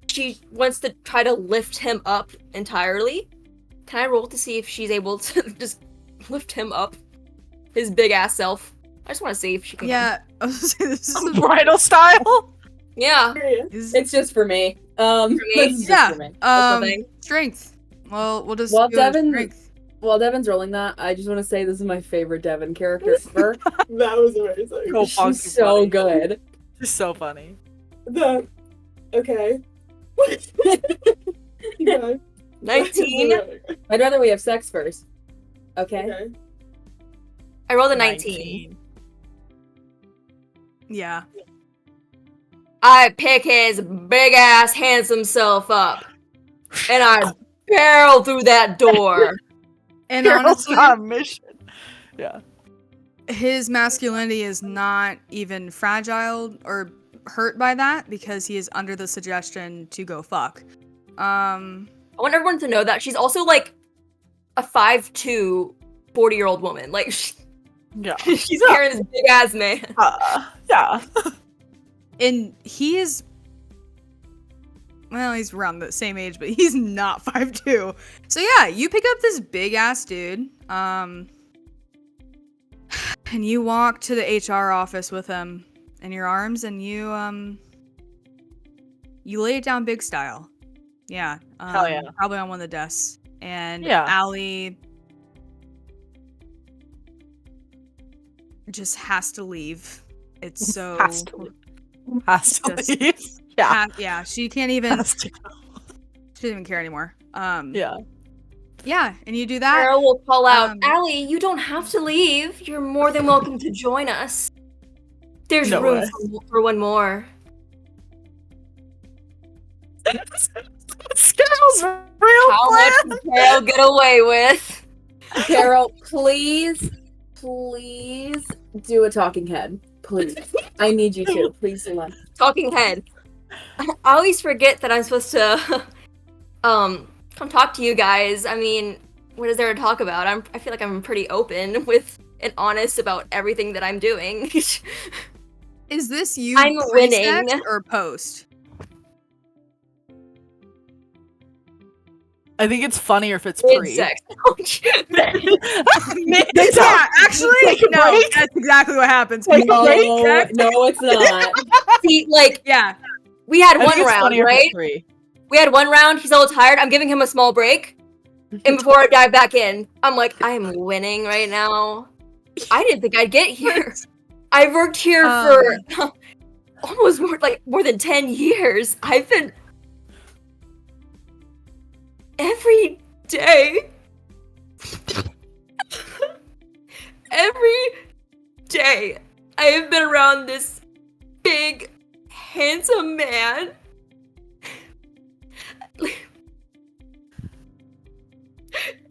she wants to try to lift him up entirely? Can I roll to see if she's able to just lift him up? His big ass self. I just want to see if she can. Yeah, I was gonna say, this is Bridal style. Yeah. It's just for me. For me? This is just Yeah. for me. Nothing. Strength. Well, we'll just Well, go with Devin- strength. While Devin's rolling that, I just want to say this is my favorite Devin character ever. That was amazing. Go funky She's so funny. good. She's so funny. Okay. Okay. 19. I'd rather we have sex first. Okay? Okay. I rolled a 19. Yeah. I pick his big ass handsome self up. And I barrel through that door. And Carol's honestly, got a mission. Yeah. his masculinity is not even fragile or hurt by that because he is under the suggestion to go fuck. I want everyone to know that she's also like a 5'2", 40-year-old woman. Like, Yeah. she's carrying this big ass man. Yeah. And he is, well, he's around the same age, but he's not 5'2". So yeah, you pick up this big ass dude, and you walk to the HR office with him in your arms, and you lay it down big style. Yeah. Hell yeah. Probably on one of the desks. And Yeah. Allie just has to leave. It's so Has to leave. Has to Just- leave. Yeah. yeah, she can't even Has to. she doesn't even care anymore. Yeah. Yeah, and you do that. Carol will call out, Um, Allie, you don't have to leave. You're more than welcome to join us. There's No room way. for one more. Carol's real How plan. much can Carol get away with? Carol, please do a talking head. Please. I need you to. Please do one. Talking head. I always forget that I'm supposed to come talk to you guys. I mean, what is there to talk about? I feel like I'm pretty open with and honest about everything that I'm doing. Is this you I'm pre-sex winning. or post? I think it's funnier if it's pre. Mid-sex. Yeah, actually, Take a no, break. that's exactly what happens. Take a No, break. no, it's not. See, like, Yeah, we had I think one it's round, funnier if it's right? pre. We had one round, he's a little tired, I'm giving him a small break. And before I dive back in, I'm like, I'm winning right now. I didn't think I'd get here. I've worked here for almost more than 10 years. I've been every day. Every day I have been around this big, handsome man.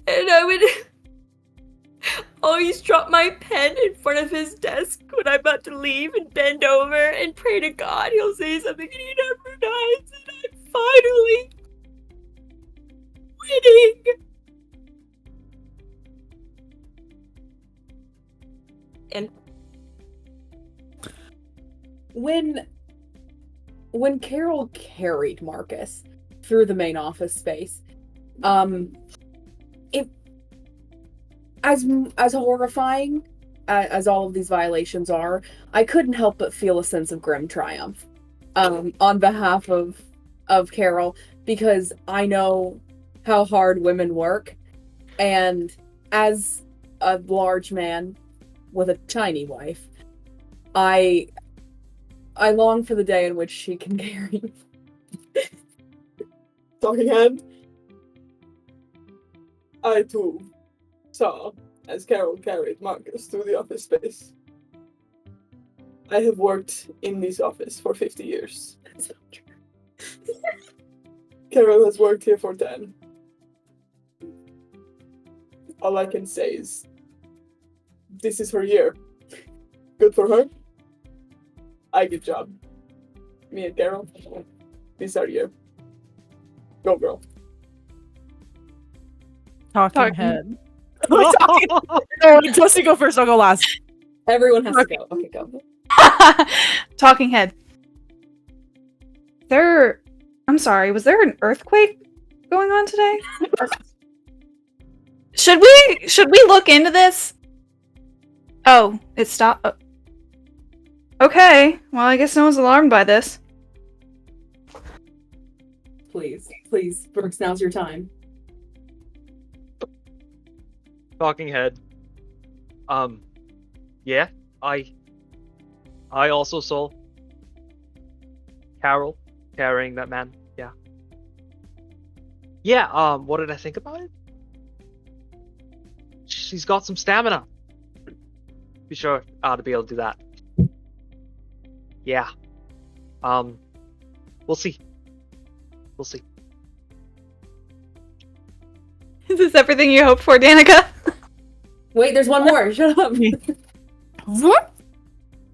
And I would always drop my pen in front of his desk when I'm about to leave and bend over and pray to God he'll say something and he never does. And I'm finally winning. And When Carol carried Marcus through the main office space, it as horrifying as all of these violations are, I couldn't help but feel a sense of grim triumph on behalf of Carol, because I know how hard women work, and as a large man with a tiny wife, I long for the day in which she can carry me. Talking head. I too saw as Carol carried Marcus through the office space. I have worked in this office for 50 years. Carol has worked here for 10. All I can say is, this is her year. Good for her. Good job. Me and Carol, this is our year. Go, girl. Talking head. No, Justin, go first. I'll go last. Everyone has to go. Okay, go. Talking head. I'm sorry, was there an earthquake going on today? Should we look into this? Oh, it stopped. Okay, well, I guess no one's alarmed by this. Please, Brooks, now's your time. Talking head. Yeah, I also saw Carol carrying that man. Yeah. Yeah, what did I think about it? She's got some stamina. Be sure to be able to do that. Yeah. We'll see. We'll see. Is this everything you hoped for, Danica? Wait, there's one more. Shut up.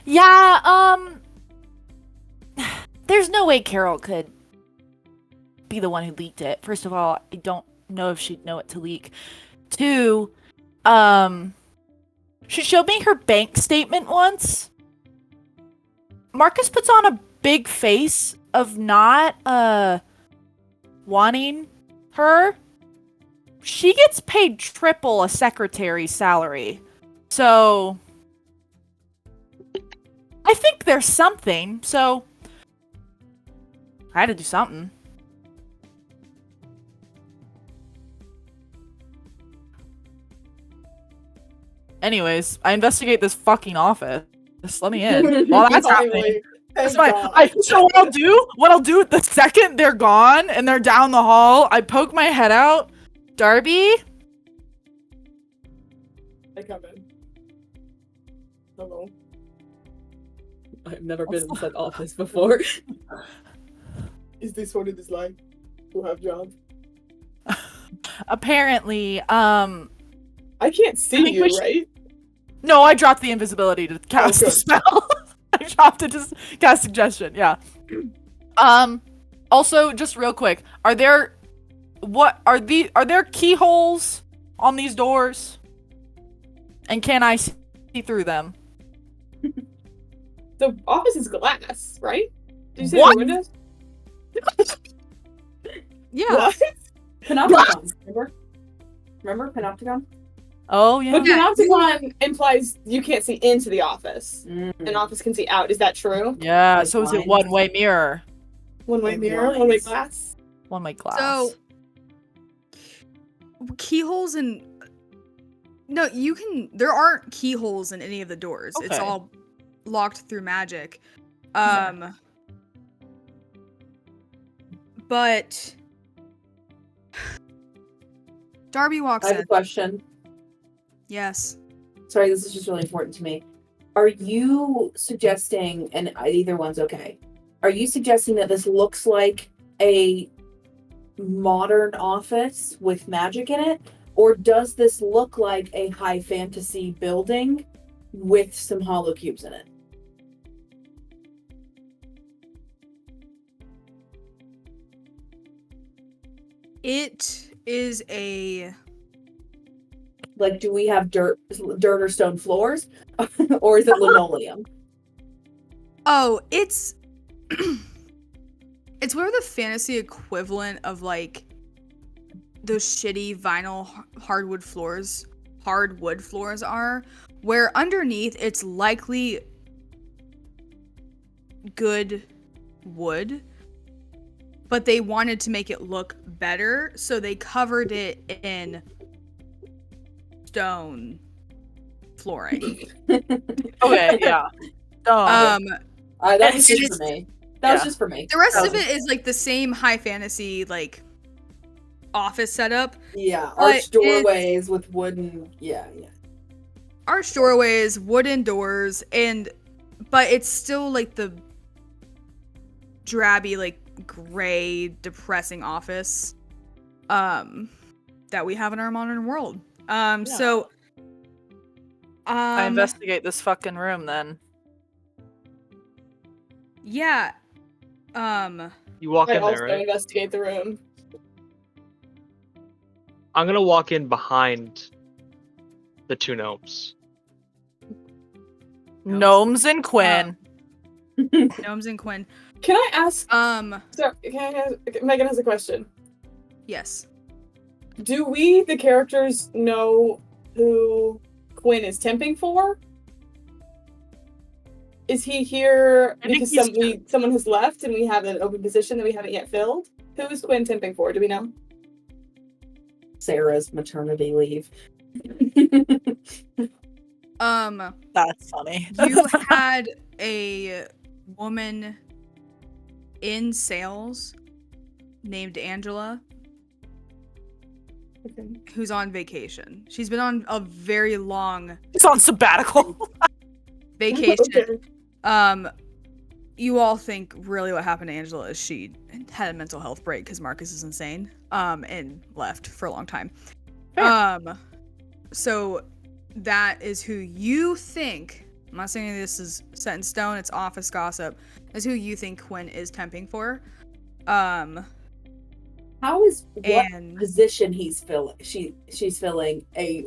Yeah, there's no way Carol could be the one who leaked it. First of all, I don't know if she'd know it to leak. 2, she showed me her bank statement once. Marcus puts on a big face of not, wanting her. She gets paid triple a secretary's salary. So I think there's something, so I had to do something. Anyways, I investigate this fucking office. Just let me in. While that's happening. That's fine. So what I'll do the second they're gone and they're down the hall, I poke my head out. Darby? I come in. Hello. I've never been in that office before. Is this what it is like to have job? Apparently, I can't see you, right? No, I dropped the invisibility to cast the spell. I dropped it to cast suggestion, yeah. Also, just real quick, are there keyholes on these doors? And can I see through them? The office is glass, right? Did you say What? the windows? Yeah. What? Panopticon. Remember Panopticon? Oh, yeah. But Panopticon implies you can't see into the office. An office can see out. Is that true? Yeah, Like so is it blinds. one-way mirror? One-way Like mirror, blinds. one-way glass. One-way glass. So keyholes and no, there aren't keyholes in any of the doors. It's Okay. all locked through magic. But Darby walks I have in. a question. Yes. Sorry, this is just really important to me. Are you suggesting, and either one's okay, are you suggesting that this looks like a modern office with magic in it? Or does this look like a high fantasy building with some hollow cubes in it? It is a Like, do we have dirt or stone floors? Or is it linoleum? it's it's where the fantasy equivalent of like those shitty vinyl hardwood floors are, where underneath it's likely good wood, but they wanted to make it look better, so they covered it in stone flooring. Okay, yeah. That was And just for me. That was just for me. The rest of it is like the same high fantasy like office setup. Yeah, but arched doorways with wooden. Yeah. Arched doorways, wooden doors, but it's still like the drabby, like gray, depressing office that we have in our modern world. So I investigate this fucking room then. yeah. You walk I in also there, right? investigate the room. I'm gonna walk in behind the two gnomes. Gnomes and Quinn. Gnomes and Quinn. Can I ask? So, Megan has a question. yes. Do we, the characters, know who Quinn is temping for? Is he here I think because he's- someone has left and we have an open position that we haven't yet filled? Who is Quinn temping for? Do we know? Sarah's maternity leave. That's funny. You had a woman in sales named Angela who's on vacation. She's been on a very long It's on sabbatical. vacation. You all think really what happened to Angela is she had a mental health break because Marcus is insane, and left for a long time. Fair. So that is who you think. I'm not saying this is set in stone. It's office gossip. Is who you think Quinn is temping for. How is what And position he's filling? She's filling a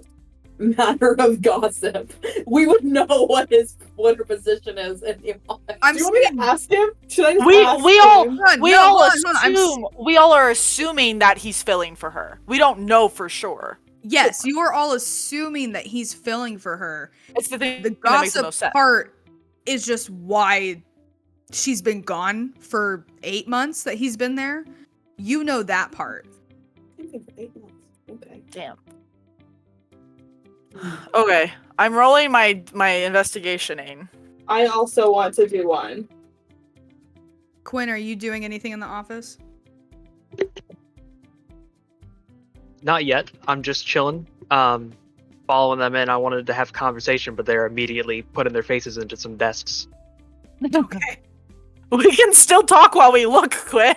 matter of gossip. We would know what her position is. I'm Do you want me saying to ask him? Should I just We ask all him? Hold on, we no, all hold on, hold on. we all are assuming that he's filling for her. We don't know for sure. Yes, you are all assuming that he's filling for her. It's the thing The that makes the gossip most sense. part is just why she's been gone for 8 months that he's been there. You know that part. Temping for 8 months. Okay. Damn. Okay, I'm rolling my investigationing. I also want to do one. Quinn, are you doing anything in the office? Not yet. I'm just chilling. Following them in. I wanted to have conversation, but they're immediately putting their faces into some desks. Okay. We can still talk while we look, Quinn.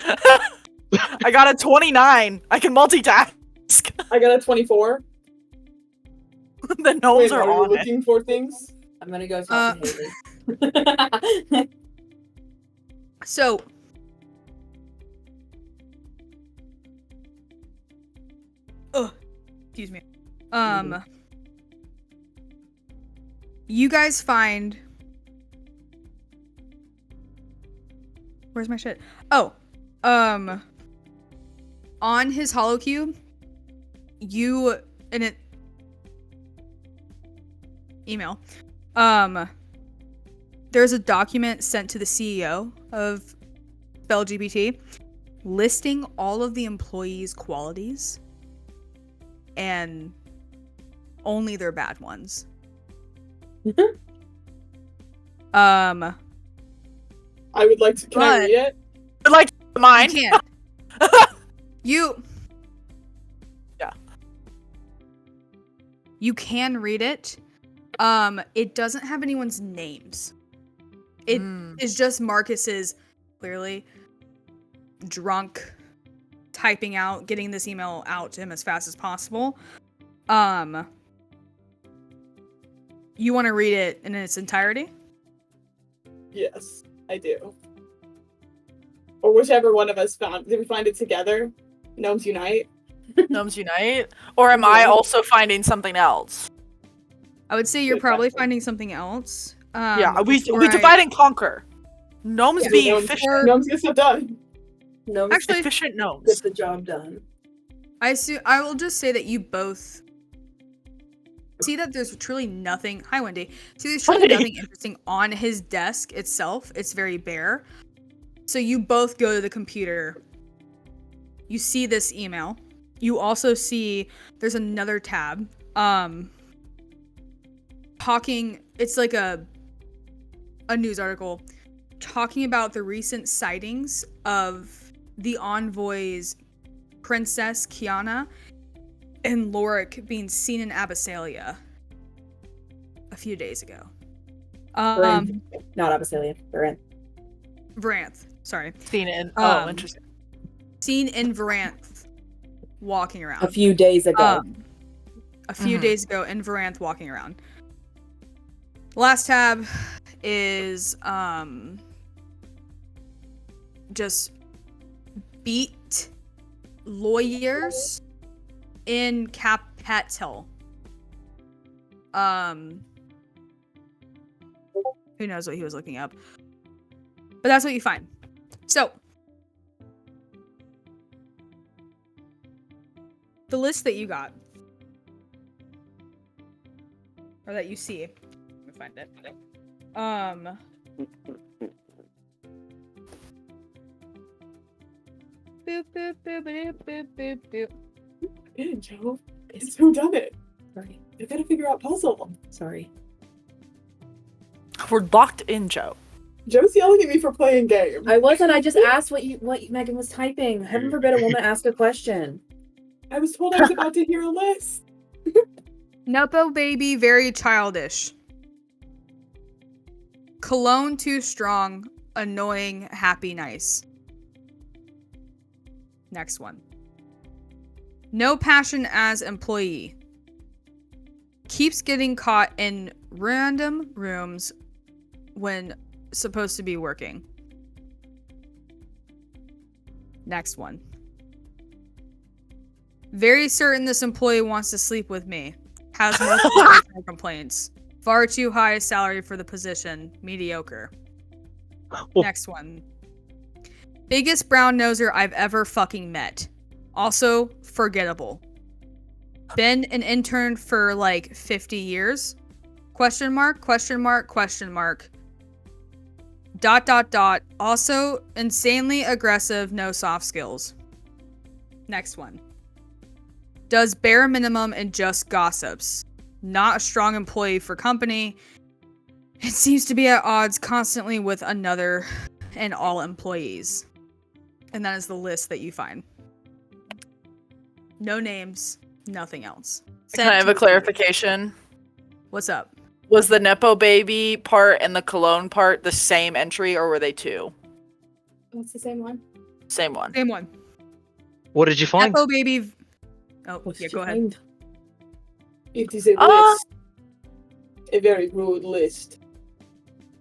I got a 29. I can multitask. I got a 24. The gnomes Wait, are are you on it. looking for things? I'm gonna go talk to Haley. So, excuse me. You guys find. Where's my shit? Oh, on his holocube, you in it. Email. There's a document sent to the CEO of Spell-GPT listing all of the employees' qualities and only their bad ones. I would like to. Can I But- read it? Like mine. You can't. You. Yeah. You can read it. It doesn't have anyone's names. It is just Marcus's clearly drunk typing out, getting this email out to him as fast as possible. You want to read it in its entirety? Yes, I do. Or whichever one of us found. Did we find it together? Gnomes Unite? Gnomes unite? Or am I Yeah. also finding something else? I would say you're Good probably question. finding something else. Yeah, we before I- divide and conquer. Gnomes Yeah, being gnomes- efficient. Gnomes get stuff done. No, Actually- Efficient get gnomes. the job done. I will just say that you both see that there's truly nothing. Hi, Wendy. See, there's truly Wendy. nothing interesting on his desk itself. It's very bare. So you both go to the computer. You see this email. You also see there's another tab. Talking. It's like a news article talking about the recent sightings of the envoys Princess Kiana and Lorik being seen in Abyssalia a few days ago. Um, Not Abyssinian. Varanth. Varanth. Sorry. Seen it. Interesting. Seen in Varanth walking around. A few days ago. A few days ago in Varanth walking around. Last tab is just beat lawyers in Capet Hill. Who knows what he was looking up. But that's what you find. So the list that you got, or that you see, let me find it. Boop, boop, boop, boop, boop, boop, boop. Yeah, Joe. It's who done it. Sorry. You gotta figure out puzzle. Sorry. We're locked in, Joe. Joe's yelling at me for playing game. I wasn't. I just asked what Megan was typing. Heaven forbid a woman ask a question. I was told I was about to hear a list. Nepo baby, very childish. Cologne too strong, annoying, happy, nice. Next one. No passion as employee. Keeps getting caught in random rooms when supposed to be working. Next one. Very certain this employee wants to sleep with me. Has multiple personal complaints. Far too high salary for the position. Mediocre. Next one. Biggest brown noser I've ever fucking met. Also, forgettable. Been an intern for like 50 years. Question mark, question mark, question mark. ... Also, insanely aggressive, no soft skills. Next one. Does bare minimum and just gossips. Not a strong employee for company. It seems to be at odds constantly with another and all employees. And that is the list that you find. No names, nothing else. Can I have a clarification? What's up? Was the Nepo baby part and the Cologne part the same entry, or were they two? What's the same one? Same one. Same one. What did you find? Nepo baby. Oh, What did yeah, you go ahead. find? It is a list. A very rude list.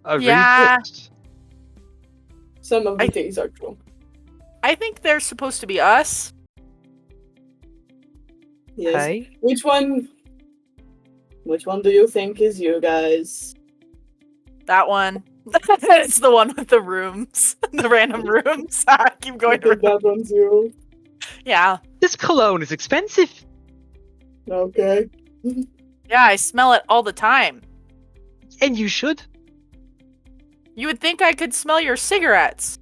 A Yeah. read-list. Some of the things are true. I think they're supposed to be us. Yes. Hey. Which one do you think is you guys? That one. It's the one with the rooms. The random rooms. I keep I going think around. that one's you. Yeah. This cologne is expensive. Okay. Yeah, I smell it all the time. And you should. You would think I could smell your cigarettes.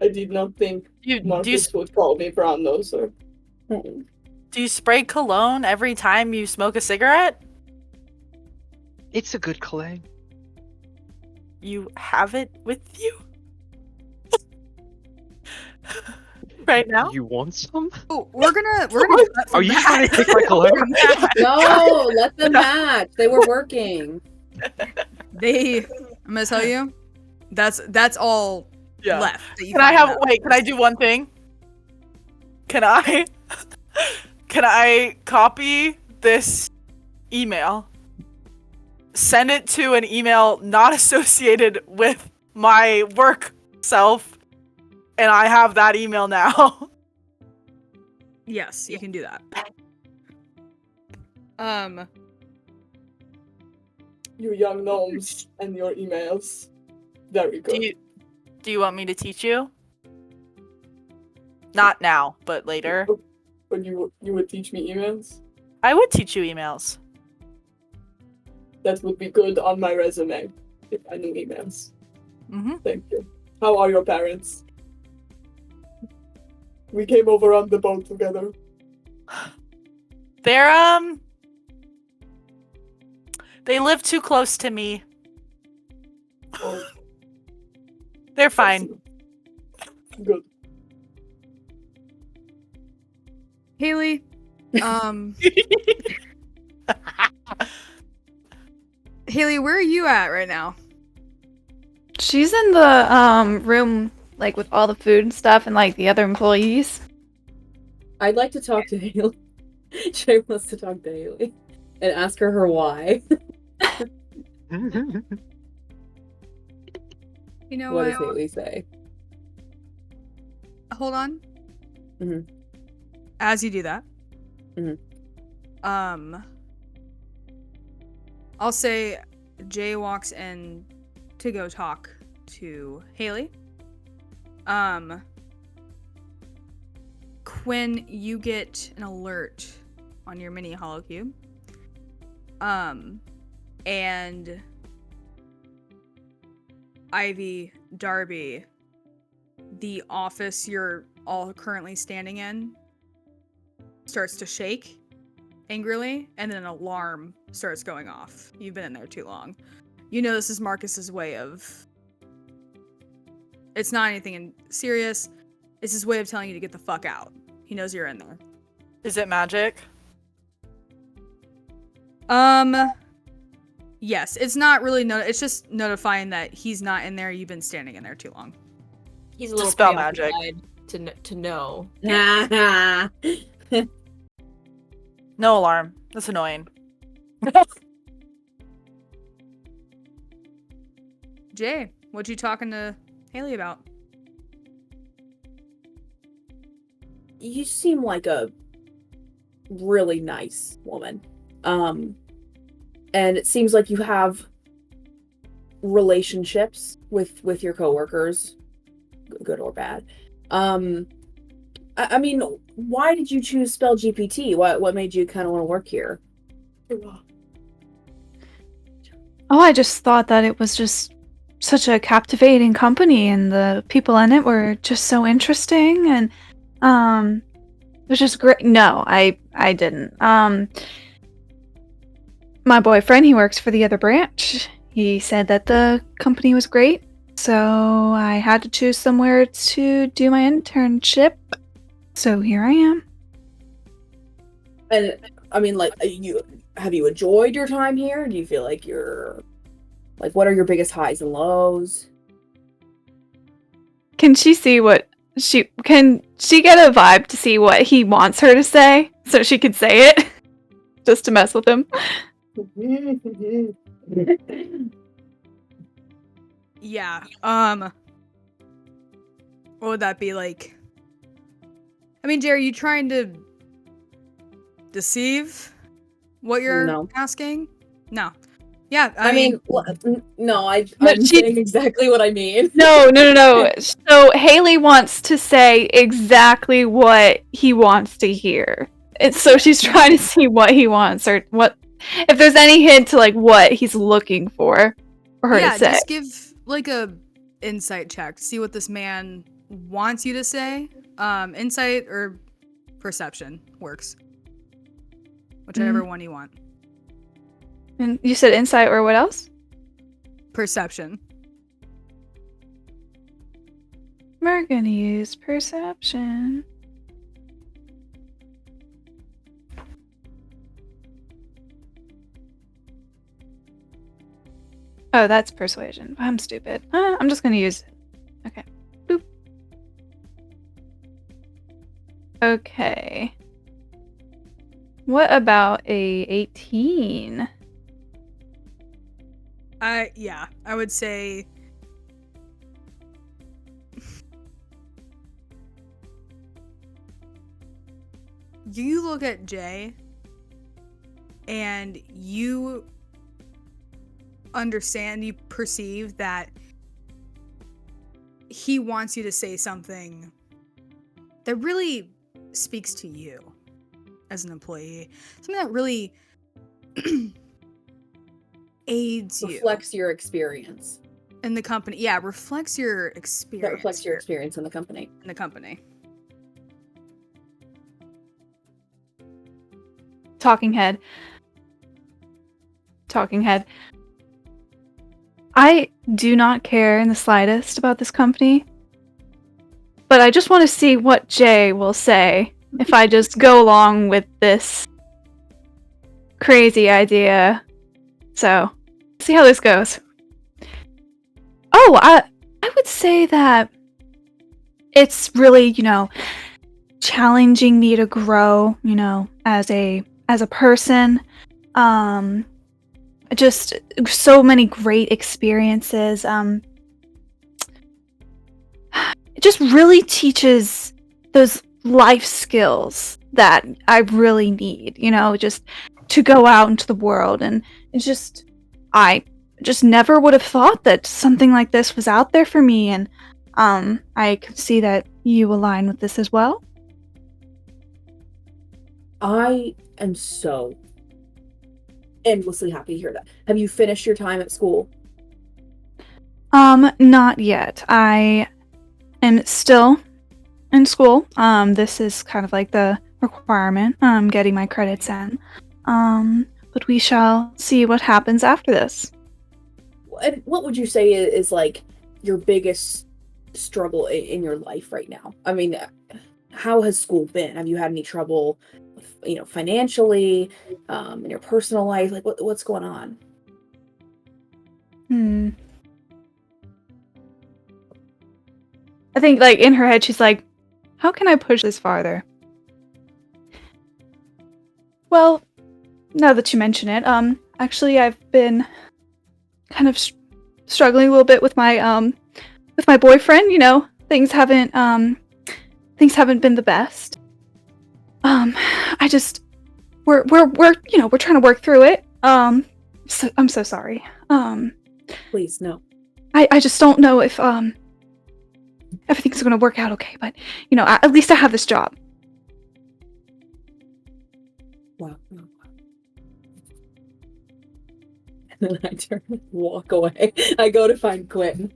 I did not think Do you Marcus would call me brown noser. do you spray cologne every time you smoke a cigarette? It's a good cologne. You have it with you? Right now? You want some? Oh, we're gonna cut from Are you that. trying to take my cologne? No, let them match. They were working. I'm gonna tell you, that's all Yeah. left. That you Can I find have out. wait, can I do one thing? Can I copy this email? Send it to an email not associated with my work self, and I have that email now. Yes, you can do that. You young gnomes and your emails. Very good. Do you want me to teach you? Not now, but later. But you would teach me emails? I would teach you emails. That would be good on my resume if I knew emails. Mm-hmm. Thank you. How are your parents? We came over on the boat together. They're they live too close to me. Oh, They're fine. good. Haley, Haley, where are you at right now? She's in the room like with all the food and stuff and like the other employees. I'd like to talk to Haley. Shay wants to talk to Haley and ask her why. You know What what? does Haley say? Hold on. Mhm. As you do that, Mhm. I'll say Jay walks in to go talk to Haley. Quinn, you get an alert on your mini holocube. And Ivy, Darby, the office you're all currently standing in starts to shake angrily, and then an alarm starts going off. You've been in there too long. You know this is Marcus's way of... It's not anything serious. It's his way of telling you to get the fuck out. He knows you're in there. Is it magic? Yes. It's not really... It's just notifying that he's not in there. You've been standing in there too long. He's a little Spell magic. preoccupied to know. No alarm. That's annoying. Jay, what you talking to Haley about? You seem like a really nice woman. And it seems like you have relationships with your coworkers, good or bad. I mean, why did you choose Spell-GPT? What made you kind of want to work here? Oh, I just thought that it was just such a captivating company and the people in it were just so interesting and it was just great. No, I didn't. My boyfriend, he works for the other branch. He said that the company was great, so I had to choose somewhere to do my internship. So here I am. And I mean, like, have you enjoyed your time here? Do you feel like what are your biggest highs and lows? Can she see what can she get a vibe to see what he wants her to say so she could say it just to mess with him? Yeah. What would that be like? I mean, Jay, are you trying to deceive what you're asking? No. Yeah, I mean no, I'm saying exactly what I mean. No. So Haley wants to say exactly what he wants to hear. And so she's trying to see what he wants or what if there's any hint to like what he's looking for her to say. Yeah, just give like a insight check to see what this man wants you to say. Insight or perception works. Whichever one you want. And you said insight or what else? Perception. We're gonna use perception. Oh, that's persuasion. I'm stupid. I'm just gonna use it. Okay. Boop. Okay. What about a 18? Yeah, I would say you look at Jay and you understand, you perceive that he wants you to say something that really speaks to you as an employee. Something that really aids you. Reflects your experience. In the company. Yeah, reflects your experience. That reflects your experience in the company. In the company. Talking head. I do not care in the slightest about this company, but I just want to see what Jay will say if I just go along with this crazy idea. So, see how this goes. Oh, I would say that it's really, challenging me to grow, as a person. Just so many great experiences. It just really teaches those life skills that I really need, just to go out into the world. And it's just, I just never would have thought that something like this was out there for me. And I could see that you align with this as well. I am so endlessly happy to hear that. Have you finished your time at school? Not yet. I am still in school. This is kind of like the requirement. Getting my credits in. But we shall see what happens after this. And what would you say is like your biggest struggle in your life right now? I mean, how has school been? Have you had any trouble, financially, in your personal life? Like, what's going on? I think, like, in her head, she's like, how can I push this farther? Well, now that you mention it, actually, I've been kind of struggling a little bit with my boyfriend. Things haven't been the best. We're trying to work through it. So, I'm so sorry. Please, no. I just don't know if everything's gonna work out okay, but at least I have this job. Wow. And then I turn and walk away. I go to find Quentin.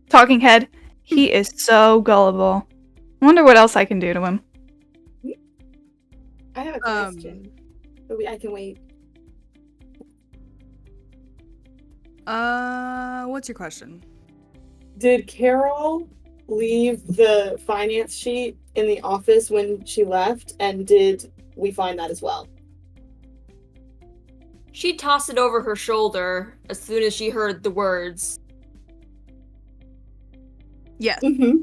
Talking head, he is so gullible. I wonder what else I can do to him. I have a question. But I can wait. What's your question? Did Carol leave the finance sheet in the office when she left? And did we find that as well? She tossed it over her shoulder as soon as she heard the words. Yeah. Mm-hmm.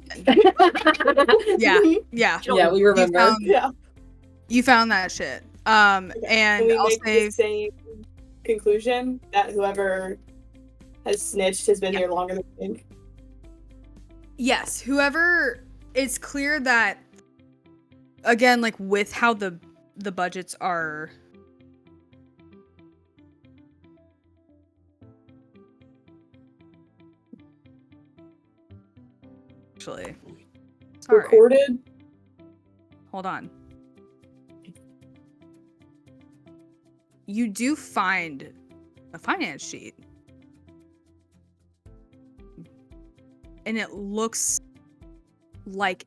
Yeah. Yeah, we remember. You found that shit. And Can we I'll make say the same conclusion that whoever has snitched has been here longer than we think? yes, whoever, it's clear that, again, like with how the budgets are actually sorry. Recorded? Hold on. You do find a finance sheet. And it looks like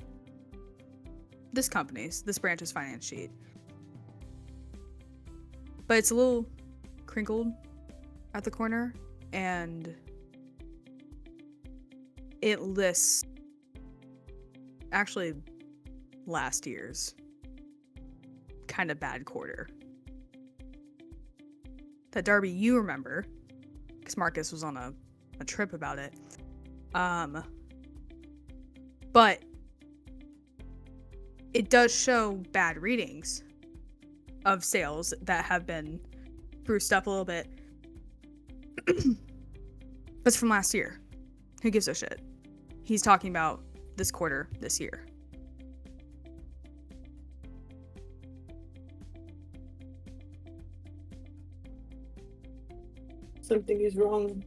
this branch's finance sheet. But it's a little crinkled at the corner, and it lists actually last year's kind of bad quarter. That Darby, you remember, because Marcus was on a trip about it. But it does show bad readings of sales that have been spruced up a little bit. But it's from last year. Who gives a shit? He's talking about this quarter, this year. Something is wrong.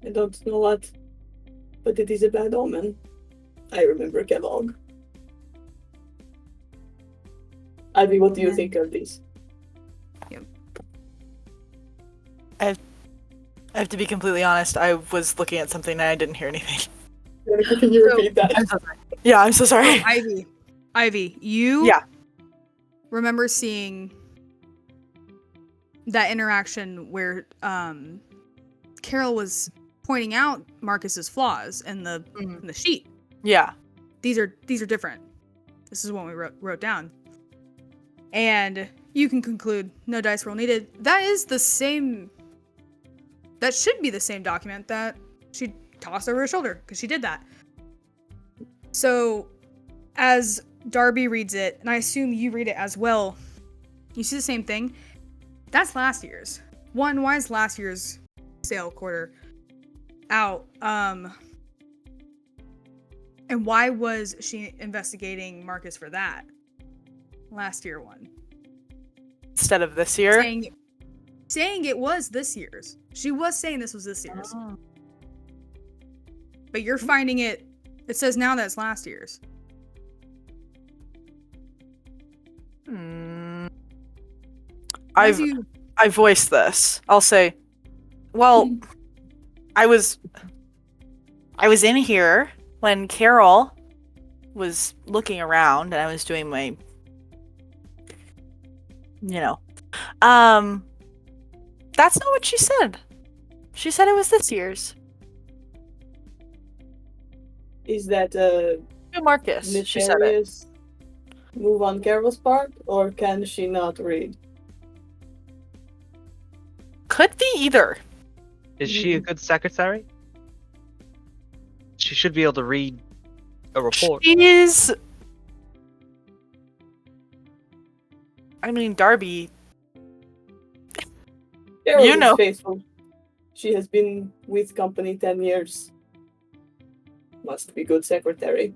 I don't know what, but it is a bad omen. I remember Kellogg. Ivy, what do you think of this? I have to be completely honest. I was looking at something and I didn't hear anything. Can you repeat that? I'm so sorry. Yeah, I'm so sorry. Ivy, you remember seeing that interaction where Carol was pointing out Marcus's flaws in the sheet. Yeah. These are different. This is what we wrote down. And you can conclude. No dice roll needed. That is the same. That should be the same document that she tossed over her shoulder, because she did that. So, as Darby reads it, and I assume you read it as well, you see the same thing. That's last year's. One, why is last year's sale quarter out? And why was she investigating Marcus for that? Last year one. Instead of this year? Saying it was this year's. She was saying this was this year's. Oh. But you're finding it says now that it's last year's. I voiced this. I'll say, well, I was in here when Carol was looking around and I was doing my, that's not what she said. She said it was this year's. Is that Marcus, she said it. nefarious move on Carol's part, or can she not read? Could be either. Is she a good secretary? She should be able to read a report. She's... I mean, Darby... Carol You is know. faithful. She has been with company 10 years. Must be good secretary.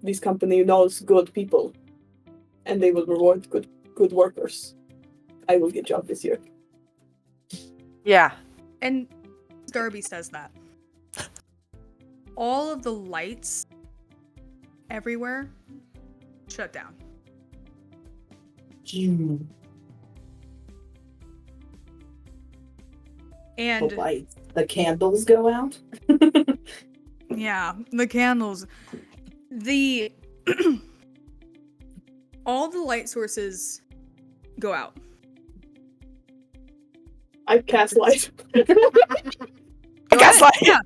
This company knows good people, and they will reward good workers. I will get job this year. Yeah. And Darby says that. All of the lights everywhere shut down. And The lights. The candles go out. yeah, the candles. All the light sources go out. I cast light. Gaslight! Yeah.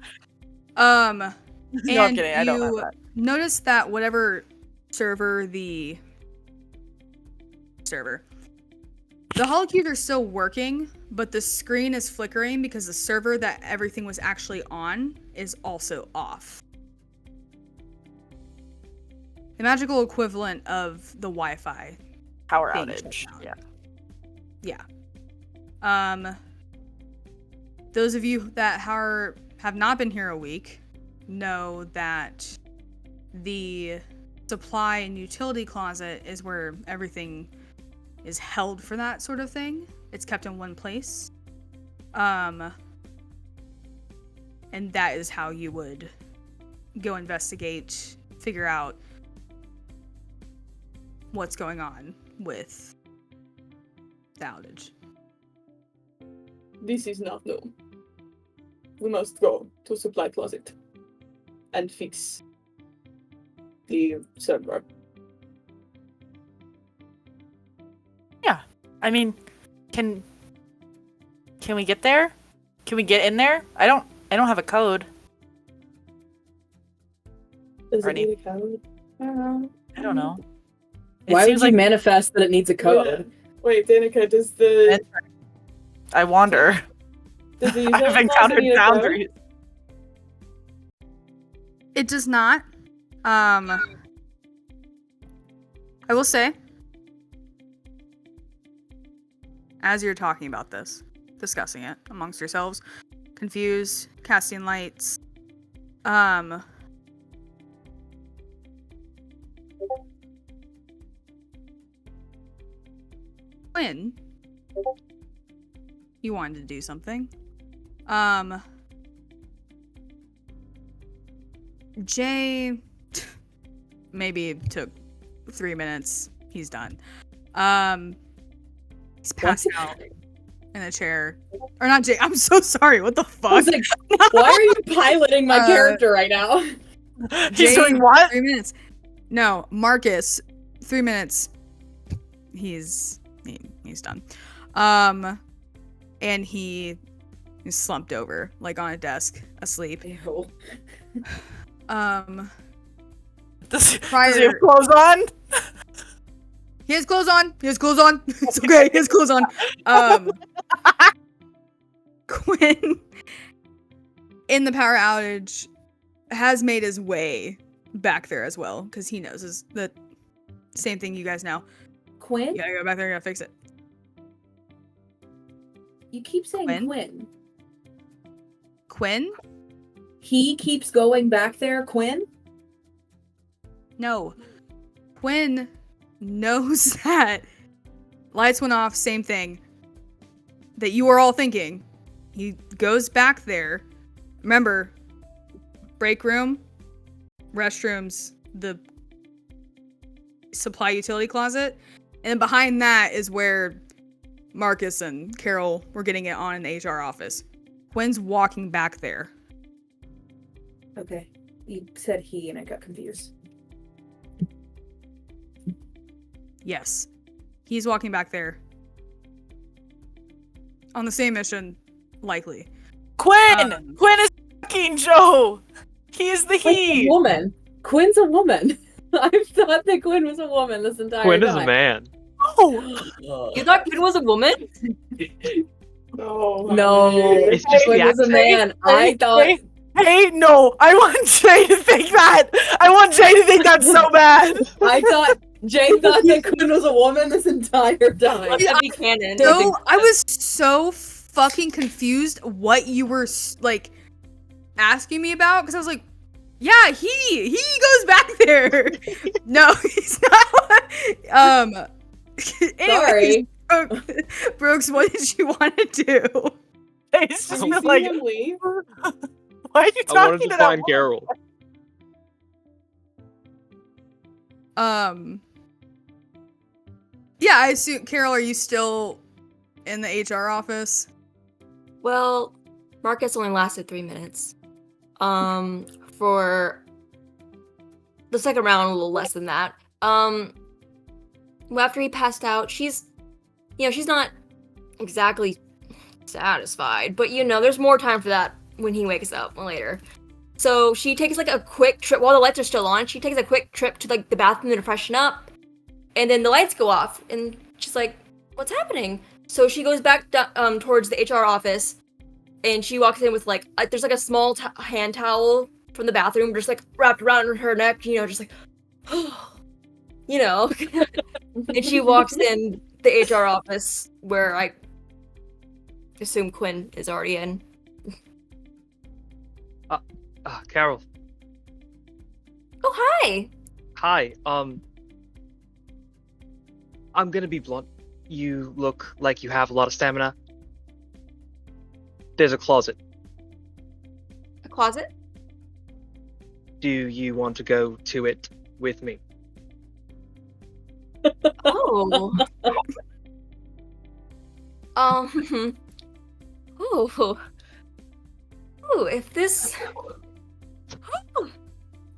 No, I'm And kidding. I don't have you that. notice that whatever server the holocues are still working, but the screen is flickering because the server that everything was actually on is also off. The magical equivalent of the Wi-Fi. Power being outage. shut down. Yeah. Those of you that have not been here a week know that the supply and utility closet is where everything is held for that sort of thing. It's kept in one place. And that is how you would go investigate, figure out what's going on with the outage. This is not new. We must go to supply closet and fix the server. Yeah. I mean, can we get there? Can we get in there? I don't have a code. Does it Already. need a code? I don't know. Why seems would you manifest that it needs a code? Wait, Danica, does the I wander. does the I've utility closet encountered need a code? boundaries. It does not. I will say, as you're talking about this, discussing it amongst yourselves, confused, casting lights, Quinn, you wanted to do something. Jay maybe took 3 minutes. He's done. He's passed out in a chair. Or not Jay. I'm so sorry. What the I fuck? was like, why are you piloting my Uh, character right now? He's Jay, doing what? 3 minutes. No, Marcus. 3 minutes. He's done. And he's slumped over, like on a desk, asleep. Ew. Does he Prior- have clothes on? He has clothes on. It's okay. He has clothes on. Quinn, in the power outage, has made his way back there as well, because he knows is the same thing you guys know. Quinn? You gotta go back there, you gotta fix it. You keep saying Quinn? Quinn. Quinn? He keeps going back there, Quinn? No. Quinn knows that lights went off, same thing that you were all thinking. He goes back there. Remember, break room, restrooms, the supply utility closet, and then behind that is where Marcus and Carol were getting it on in the HR office. Quinn's walking back there. Okay. You said he and I got confused. Yes. He's walking back there. On the same mission, likely. Quinn! Quinn is fucking Joe! He is the Quinn's he! a woman. Quinn's a woman. I've thought that Quinn was a woman this entire Quinn time. is a man. Oh! You thought Quinn was a woman? No. It's just Quinn the was a accent. man. I thought... Hey, no! I want Jay to think that! I want Jay to think that so bad! I thought... Jay thought that Quinn was a woman this entire time. Let that be canon. So I was so fucking confused what you were like asking me about, because I was like, yeah, he goes back there. No, he's not. Anyways, Brooks, what did you want to do? It's just You been see like, him leave? why are you I wanted talking to to that find woman? Carol. Yeah, I assume, Carol, are you still in the HR office? Well, Marcus only lasted 3 minutes. For the second round, a little less than that. Well, after he passed out, she's not exactly satisfied, but there's more time for that when he wakes up later. So she takes like a quick trip while the lights are still on. She takes a quick trip to like the bathroom to freshen up, and then the lights go off, and she's like, "What's happening?" So she goes back towards the HR office, and she walks in with like there's like a small hand towel from the bathroom just like wrapped around her neck, just like, and she walks in the HR office where I assume Quinn is already in. Carol. Oh, hi. Hi. I'm gonna be blunt. You look like you have a lot of stamina. There's a closet. A closet? Do you want to go to it with me? Oh.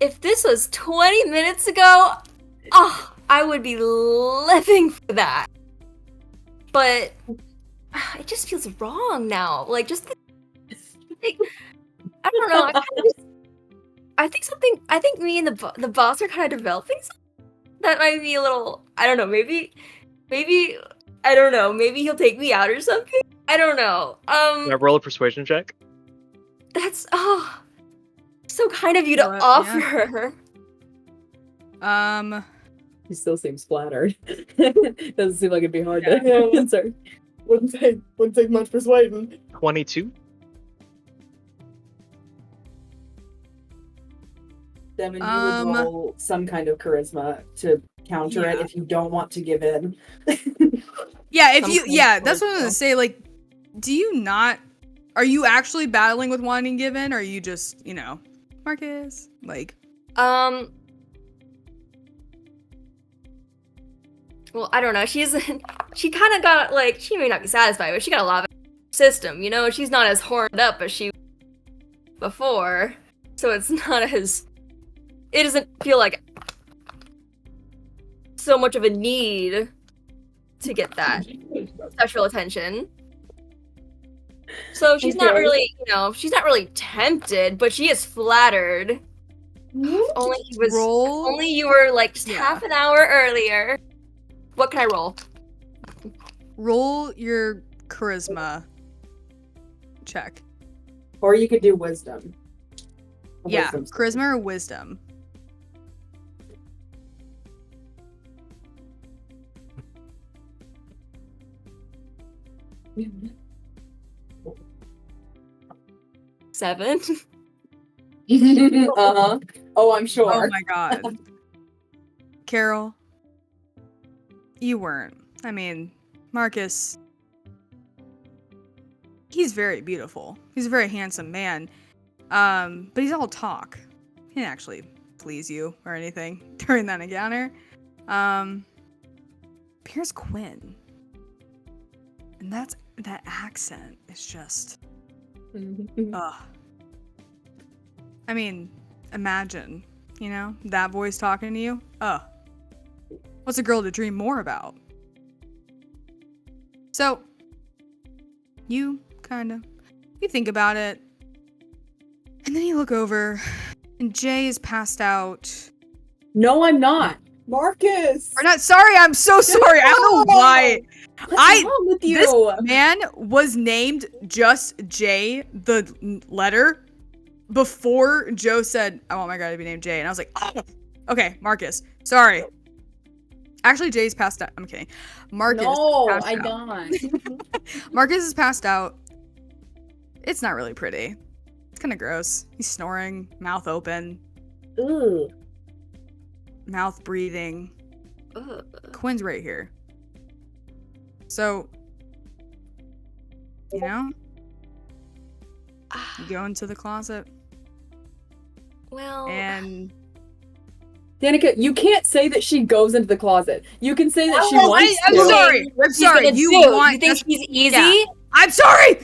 If this was 20 minutes ago, I would be living for that. But it just feels wrong now. Like, just I don't know. I think me and the boss are kind of developing something that might be a little. I don't know. Maybe. I don't know. Maybe he'll take me out or something. I don't know. Can I roll a persuasion check? That's so kind of you to offer. He still seems flattered. Doesn't seem like it'd be hard to Yeah. answer. Wouldn't take much persuading. 22. Devin, you would roll some kind of charisma to counter it if you don't want to give in. Yeah, Some that's what I was gonna say. Like, do you not? Are you actually battling with wanting to give in, or are you just, Marcus? Like, Well, I don't know. She kind of got like, she may not be satisfied, but she got a lot of system. She's not as horned up as she before, so it's not as. It doesn't feel like so much of a need to get that special attention. So she's not really, she's not really tempted, but she is flattered. Only you were like just half an hour earlier. What can I roll? Roll your charisma check. Or you could do wisdom. A Yeah, wisdom charisma or wisdom. save. 7. Uh-huh. Oh, I'm sure. Oh my god. Carol, you weren't. I mean, Marcus, he's very beautiful. He's a very handsome man. But he's all talk. He didn't actually please you or anything during that encounter. Here's Quinn. And that accent is just ugh. I mean, imagine, that voice talking to you. What's a girl to dream more about? So, you think about it, and then you look over, and Jay is passed out. No, I'm not. Marcus! Or not, sorry, I'm so sorry. I don't know why. What's wrong with you? This man was named just Jay, the letter, before Joe said, I want my guy to be named Jay. And I was like, oh, okay, Marcus. Sorry. Actually, Jay's passed out. I'm kidding. Marcus. No, passed I out. don't. Marcus is passed out. It's not really pretty. It's kind of gross. He's snoring, mouth open, Ooh. mouth breathing. Ugh. Quinn's right here. So, you go into the closet Well, and Danica, you can't say that she goes into the closet. You can say that she Oh, wants I'm to. sorry. I'm she's sorry. gonna You do. want? You think that's- she's easy? yeah. I'm sorry.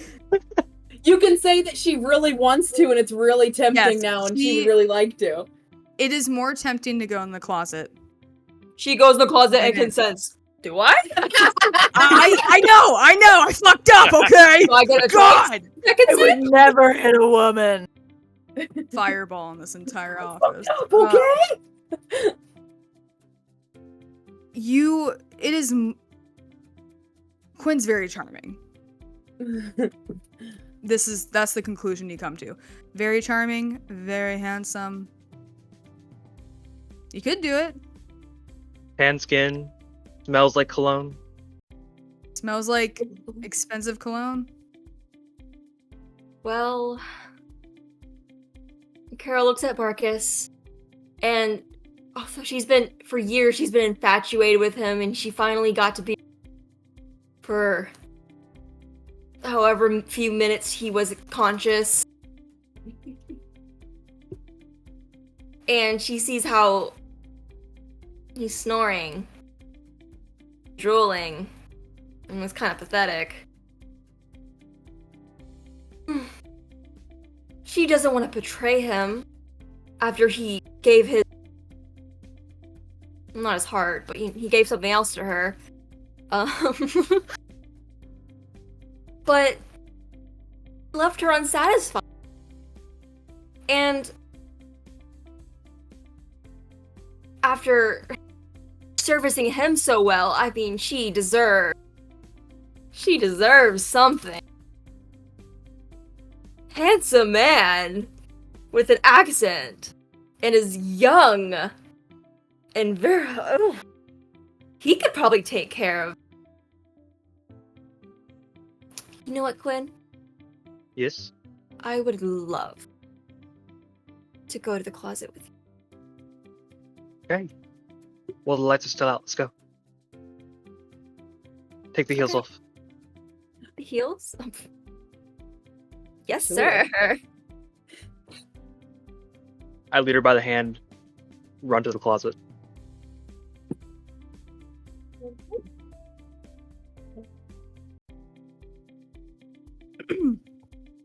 You can say that she really wants to, and it's really tempting Yes, now, and she she- would really like to. It is more tempting to go in the closet. She goes in the closet and Okay. consents. Do I? I know. I fucked up. Okay. Do I get a God. choice? I I consent. would never hit a woman. Fireball in this entire office. Okay. Quinn's very charming. That's the conclusion you come to. Very charming, very handsome. You could do it. Tan skin, smells like cologne. Smells like expensive cologne. Well, Carol looks at Marcus, and although for years she's been infatuated with him, and she finally got to be for however few minutes he was conscious. And she sees how he's snoring, drooling, and it's kind of pathetic. She doesn't want to betray him after he gave his, not his heart, but he gave something else to her. But left her unsatisfied. And after servicing him so well, I mean, she deserves something. Handsome man with an accent and is young and very he could probably take care of. You know what, Quinn? Yes. I would love to go to the closet with you. Okay. Well, the lights are still out. Let's go. Take the heels Okay. off. The heels? Yes, Sure. sir. I lead her by the hand, run to the closet.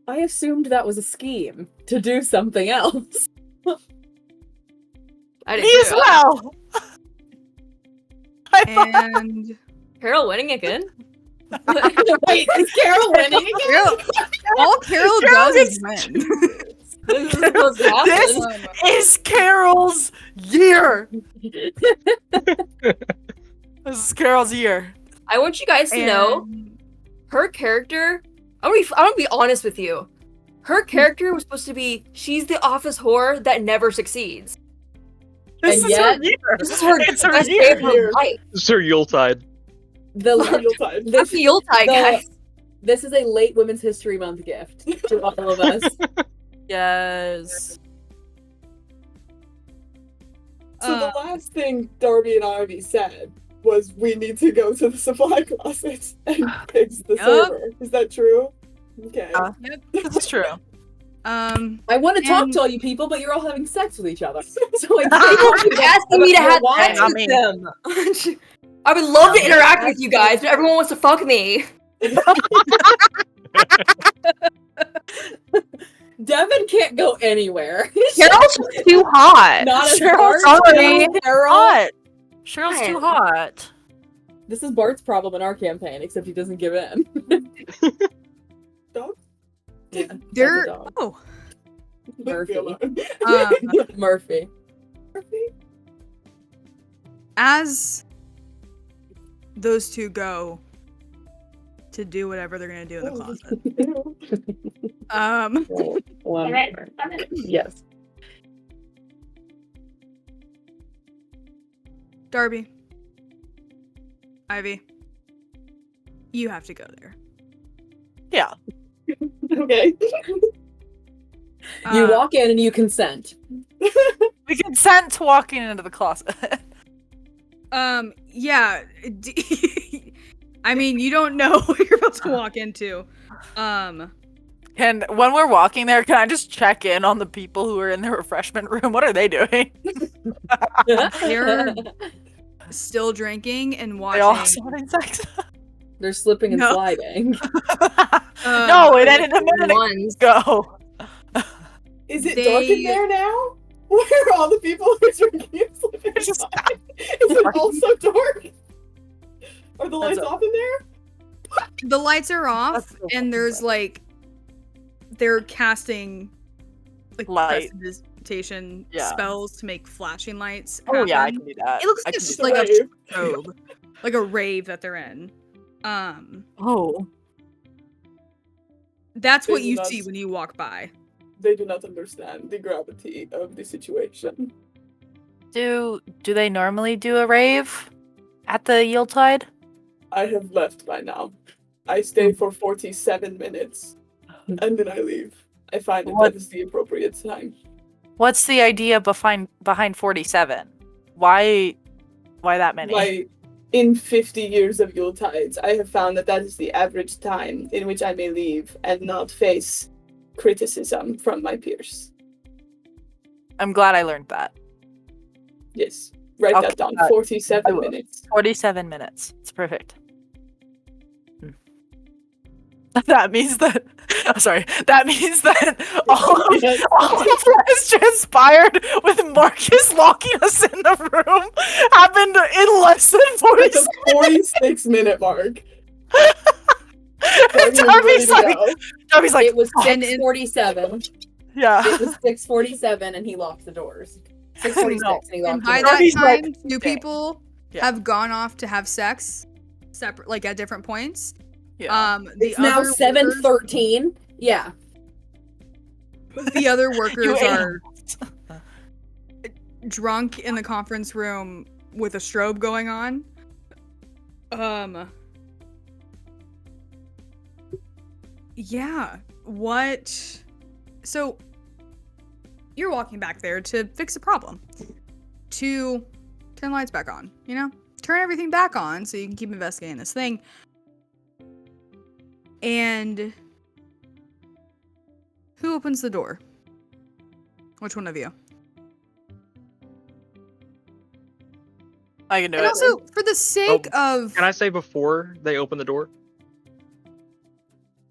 I assumed that was a scheme to do something else. I Me didn't as do it. well. I thought And Carol winning again. Wait, is Carol winning again? Carol, all Carol Carol does is win. This is supposed to happen. this is Carol's year. This is Carol's year. I want you guys to know And her character. I'm gonna be honest with you. Her character was supposed to be she's the office whore that never succeeds. This And is yet- her year. This is her It's her best year. day of her life. Sir Yuletide. The Yuletide. That's the Yuletide, the- guys. This is a late Women's History Month gift to all of us. Yes. So the last thing Darby and Ivy said was we need to go to the supply closet and fix the Yup. server. Is that true? Okay. Yep. This is true. I want to talk And- to all you people, but you're all having sex with each other. So I can't You're asking me to have Why sex not with me. them. I would love to No, interact that's with you guys, but everyone wants to fuck me. Devin can't go anywhere. Carol's too hot. Not as Cheryl's Bart, sorry. no, Carol. Hot. Cheryl's too hot. This is Bart's problem in our campaign, except he doesn't give in. Dog? Yeah, that's a They're dog. oh Murphy. Murphy. Murphy. As those two go to do whatever they're gonna do in the closet. One. Yes. Darby, Ivy, you have to go there. Yeah. Okay. You Uh, walk in and you consent. We consent to walking into the closet. Yeah. I mean, you don't know what you're about to walk into. When we're walking there, can I just check in on the people who are in the refreshment room? What are they doing? They're still drinking and They all watching. having sex? They're slipping and No. sliding. No, it ended a minute Ones. ago. Is it dark in They- there now? Where are all the people who are drinking and slipping It's just- inside? Is it also dark? Are the lights That's off in there? The lights are off, That's so and fucking there's funny. like they're casting like Light. prestidigitation Yeah. spells to make flashing lights. Oh yeah, I happen. can do that. It looks I like, can do like a Rave. strobe, like a rave that they're in. Oh. That's what It's you nuts. see when you walk by. They do not understand the gravity of the situation. Do they normally do a rave at the Yuletide? I have left by now. I stay for 47 minutes and then I leave. I find that What- that is the appropriate time. What's the idea behind 47? Why that many? Like, in 50 years of Yuletides, I have found that that is the average time in which I may leave and not face criticism from my peers. I'm glad I learned that. Yes. Write Okay, that down. I 47 will. minutes. 47 minutes. It's perfect. That means that. Oh, sorry. That means that all of what has transpired with Marcus locking us in the room happened in less than At 47 the 46-minute mark. And Darby's like, It was And 6:47. yeah. It was 6:47, and he locked the doors. 6:46, No. and he And locked by the that doors. Darby's like, time, two "Dang." people Yeah. have gone off to have sex, separate, like at different points. Yeah. The It's now other 7:13. Yeah. The other workers You are drunk in the conference room with a strobe going on. Yeah. What? So you're walking back there to fix a problem. To turn the lights back on, you know? Turn everything back on so you can keep investigating this thing. And who opens the door? Which one of you? I can do And it. also, for the sake of... Can I say before they open the door?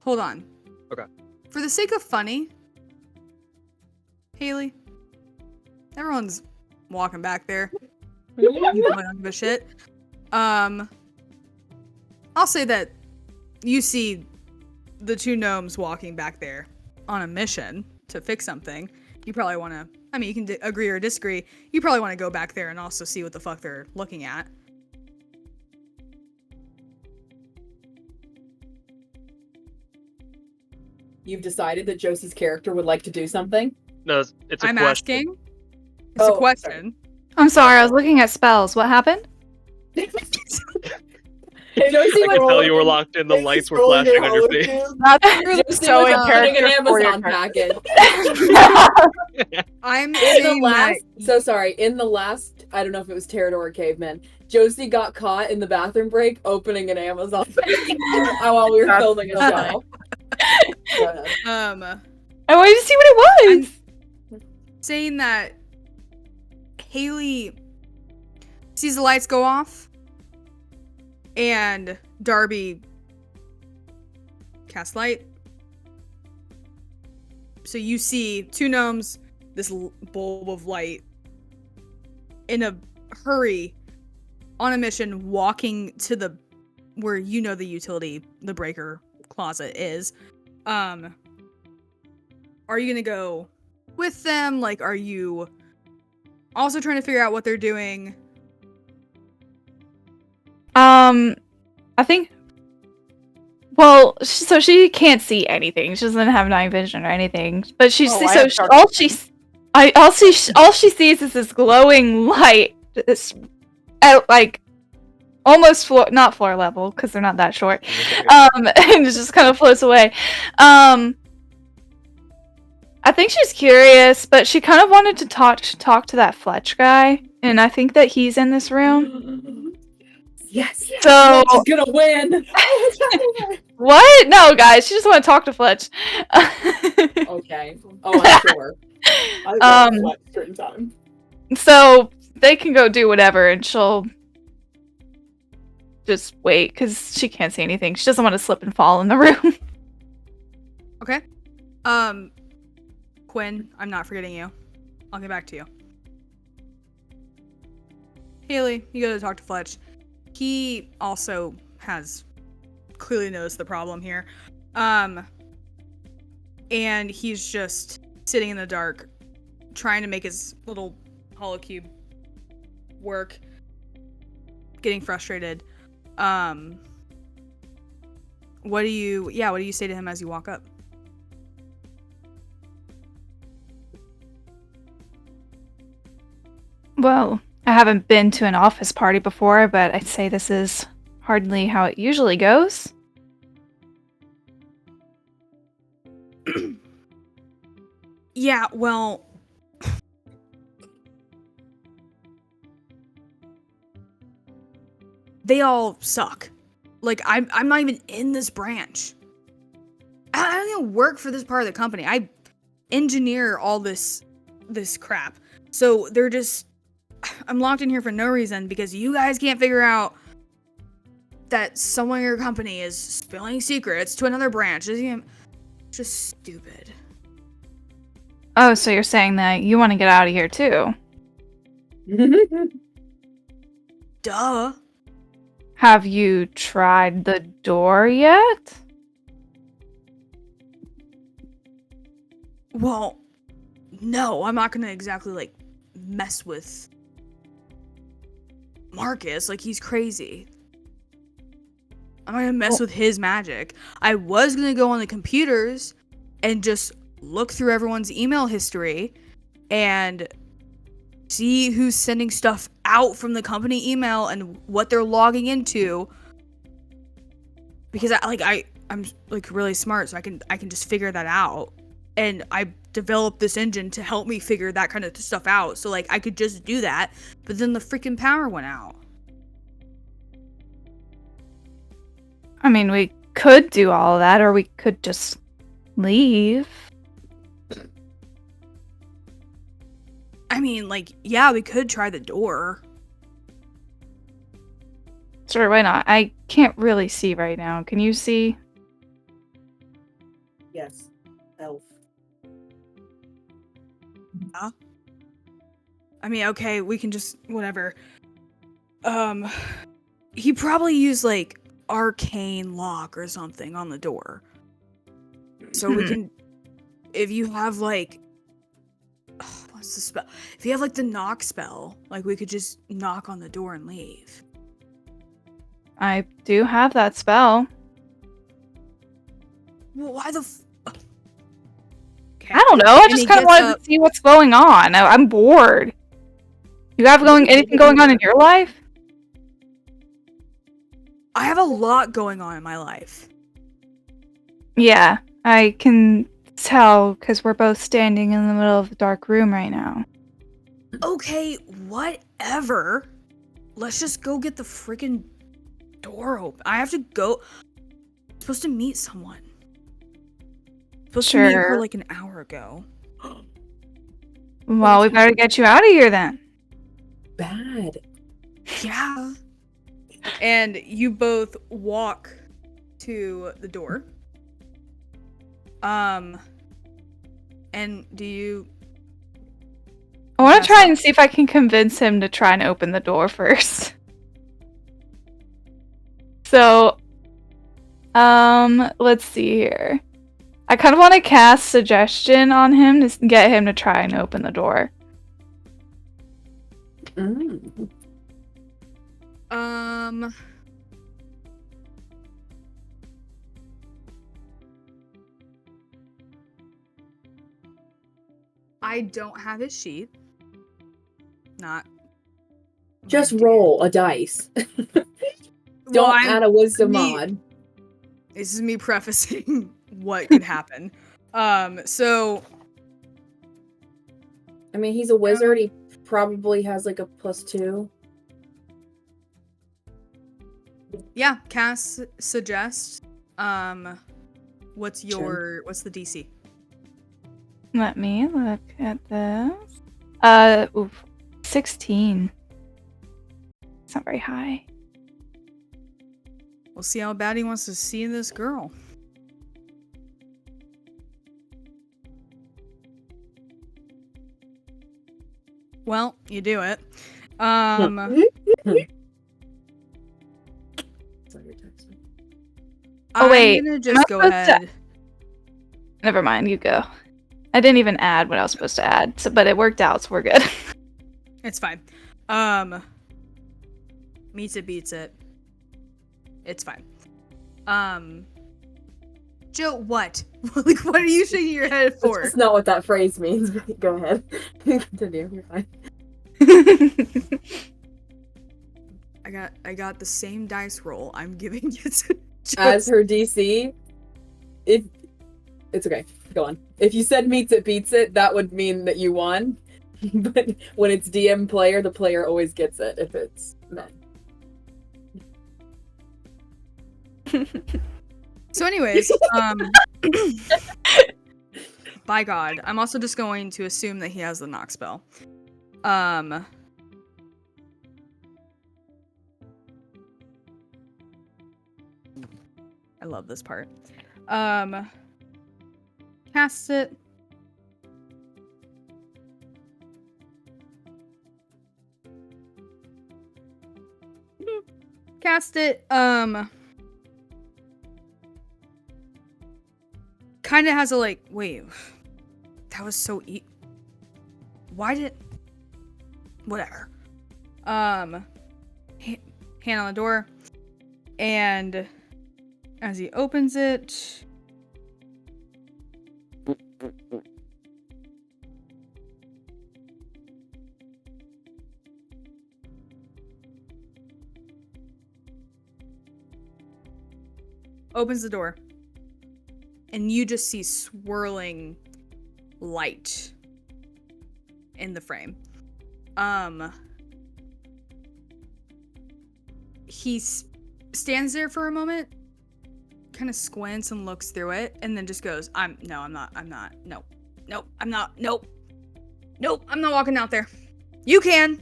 Hold on. Okay. For the sake of funny, Haley, everyone's walking back there. You probably don't give a shit. I'll say that you see the two gnomes walking back there on a mission to fix something. You probably want to, I mean, you can agree or disagree. You probably want to go back there and also see what the fuck they're looking at. you've decided that Josie's character would like to do something? No, it's a I'm question. asking. It's a question. I'm sorry, I was looking at spells. What happened? Josie I went can tell you were scrolling- locked in. The Josie lights were scrolling flashing her on your face. hologram. That's really Josie so was in opening an character for your Amazon character. package. I'm In the saying last, that so sorry, in the last, I don't know if it was Terrador or Caveman, Josie got caught in the bathroom break opening an Amazon package while we were That's filming a so show. Go ahead. I wanted to see what it was. saying that Haley sees the lights go off and Darby casts light. So you see two gnomes, this bulb of light, in a hurry, on a mission, walking to the where you know the utility, the breaker closet is. Are you gonna go with them? Like, are you also trying to figure out what they're doing? I think. Well, so she can't see anything. She doesn't have night vision or anything. But she Oh, sees. I So have dark all she sees is this glowing light. This, at like, almost not floor level because they're not that short. And it just kind of floats away. I think she's curious, but she kind of wanted to talk to that Fletch guy, and I think that he's in this room. Yes. So She's gonna win. what? No, guys, she just want to talk to Fletch. Okay. Oh, I'm sure. I love Flex during time. So they can go do whatever, and she'll just wait because she can't see anything. She doesn't want to slip and fall in the room. Okay. Quinn, I'm not forgetting you. I'll get back to you. Haley, you gotta talk to Fletch. He also has clearly noticed the problem here. And he's just sitting in the dark, trying to make his little holocube work, getting frustrated. What do you say to him as you walk up? Well, I haven't been to an office party before, but I'd say this is hardly how it usually goes. Yeah, well, they all suck. Like, I'm not even in this branch. I don't even work for this part of the company. I engineer all this crap. So they're just, I'm locked in here for no reason because you guys can't figure out that someone in your company is spilling secrets to another branch. It's just stupid. Oh, so you're saying that you want to get out of here too? Duh. Have you tried the door yet? Well, no, I'm not gonna exactly, like, mess with Marcus. Like, he's crazy. I'm not gonna mess with his magic. I was gonna go on the computers and just look through everyone's email history and see who's sending stuff out from the company email and what they're logging into. Because I'm like really smart, so I can just figure that out. And I developed this engine to help me figure that kind of stuff out. So like I could just do that, but then the freaking power went out. I mean, we could do all of that, or we could just leave. I mean, like, yeah, we could try the door. Sure, why not? I can't really see right now. Can you see? Yes. Elf. Yeah. I mean, okay, we can just whatever. He probably used like arcane lock or something on the door. So we can, if you have like, what's the spell? If you have like the knock spell, like we could just knock on the door and leave. I do have that spell. Well, why the Okay. I don't know. I And just he kind of gets wanted up. to see what's going on. I'm bored. You have anything going on in your life? I have a lot going on in my life. Yeah, I can tell because we're both standing in the middle of a dark room right now. Okay, whatever. Let's just go get the freaking door open. I have to go. I'm supposed to meet someone. Supposed to meet her Sure. like an hour ago. Well, we better get you out of here then. Bad. Yeah. And you both walk to the door. And do you... I want Yes. to try and see if I can convince him to try and open the door first. So, let's see here. I kind of want to cast suggestion on him to get him to try and open the door. Mm. I don't have his sheet. Not. Just gonna give you- roll a dice. Well, Don't add a wisdom mod. This is me prefacing what could happen. So I mean, he's a wizard. He probably has like a +2. yeah, Cass suggests. What's the DC? Let me look at this. 16. It's not very high. We'll see how bad he wants to see this girl. Well, you do it. Oh, wait. I'm gonna Am just I go supposed to- ahead. Never mind, you go. I didn't even add what I was supposed to add, but it worked out, so we're good. It's fine. Meets it, beats it. It's fine. Joe, what? Like, what are you shaking your head for? That's not what that phrase means. Go ahead. Continue. You're fine. I got the same dice roll. I'm giving you to As her DC, it's okay. Go on. If you said meets it, beats it, that would mean that you won. But when it's DM player, the player always gets it if it's men. So anyways, by God, I'm also just going to assume that he has the knock spell. I love this part. Cast it. Cast it. Kind of has a like. Wait, that was so why did? Whatever. Hand on the door, and as he opens it. Opens the door. And you just see swirling light in the frame. He stands there for a moment, kind of squints and looks through it, and then just goes, I'm not, nope, I'm not walking out there. You can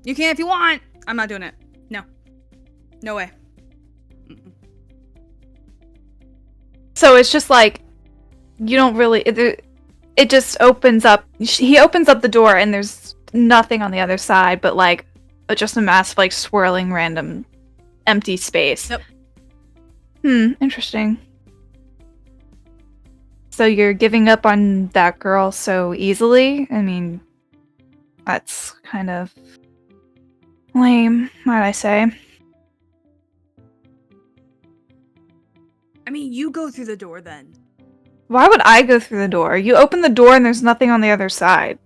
if you want. I'm not doing it. No way. Mm-mm. So it's just like, you don't really... It just opens up... He opens up the door and there's nothing on the other side, but like, just a massive, like, swirling random empty space. Yep. Interesting. So you're giving up on that girl so easily? I mean, that's kind of lame, might I say. I mean, you go through the door then. Why would I go through the door? You open the door and there's nothing on the other side.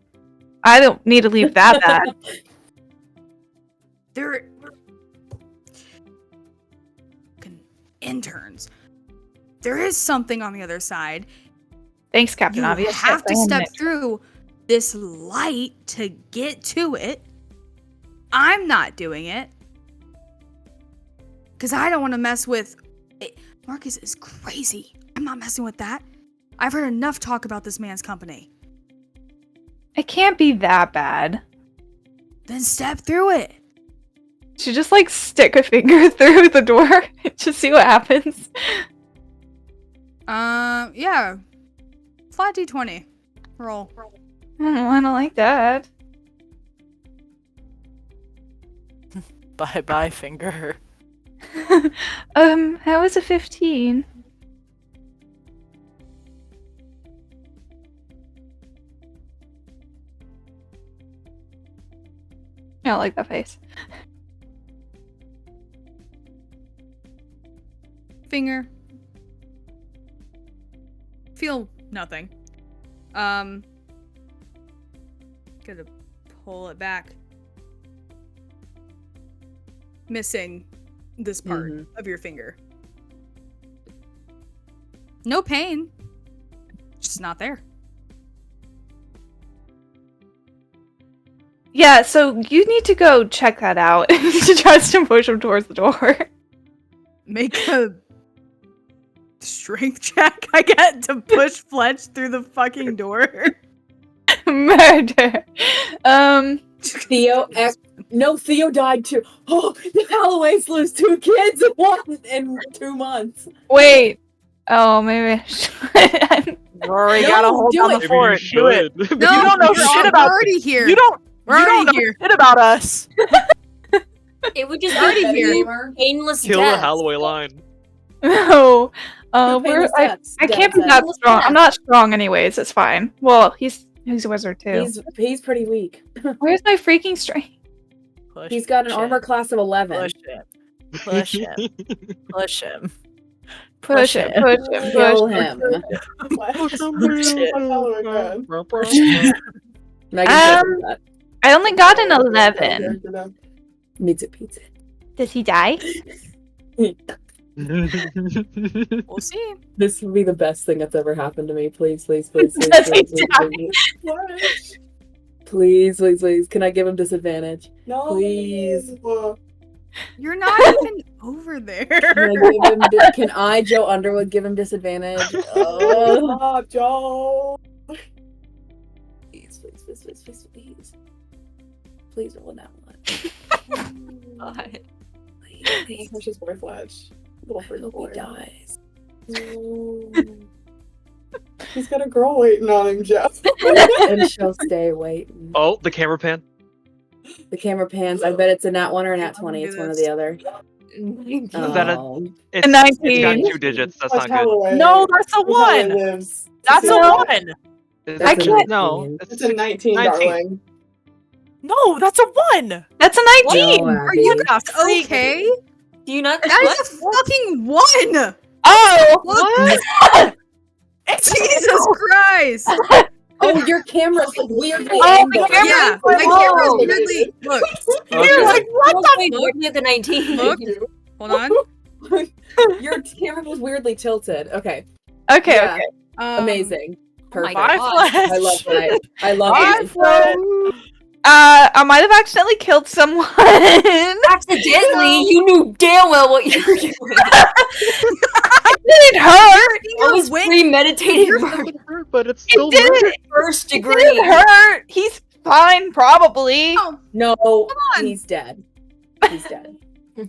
I don't need to leave that bad. They're fucking interns. There is something on the other side. Thanks, Captain You Obvious. have to Yes, I am step next. through this light to get to it. I'm not doing it. Because I don't want to mess with... Marcus is crazy. I'm not messing with that. I've heard enough talk about this man's company. It can't be that bad. Then step through it. Should just like stick a finger through the door to see what happens. Yeah. Flat D20. Roll. I don't like that. Bye-bye, finger. How was a 15? I don't like that face. Finger. Feel nothing. Gonna pull it back. Missing this part of your finger. No pain. Just not there. Yeah, so you need to go check that out. She tries to push him towards the door. Make a strength check, I get, to push Fletch through the fucking door. Murder. Theo, no, Theo died too. Oh, the Halloways lose 2 kids in 2 months. Wait. Oh, maybe I should. Rory, No, gotta hold do down it. the fort. Do it. should. No, you don't know we're shit about already here. You don't. We're you don't already know here. shit about us. It would just Already be here. painless Kill the death. Halloway line. No. Who We're, painless I deaths? can't be Deaths, that Deaths. strong. I'm not strong anyways. It's fine. Well, he's a wizard too. He's pretty weak. Where's my freaking strength? Push He's got an him. armor class of 11. Push him. Push him. Push him. Push it. Push it. Kill Push him. Um, Megan said that. I only got an 11. Pizza pizza. Does he die? We'll see. This would be the best thing that's ever happened to me. Please, please, please, please, Does he please, please, please, please, please. Can I give him disadvantage? No. Please. You're not even over there. Can I, Joe Underwood, give him disadvantage? Oh. Stop, Joe. Please, please, please, please, please, please. Please roll that one. God. Please, please. That's just boy Fletch. Little I freak hope boy. he dies. He's got a girl waiting on him, Jeff. And she'll stay waiting. Oh, the camera pan. The camera pans. I bet it's a nat 1 or a nat I'm 20. gonna It's do one or this. the other. Is that a- Oh. It's, A it's 19. got 2 digits. That's Fletch not good. Halloway. No, that's a Fletch Halloway 1. lives to That's see a that. 1. It's- I can't- No, It's a 19, 19. darling. No, that's a 1. That's a 19! No, Are you Abby. guys okay? Do you not? That is a fucking 1! Oh! What? It's Jesus Christ! Oh, your camera's like weirdly Oh, angled. the camera- Yeah, my camera's weirdly. Look, You're like, what the? Wait, weirdly at the 19. Look. hold on. Your camera was weirdly tilted. Okay. Okay, Yeah. okay. Amazing. Oh my Perfect. Bye, God. Fletch. I love that. I love Bye, it. Fletch. I might have accidentally killed someone. Accidentally, you knew damn well what you were doing. It didn't hurt. That was premeditated It murder. doesn't hurt, but it's still It didn't. murder. First It degree. didn't hurt. He's fine, probably. Oh, No, on. he's dead. He's dead.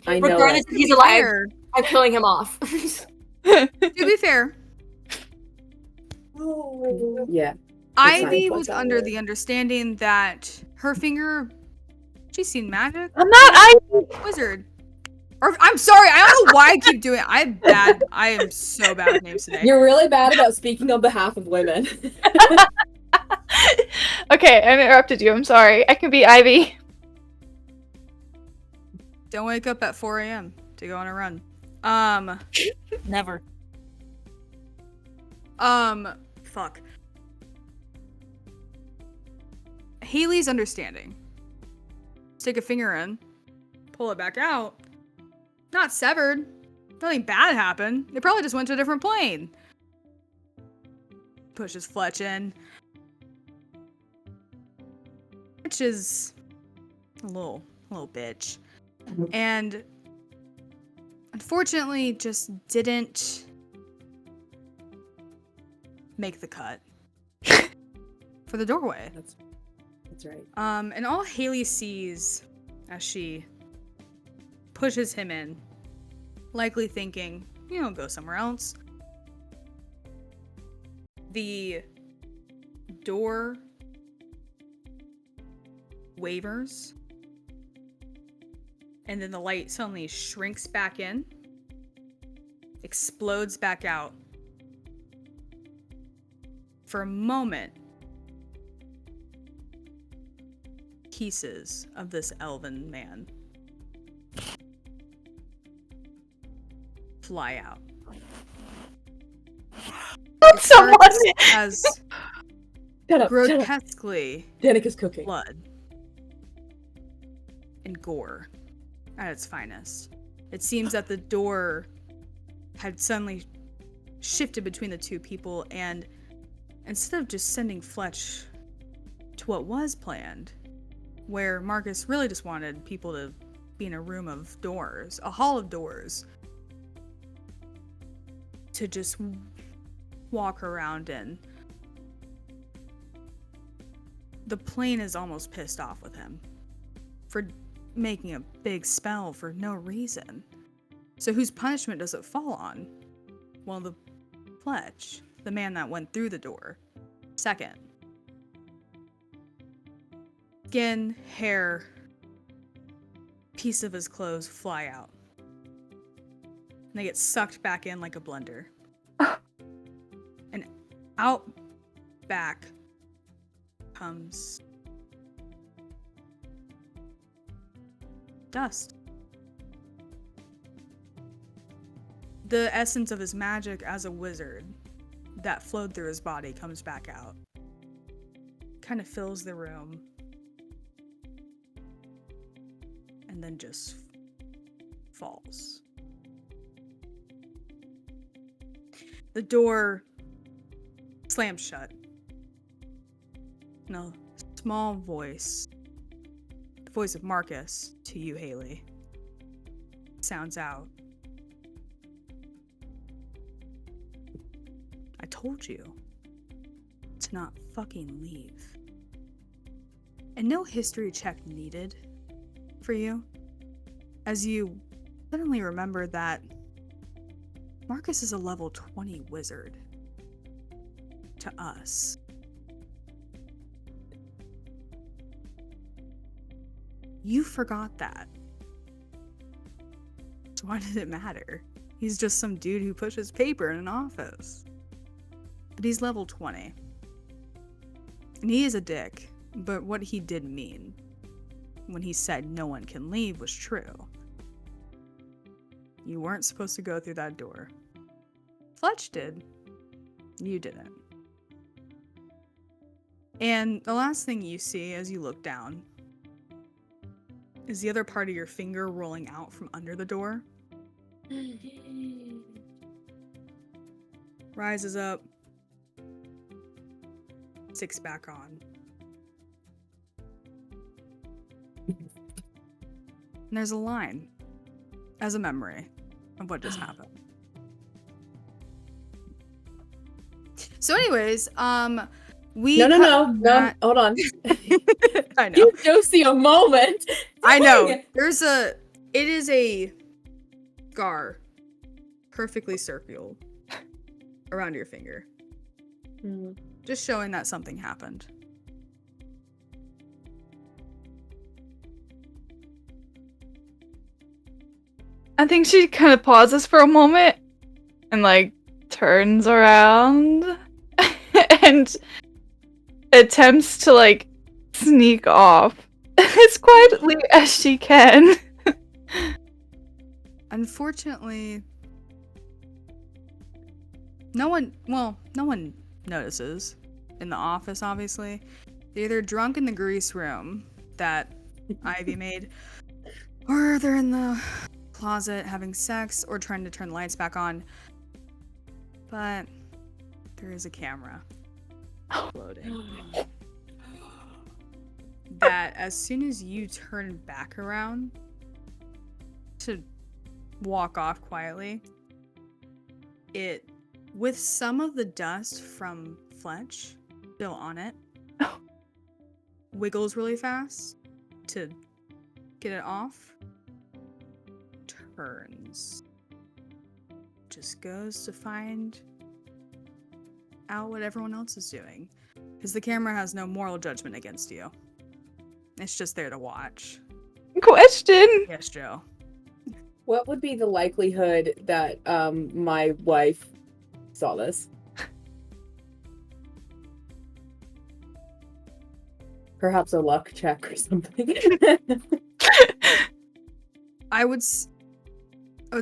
I know Regardless it. if he's alive, fair. I'm killing him off. To be fair, Oh. Yeah. Ivy fine. was under the understanding that her finger, she's seen magic. I'm not. Wizard. Or I'm sorry, I don't know why I keep doing it. I'm bad. I am so bad with names today. You're really bad about speaking on behalf of women. Okay, I interrupted you. I'm sorry. I can be Ivy. Don't wake up at 4 a.m. to go on a run. Never. Fuck. Haley's understanding. Stick a finger in, pull it back out. Not severed. Nothing bad happened. They probably just went to a different plane. Pushes Fletch in. Which is a little bitch. And unfortunately just didn't make the cut for the doorway. That's right. And all Haley sees as she pushes him in, likely thinking, go somewhere else. The door wavers, and then the light suddenly shrinks back in, explodes back out. For a moment, pieces of this elven man fly out. That's someone. As Shut up. grotesquely Danica's cooking. blood and gore at its finest. It seems that the door had suddenly shifted between the two people, and instead of just sending Fletch to what was planned, where Marcus really just wanted people to be in a room of doors, a hall of doors, to just walk around in. The plane is almost pissed off with him for making a big spell for no reason. So whose punishment does it fall on? Well, the Fletch, the man that went through the door. Second. Skin, hair, piece of his clothes fly out. And they get sucked back in like a blender. And out back comes dust. The essence of his magic as a wizard that flowed through his body comes back out. Kind of fills the room. And then just falls. The door slams shut. And a small voice, the voice of Marcus to you, Haley, sounds out. I told you to not fucking leave. And no history check needed for you, as you suddenly remember that Marcus is a level 20 wizard to us. You forgot that. So why did it matter? He's just some dude who pushes paper in an office. But he's level 20. And he is a dick, but what he did mean when he said no one can leave was true. You weren't supposed to go through that door. Fletch did. You didn't. And the last thing you see as you look down is the other part of your finger rolling out from under the door. Rises up. Sticks back on. And there's a line as a memory of what just happened. So anyways, we No, hold on. I know. Give Josie a moment. I know. It is a scar perfectly circled around your finger. Just showing that something happened. I think she kind of pauses for a moment and like turns around and attempts to like sneak off as quietly as she can. Unfortunately, No one notices in the office, obviously. They're either drunk in the grease room that Ivy made, or they're in the closet having sex or trying to turn the lights back on. But there is a camera floating. That as soon as you turn back around to walk off quietly, it, with some of the dust from Fletch still on it, wiggles really fast to get it off, turns, just goes to find out what everyone else is doing. Because the camera has no moral judgment against you. It's just there to watch. Question. Yes, Joe. What would be the likelihood that my wife saw this? Perhaps a luck check or something. I would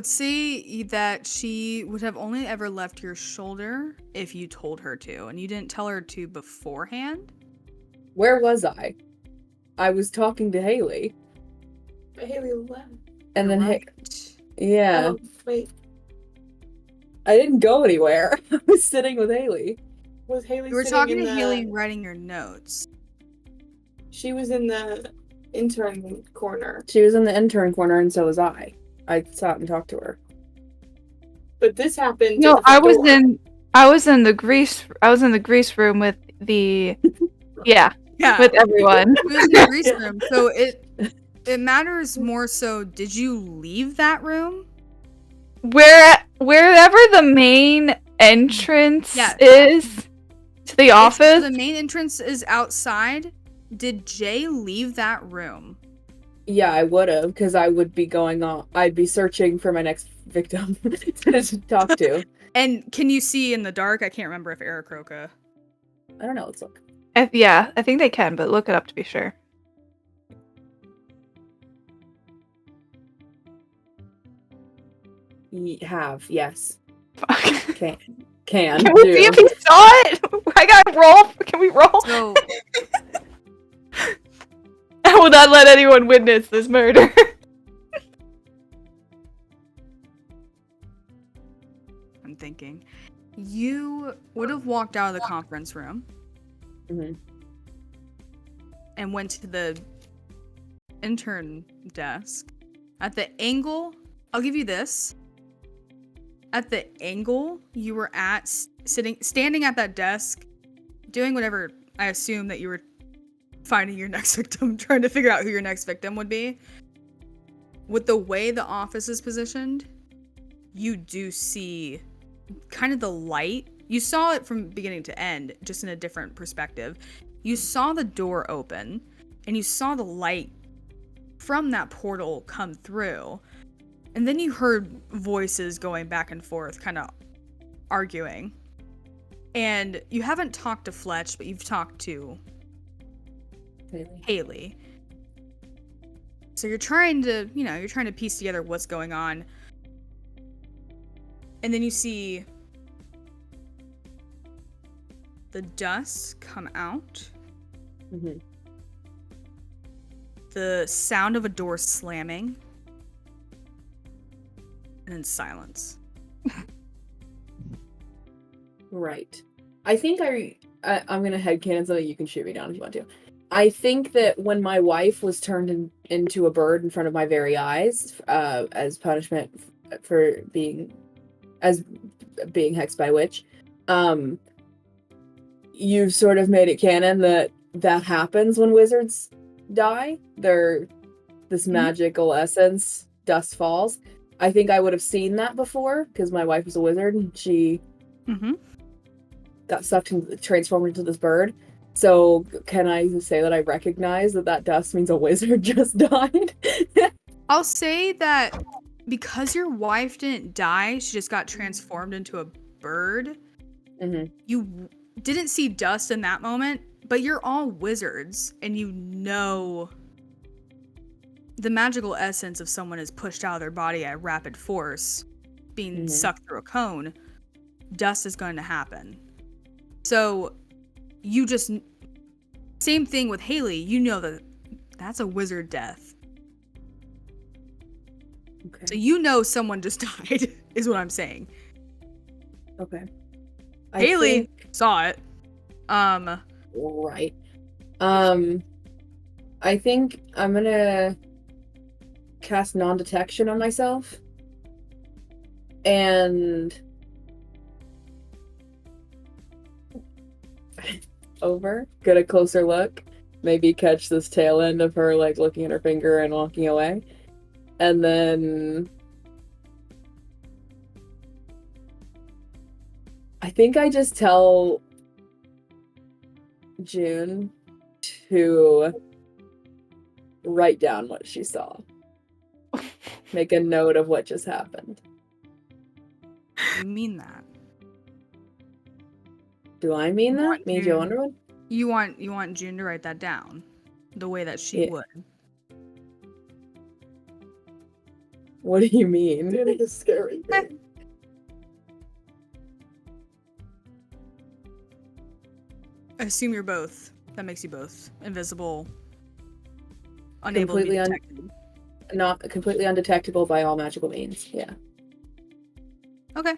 say that she would have only ever left your shoulder if you told her to, and you didn't tell her to beforehand. Where was I? I was talking to Haley. But Haley left. And then, Right. yeah. Oh, wait. I didn't go anywhere. I was sitting with Haley. Was Haley You were sitting talking in to the... Haley writing your notes. She was in the intern corner. She was in the intern corner, and so was I. I sat and talked to her. But this happened No, at the front door. I was in the grease room with the yeah, Yeah. with everyone. It was in the grease room, so it matters more so, did you leave that room? Wherever the main entrance Yeah. is to the If office. the main entrance is outside, did Jay leave that room? Yeah, I would have, because I would be going on. I'd be searching for my next victim to talk to. And can you see in the dark? I can't remember if Eric Roca. I don't know. Let's look. Yeah, I think they can, but look it up to be sure. Yes. Fuck. Can Can we do. see if he saw it? I gotta roll. Can we roll? So I will not let anyone witness this murder. I'm thinking. You would have walked out of the conference room Mhm. and went to the intern desk. At the angle, I'll give you this. At the angle you were at, standing at that desk, doing whatever, I assume that you were finding your next victim, trying to figure out who your next victim would be. With the way the office is positioned, you do see kind of the light. You saw it from beginning to end, just in a different perspective. You saw the door open, and you saw the light from that portal come through. And then you heard voices going back and forth, kind of arguing. And you haven't talked to Fletch, but you've talked to Haley. So you're trying to piece together what's going on. And then you see the dust come out. Mm-hmm. The sound of a door slamming. And then silence. Right. I think I'm gonna headcanon something. You can shoot me down if you want to. I think that when my wife was turned into a bird in front of my very eyes, as punishment for being hexed by a witch, you've sort of made it canon that happens when wizards die. They're this magical essence, dust falls. I think I would have seen that before because my wife was a wizard and she got sucked and transformed into this bird. So can I say that I recognize that dust means a wizard just died? I'll say that because your wife didn't die, she just got transformed into a bird. Mm-hmm. You didn't see dust in that moment, but you're all wizards, and you know the magical essence of someone is pushed out of their body at rapid force, being sucked through a cone. dust is going to happen. So you just, same thing with Haley, you know that that's a wizard death. Okay. So you know someone just died, is what I'm saying. Okay. Haley saw it. Right. I think I'm gonna cast non-detection on myself. And get a closer look. Maybe catch this tail end of her like looking at her finger and walking away. And then I think I just tell June to write down what she saw. Make a note of what just happened. You mean that? Do I mean that? want Me, June- Joe Underwood? You want June to write that down, the way that she Yeah. would. What do you mean? It is scary. I assume you're both. That makes you both invisible, unable Completely to be detected. Not completely undetectable by all magical means. Yeah. Okay.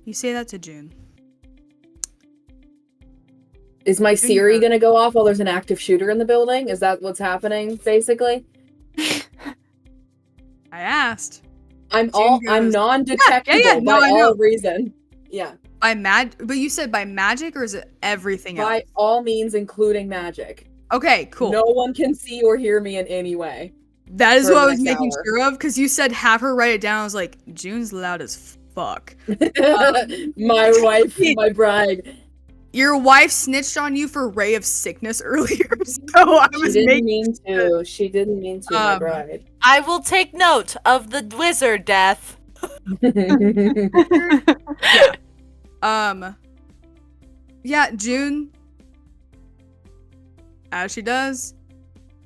You say that to June. Is my June Siri goes- gonna go off while there's an active shooter in the building? Is that what's happening, basically? I asked. I'm June I'm goes, non-detectable yeah, no, by I know. all reason. Yeah. But you said by magic, or is it everything else? By all means, including magic. Okay, cool. No one can see or hear me in any way. That is for what the I was next making hour. sure of, because you said have her write it down. I was like, June's loud as fuck. My wife, my bride. Your wife snitched on you for Ray of Sickness earlier, so I She was didn't making mean to. She didn't mean to, my bride. I will take note of the wizard death. Yeah, June, as she does,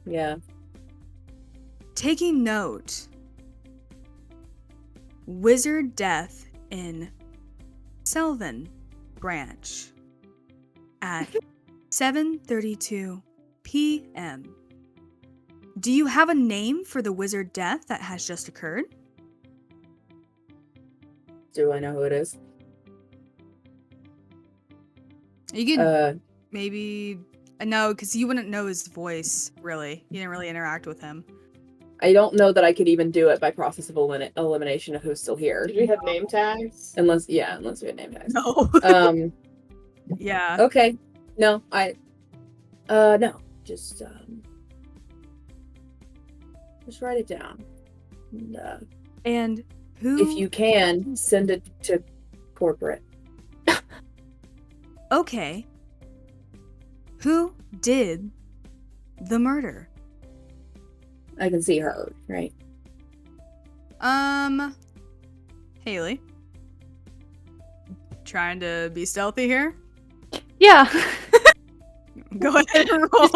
Yeah. taking note. Wizard death in Selvin Branch at 7:32 p.m. Do you have a name for the wizard death that has just occurred? Do I know who it is? You can maybe no, because you wouldn't know his voice. Really, you didn't really interact with him. I don't know that I could even do it by process of elimination of who's still here. Did we have name tags? Unless we had name tags. No. Yeah. Okay. No, no. Just write it down. And, And who? if you can, send it to corporate. Okay. Who did the murder? I can see her, right? Haley. Trying to be stealthy here? Yeah. Go ahead and roll.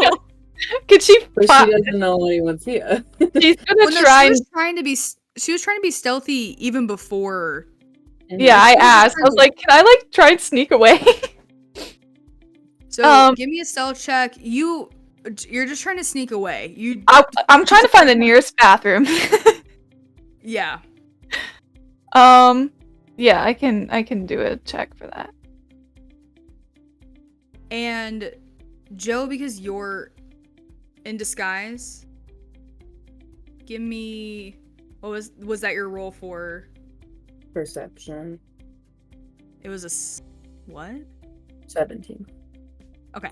Could she? But she doesn't know anyone's here. She's gonna Well, no, try. she was trying to be stealthy even before. Yeah, I asked. I was like, "Can I like try and sneak away?" So give me a stealth check. You're just trying to sneak away. I'm trying to find the nearest bathroom. Yeah. Yeah, I can do a check for that. And Joe, because you're in disguise, give me what was that your roll for? Perception. It was what? 17. Okay.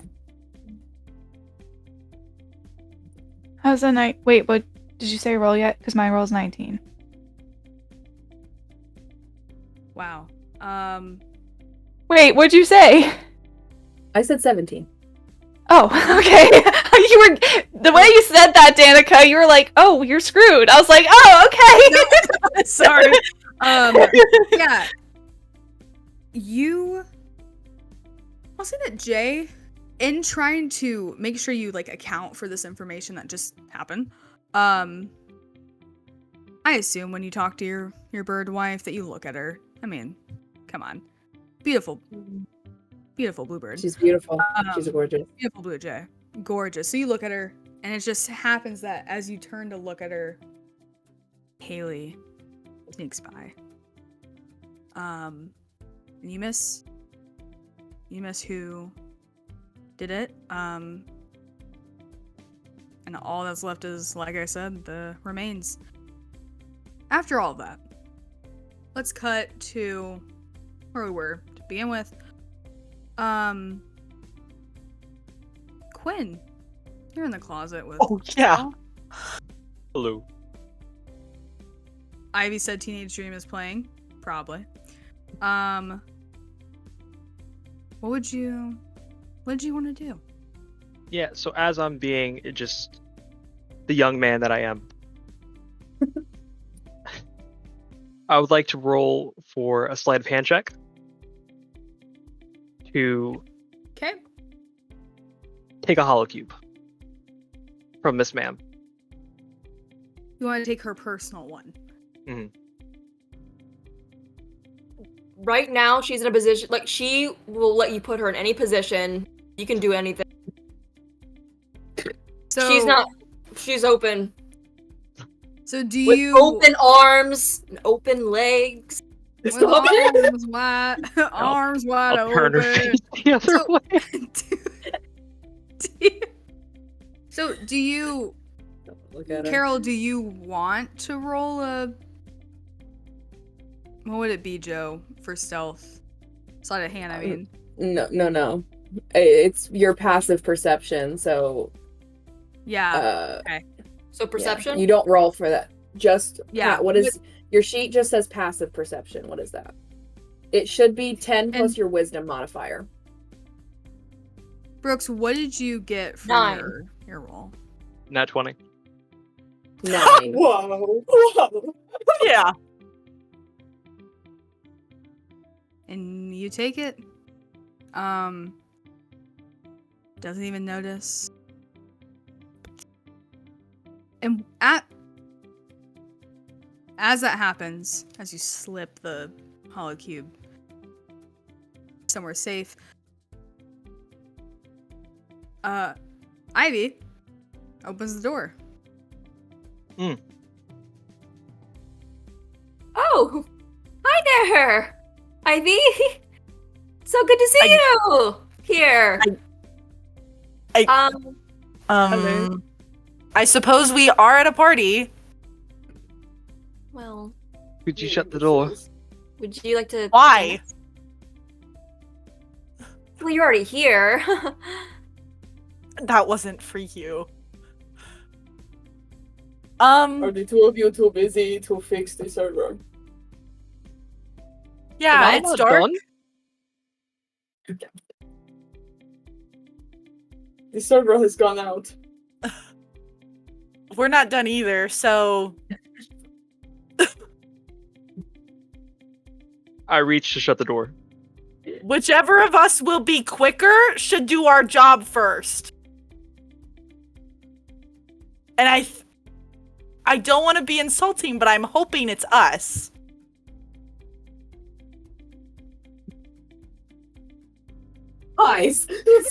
How's a night? Wait, what did you say roll yet? Because my roll's 19. Wow. Wait, what'd you say? I said 17. Oh, okay. You were the way you said that, Danica. You were like, "Oh, you're screwed." I was like, "Oh, okay." Sorry. Yeah. I'll say that Jay, in trying to make sure you like account for this information that just happened, I assume when you talk to your bird wife that you look at her I mean, come on. Beautiful. Beautiful bluebird. She's beautiful. She's gorgeous. Beautiful blue jay. Gorgeous. So you look at her, and it just happens that as you turn to look at her, Haley sneaks by. And you miss who did it. And all that's left is, like I said, the remains. After all of that, let's cut to where we were to begin with. Quinn, you're in the closet with. Oh yeah. Hello. Ivy said Teenage Dream is playing. Probably. What did you want to do? Yeah, so as I'm being just the young man that I am, I would like to roll for a sleight of hand check to Okay. take a hollow cube from Miss Ma'am. You want to take her personal one. Right now, she's in a position, like, she will let you put her in any position. You can do anything. So She's open. So do With you open arms, and open legs. with arms wide, arms wide I'll turn her open? face the other So- way. So do you, Look at her. Carol? Do you want to roll a? What would it be, Joe, for stealth? Sleight of hand, I mean. No. It's your passive perception, so Yeah. So perception? You don't roll for that. Just Yeah, what is your sheet just says passive perception. What is that? It should be 10 plus And- your wisdom modifier. Brooks, what did you get for 9. your roll? Nat 20. 9. Wow. Yeah. And you take it. Doesn't even notice. And as that happens, as you slip the hollow cube somewhere safe, Ivy opens the door. Oh, hi there, Ivy. So good to see you here. Hello. Hello. I suppose we are at a party. Well, Could you shut the door? would you like to? Why? Well, you're already here. That wasn't for you. Are the two of you too busy to fix the server? Yeah, Am I it's not dark. done? The server has gone out. We're not done either, so I reach to shut the door. whichever of us will be quicker should do our job first. And I don't want to be insulting, but I'm hoping it's us. Guys,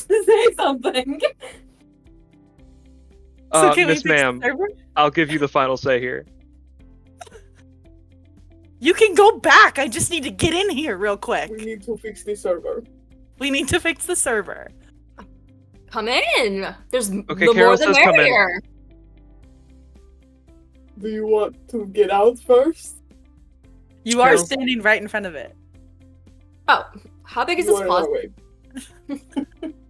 say something. So can we Miss fix the Ma'am, server? I'll give you the final say here. You can go back. I just need to get in here real quick. We need to fix the server. We need to fix the server. Come in. There's Okay, the Carol more the says come in. merrier. Do you want to get out first? You are Carol. standing right in front of it. Oh, how big is You this are in our closet? way.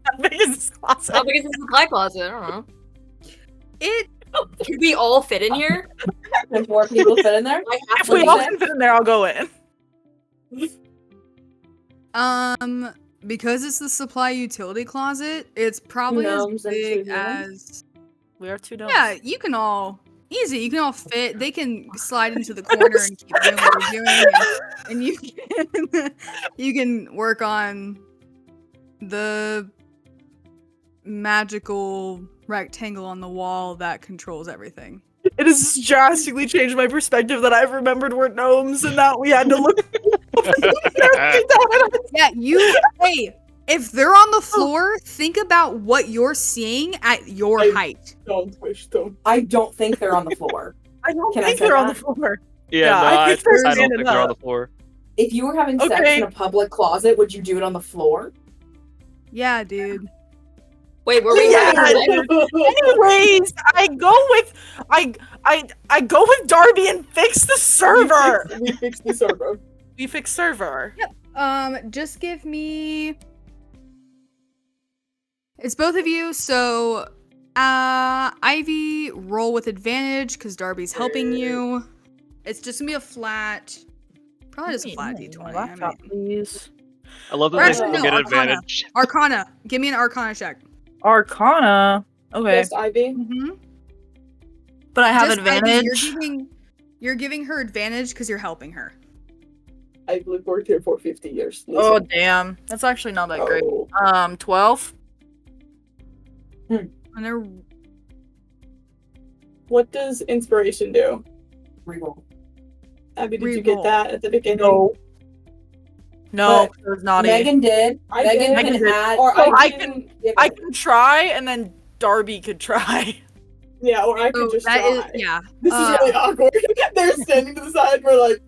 How big is this closet? How big is this supply closet? I don't know. It Could we all fit in here? Can 4 people fit in there? I have If to we leave all it. can fit in there, I'll go in. because it's the supply utility closet, it's probably Gnomes as and big 2 humans? as. We are 2 dogs. Yeah, you can all easy. You can all fit. They can slide into the corner and keep doing what they're doing, and you can you can work on the magical rectangle on the wall that controls everything. It has drastically changed my perspective that I've remembered we're gnomes and that we had to look Yeah, hey, if they're on the floor, think about what you're seeing at your I- height. Don't wish to. I don't think they're on the floor. I don't Can I think say they're on the that? floor. Yeah, no, I think they're I don't standing think they're on up. the floor. If you were having sex Okay. in a public closet, would you do it on the floor? Yeah, dude. Wait, were we Yeah, having sex? Anyways, I go with Darby and fix the server. We fixed the server. We fix server. Just give me. It's both of you, so Ivy, roll with advantage because Darby's helping you. It's just gonna be a flat. Probably just a flat d20. I mean. Please. I love that Or they actually, still no, get Arcana. advantage. Arcana. Give me an Arcana check. Arcana. Okay, Just Ivy. Mm-hmm. but I have Just Ivy, advantage. you're giving her advantage because you're helping her. I've worked here for 50 years. Oh Listen. damn, that's actually not that great. Oh. 12. And they're What does inspiration do? Reroll. Abby, did you Reroll. get that at the beginning? No, But it was naughty. Megan did. I Megan did. can add. Or So I I can, give I it. can try, and then Darby could try. yeah, or I could oh, just that try. is yeah. This is really awkward. They're standing to the side. We're like,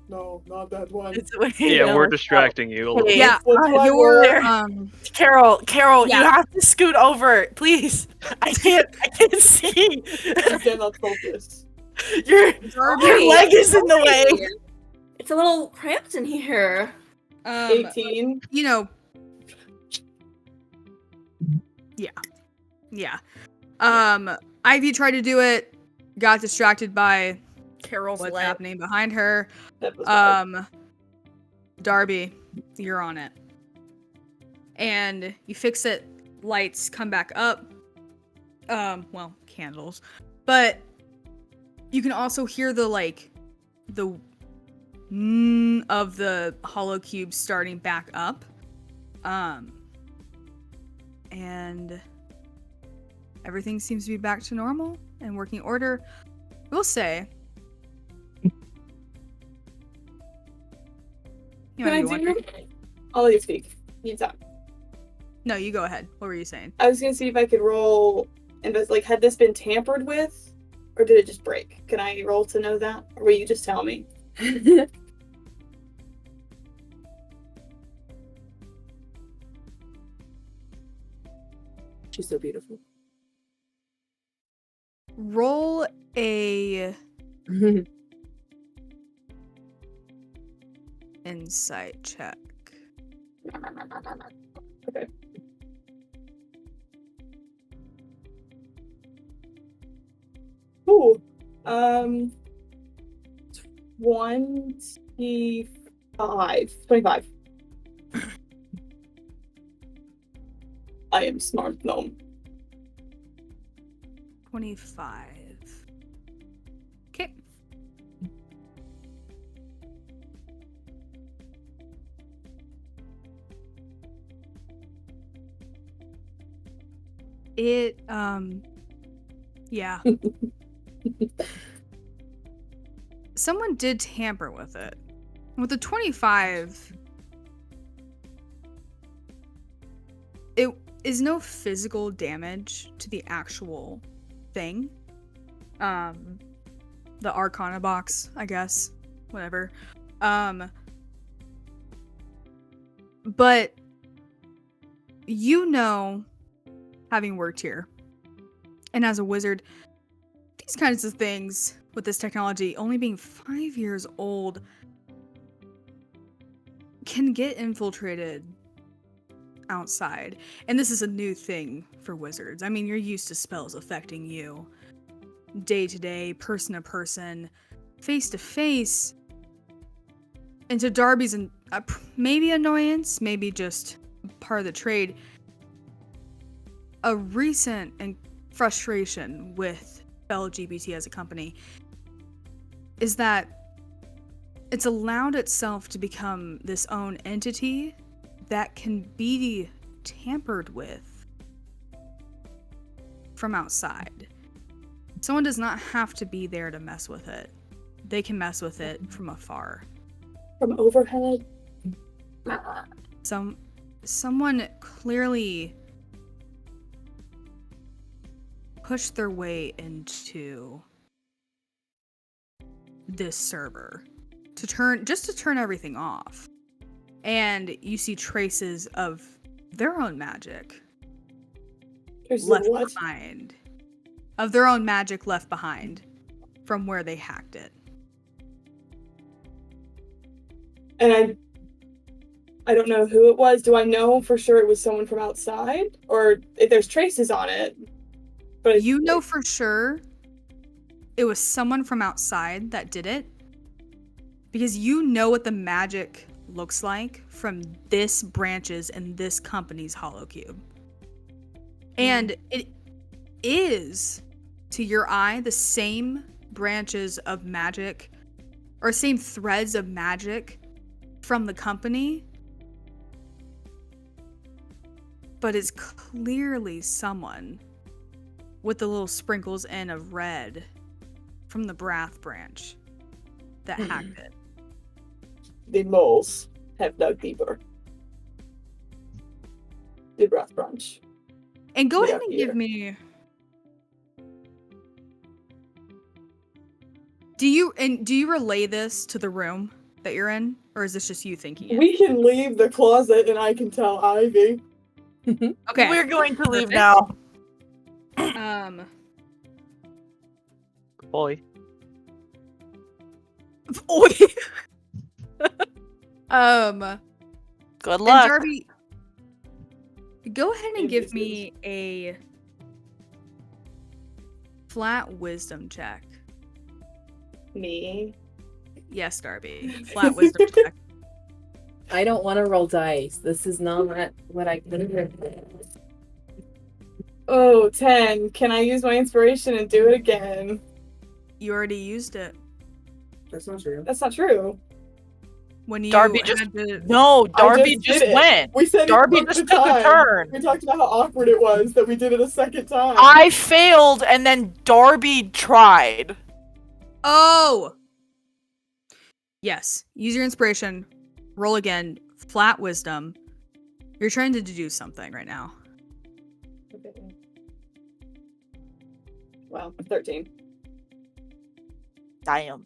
no, not that one. Yeah, No, we're it's distracting you a little bit. Yeah, What do I your roll? Carol, Yeah. you have to scoot over, please. I can't see. I cannot focus. Your Darby, leg is in the way. It's a little cramped in here. 18. you know. Yeah. Ivy tried to do it, got distracted by Carol's what's leg. happening behind her. That was bad. Darby, you're on it. And you fix it, lights come back up. Well, candles. But you can also hear the of the hollow cube starting back up. And everything seems to be back to normal and working order. We'll say. Can I do? I'll let you speak. You talk. No, you go ahead. What were you saying? I was gonna see if I could roll. Had this been tampered with, or did it just break? Can I roll to know that, or will you just tell me? She's so beautiful. Roll a insight check. Okay. Ooh. 25. I am smart gnome. 25. Okay. It, yeah. Someone did tamper with it. With the 25, it is no physical damage to the actual thing. The Arcana box, I guess. Whatever. But you know, having worked here, and as a wizard, these kinds of things with this technology only being 5 years old can get infiltrated outside. And this is a new thing for wizards. I mean, you're used to spells affecting you day to day, person to person, face to face. And to Darby's maybe annoyance, maybe just part of the trade, a recent and frustration with Spell-GPT as a company is that it's allowed itself to become this own entity that can be tampered with from outside. Someone does not have to be there to mess with it. They can mess with it from afar. From overhead. Someone clearly pushed their way into this server to turn everything off. And you see traces of their own magic left behind. Of their own magic left behind from where they hacked it. And I don't know who it was. Do I know for sure it was someone from outside? Or if there's traces on it? But you know for sure it was someone from outside that did it. Because you know what the magic looks like from this branches and this company's holocube. And it is, to your eye, the same branches of magic or same threads of magic from the company, but it's clearly someone with the little sprinkles in of red from the Brath branch that hacked it. The moles have dug deeper. The Brath branch. And go ahead and give me... Do you relay this to the room that you're in? Or is this just you thinking it? We can leave the closet and I can tell Ivy. Okay. We're going to leave now. Boy. Oi. Good And luck. Darby, go ahead and give me a flat wisdom check. Me? Yes, Darby. Flat wisdom check. I don't want to roll dice. This is not what I could have. Oh, 10. Can I use my inspiration and do it again? You already used it. That's not true. That's not true. When you Darby had just to... No, Darby did just it. went. We said Darby it just the took a time. turn. We talked about how awkward it was that we did it a second time. I failed and then Darby tried. Oh! Yes. Use your inspiration. Roll again. Flat wisdom. You're trying to deduce something right now. Okay. Wow, 13. Damn.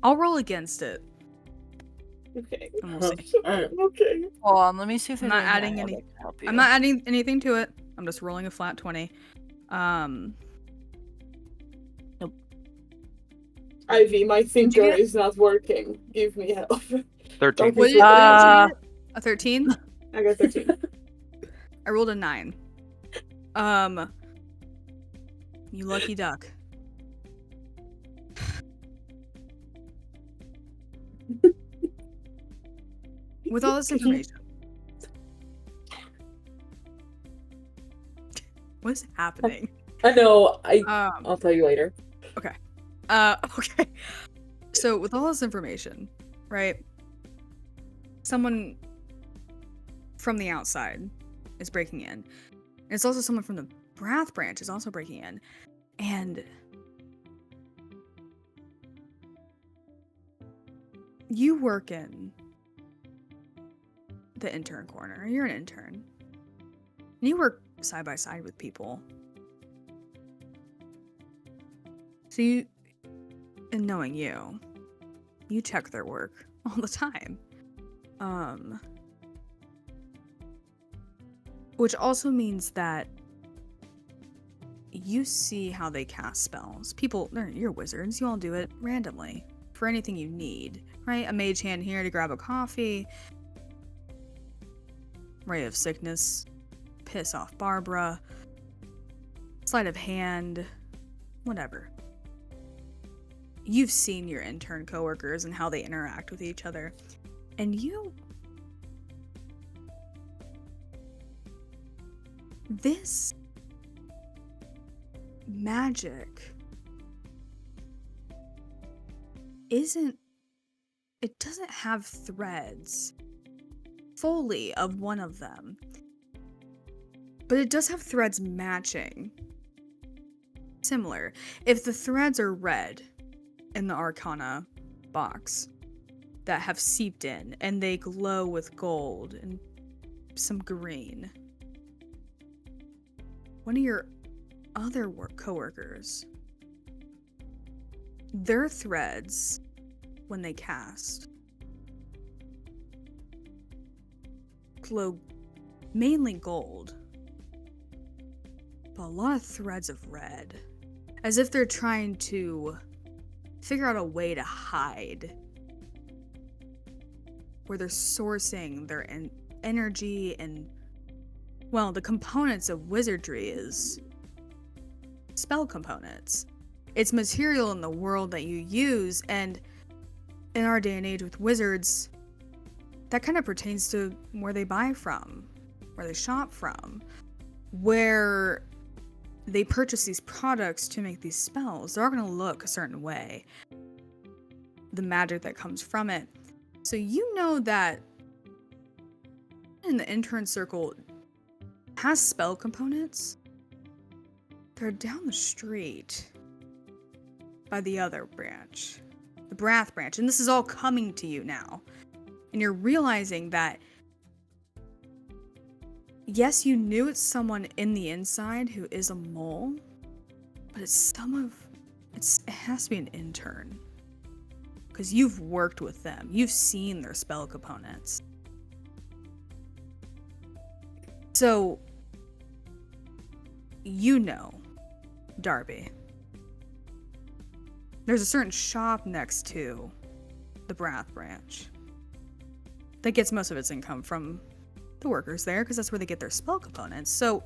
I'll roll against it. Okay. And we'll see. Okay. Hold on, let me see if I'm there's not anything adding I any- have that can help you. I'm not adding anything to it. I'm just rolling a flat 20. Ivy, my thinker get- is not working. Give me help. 13. What did Uh, you get? A 13? I got 13. I rolled a 9. You lucky duck. With all this information. What is happening? I know. Um, I'll tell you later. okay. So with all this information, right? Someone from the outside is breaking in. And it's also someone from the Brath branch is also breaking in. And you work in the intern corner. You're an intern. And you work side by side with people. So you, and knowing you check their work all the time. Which also means that you see how they cast spells. People, you're wizards, you all do it randomly for anything you need, right? A mage hand here to grab a coffee. Ray of sickness, piss off Barbara. Sleight of hand, whatever. You've seen your intern coworkers and how they interact with each other. And this magic it doesn't have threads fully of one of them, but it does have threads matching. Similar. If the threads are red in the Arcana box that have seeped in, and they glow with gold and some green. One of your other coworkers, their threads, when they cast, glow mainly gold, but a lot of threads of red, as if they're trying to figure out a way to hide where they're sourcing their energy. And, well, the components of wizardry is spell components. It's material in the world that you use, and in our day and age with wizards, that kind of pertains to where they buy from, where they shop from, where they purchase these products to make these spells. They're all going to look a certain way. The magic that comes from it. So you know that in the intern circle has spell components. They're down the street by the other branch, the Brath branch. And this is all coming to you now. And you're realizing that, yes, you knew it's someone in the inside who is a mole, but it has to be an intern. Because you've worked with them. You've seen their spell components. So, you know, Darby. There's a certain shop next to the Brath branch that gets most of its income from the workers there, because that's where they get their spell components. So,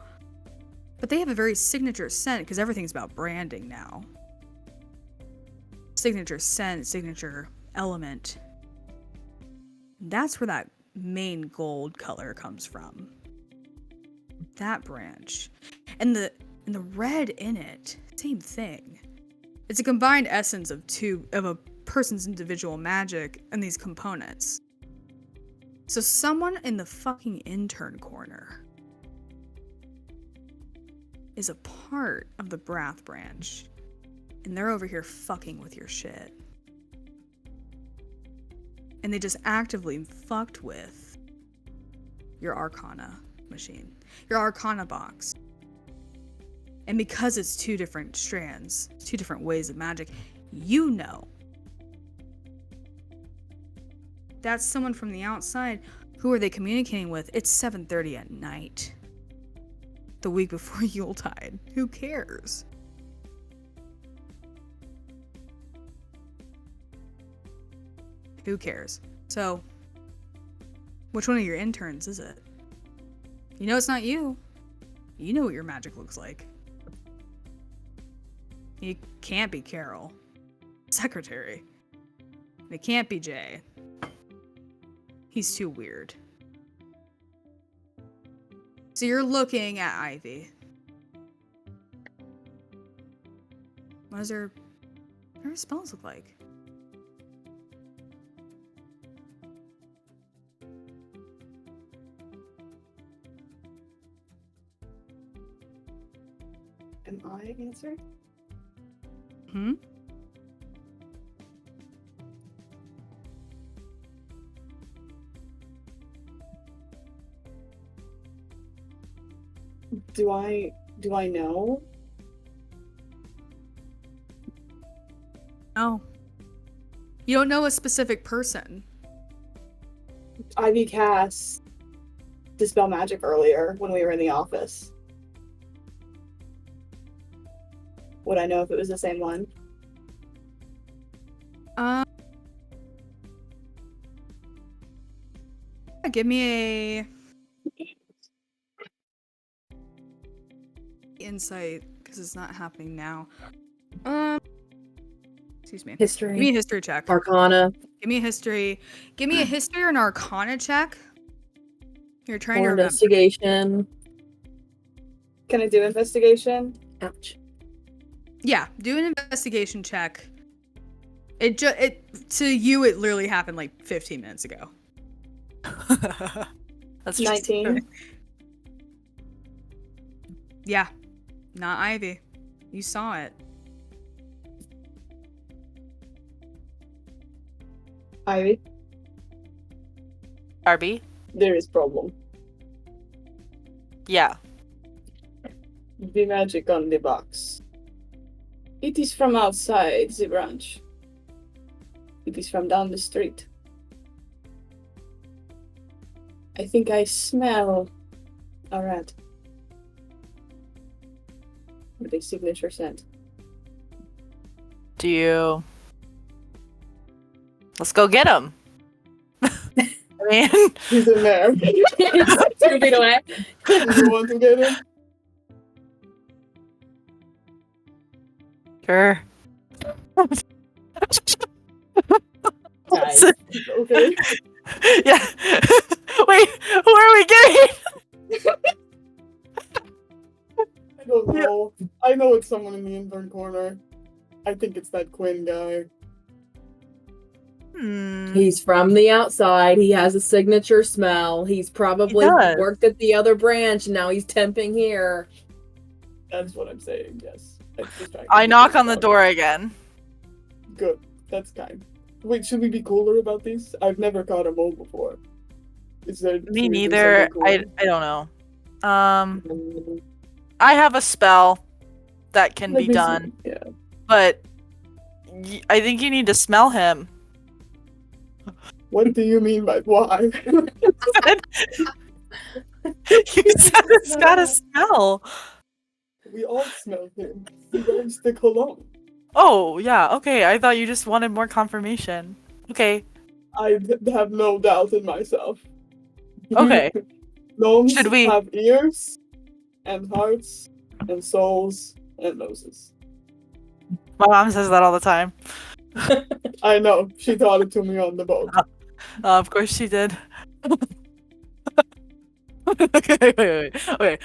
but they have a very signature scent, because everything's about branding now. Signature scent, signature element. That's where that main gold color comes from. That branch. And the red in it, same thing. It's a combined essence of a person's individual magic and these components. So someone in the fucking intern corner is a part of the Brath branch. And they're over here fucking with your shit. And they just actively fucked with your Arcana machine. Your Arcana box. And because it's two different strands, two different ways of magic, you know. That's someone from the outside. Who are they communicating with? It's 7:30 at night. The week before Yuletide. Who cares? Who cares? So, which one of your interns is it? You know it's not you. You know what your magic looks like. It can't be Carol. Secretary. It can't be Jay. He's too weird. So you're looking at Ivy. What does her spells look like? Am I answer? Hmm? Do I know? No. You don't know a specific person. Ivy cast Dispel Magic earlier when we were in the office. Would I know if it was the same one? Give me a insight, because it's not happening now. Excuse me. History. Give me a history check. Arcana. Give me a history. Give me a history or an Arcana check. You're trying Or to remember. investigation. Can I do investigation? Ouch. Yeah, do an investigation check. It to you, it literally happened like 15 minutes ago. That's 19. Yeah, not Ivy. You saw it. Ivy, Darby? there is problem. Yeah. The magic on the box. It is from outside the branch. It is from down the street. I think I smell a rat. With a signature scent. Do you... Let's go get him. I mean... He's in there. 2 feet away. Do you want to get him? Sure. Nice. Okay. Yeah. Wait, who are we getting? I don't know. I know it's someone in the intern corner. I think it's that Quinn guy. He's from the outside. He has a signature smell. He's probably does. worked at the other branch, and now he's temping here. That's what I'm saying, yes. I knock on the door again. Good. That's kind. Wait, should we be cooler about these? I've never caught a mole before. Is there? Me should we do neither. something I don't know. cool? I have a spell that can Let be me see. done, Yeah. but I think you need to smell him. What do you mean by why? You said it's got a smell. We all smell him. He wears the cologne. Oh, yeah, okay. I thought you just wanted more confirmation. Okay. I have no doubt in myself. Okay. Gnomes Should we- have ears and hearts and souls and noses. My mom says that all the time. I know. She taught it to me on the boat. Of course she did. Okay, wait. Okay.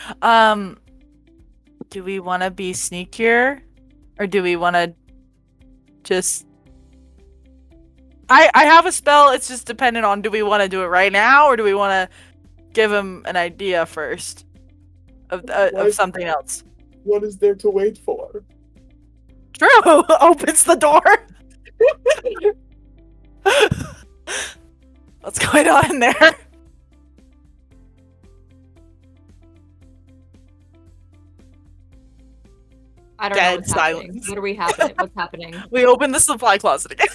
Do we want to be sneakier, or do we want to just? I have a spell. It's just dependent on, do we want to do it right now, or do we want to give him an idea first of something else? What is there to wait for? True. Opens the door. What's going on in there? I don't know Dead what's happening. silence. What are we happening? What's happening? We open the supply closet again.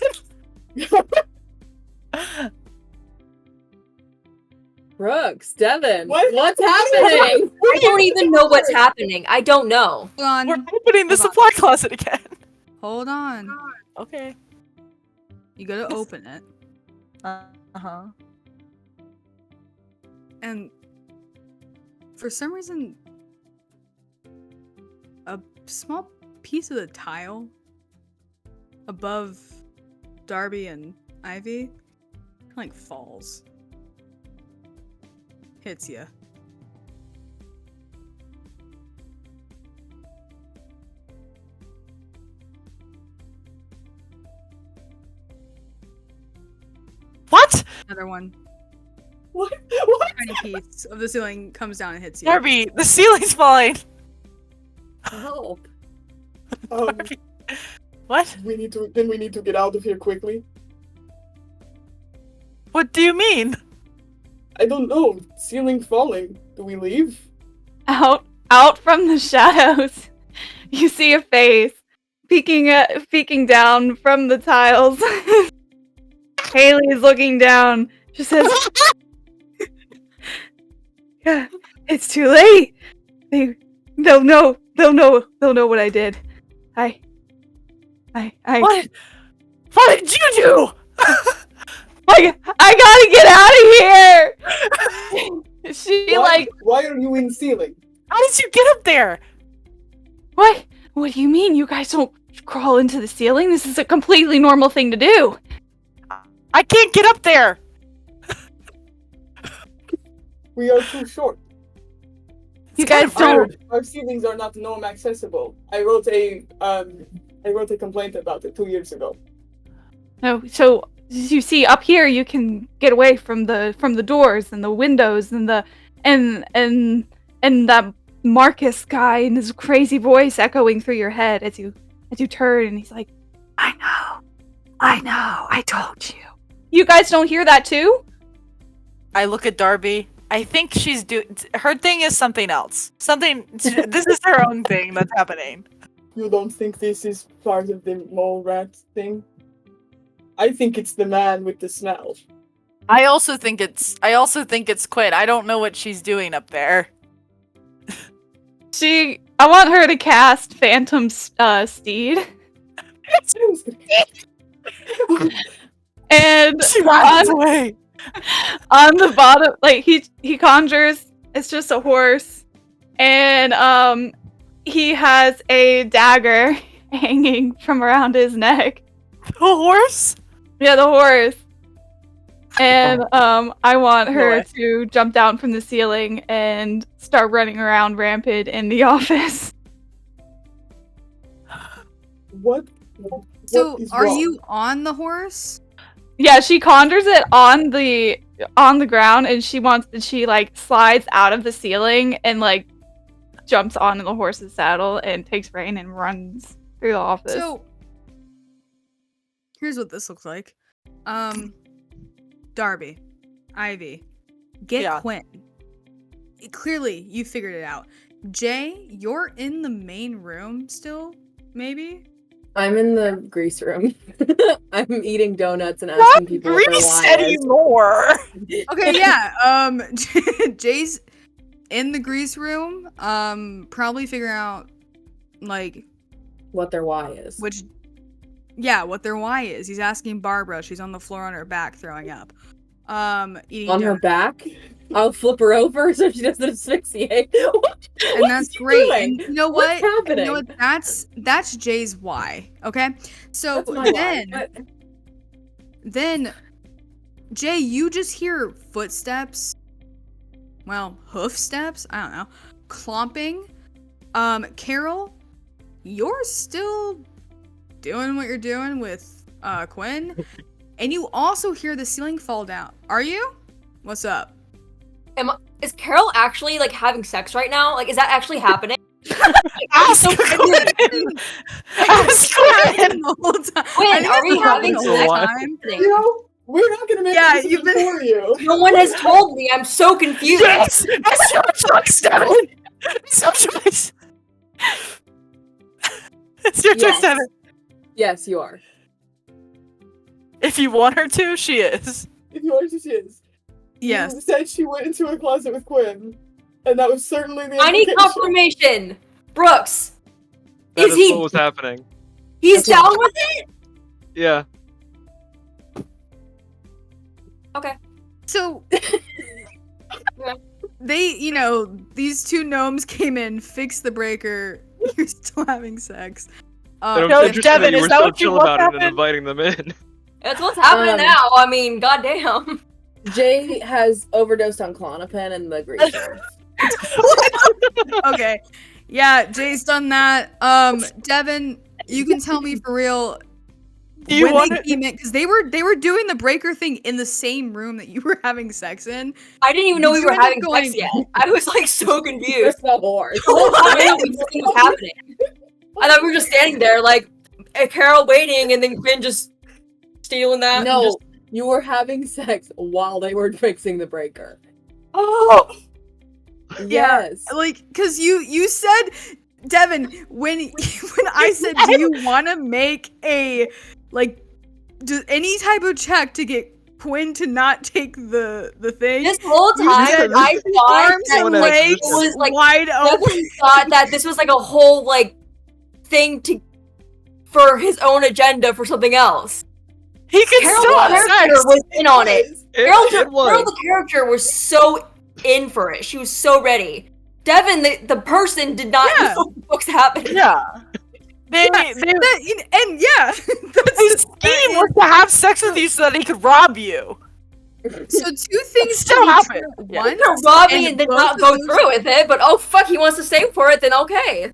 Brooks, Devin, What? what's happening? I don't even know what's happening. I don't know. Hold on. We're opening the Hold on. supply closet again. Hold on. Okay. You gotta open it. Uh-huh. And for some reason, a small piece of the tile above Darby and Ivy like falls. Hits you. What? Another one. What? What? Tiny piece of the ceiling comes down and hits you. Darby, the ceiling's falling. Help. What? We need to get out of here quickly. What do you mean? I don't know. Ceiling falling. Do we leave? Out from the shadows, you see a face peeking down from the tiles. Haley is looking down. She says, "Yeah, it's too late. They'll know what I did. I What? What did you do? I gotta get out of here." She Why are you in ceiling? How did you get up there? What? What do you mean? You guys don't crawl into the ceiling? This is a completely normal thing to do. I can't get up there. We are too short. You guys don't. Our ceilings are not gnome accessible. I wrote a complaint about it 2 years ago. No, so as you see up here, you can get away from the doors and the windows and that Marcus guy and his crazy voice echoing through your head as you turn, and he's like, I know, I told you. You guys don't hear that too? I look at Darby. I think she's her thing is something else. This is her own thing that's happening. You don't think this is part of the mole rat thing? I think it's the man with the smell. I also think it's Quinn. I don't know what she's doing up there. I want her to cast Phantom Steed. And She runs away. on the bottom, like he conjures, it's just a horse, and he has a dagger hanging from around his neck. The horse? Yeah, the horse. And I want her to jump down from the ceiling and start running around rampant in the office. What? So, is are wrong? you on the horse? Yeah, she conjures it on the ground, and she like slides out of the ceiling and like jumps onto the horse's saddle and takes rein and runs through the office. So, here's what this looks like. Darby, Ivy, get Quinn. Clearly, you figured it out. Jay, you're in the main room still, maybe? I'm in the grease room. I'm eating donuts and asking people if they're Grease liars. anymore. Okay, yeah. Jay's in the grease room. Probably figuring out like What their why is. what their why is. He's asking Barbara. She's on the floor on her back, throwing up. Eating On her donuts. back? I'll flip her over so she doesn't asphyxiate. And that's great. And you know what? What's happening? You know what? That's Jay's why. Okay, so That's my why, then Jay, you just hear footsteps. Well, hoof steps. I don't know. Clomping. Carol, you're still doing what you're doing with Quinn, and you also hear the ceiling fall down. Are you? What's up? Is Carol actually like having sex right now? Like, is that actually happening? Ask Quinn. Ask Quinn. The whole time. Quinn, are we having the sex? whole time? You know, we're not gonna make Yeah, this you've been- for you. No one has told me. I'm so confused. Yes, that's your choice, Devin. It's your choice. It's your choice, Yes. Devin. Yes, you are. If you want her to, she is. If yours it is. Yes. You said she went into a closet with Quinn, and that was certainly the I need implication. confirmation. Brooks, That is is he? what was happening. He's down with it. Yeah. Okay. So Yeah. these two gnomes came in, fixed the breaker. You're still having sex. And I'm No, interested Devin, that you is were that so what you chill want about it and happened? inviting them in. That's what's happening now. I mean, goddamn. Jay has overdosed on Klonopin in the grease room. Okay. Yeah, Jay's done that. Devin, you can tell me for real You when want they came in, because they were doing the breaker thing in the same room that you were having sex in. I didn't even know we You were ended up having sex going- yet. I was like so You're confused. the horse. I didn't know what was happening. I thought we were just standing there, like Carol waiting, and then Quinn just stealing that. and No, just- you were having sex while they were fixing the breaker. Oh, Yes. Like, because you said, Devin, when I said, do you want to make a any type of check to get Quinn to not take the thing? this whole You time, said I thought arms that and like, legs it was like wide open. Devin thought that this was like a whole like thing for his own agenda for something else. he can Carol still the have character sex. was in on it. Carol It was. the character was so in for it. She was so ready. Devin, the person, did not Yeah. know what's happening. Yeah. They His scheme scheme was to have sex with you so that he could rob you. So two things still to be happened. true. Yeah. One, No, rob me and and then both not of go those- through with it, but oh fuck, he wants to stay for it, then okay.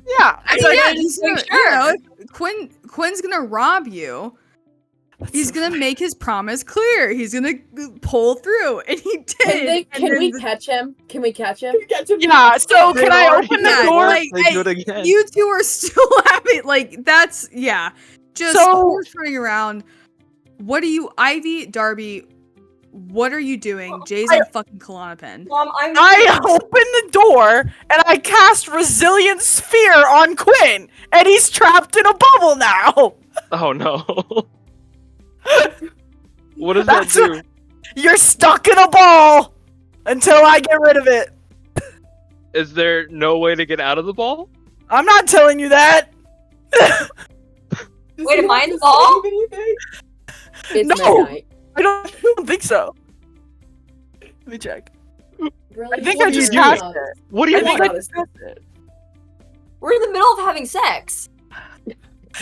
Yeah. I It's mean, like, yeah, he's just make gonna, sure. if Quinn's gonna rob you. He's gonna make his promise clear. He's gonna pull through, and he did. Can we catch him? Can we catch him? yeah, so They can I already open Yeah, the door? like, They do it again. You two are still having just So- horse running around. What are you, Ivy, Darby? What are you doing? Jay's on fucking Klonopin. Mom, I open the door and I cast Resilient Sphere on Quinn, and he's trapped in a bubble now. Oh no. What does That's that do? You're stuck in a ball until I get rid of it. Is there no way to get out of the ball? I'm not telling you that. Wait, am I in the ball? It's No. midnight. I don't think so. Let me check. Really? I think What I are you just doing? passed it. What do you I think want? I just passed it. We're in the middle of having sex.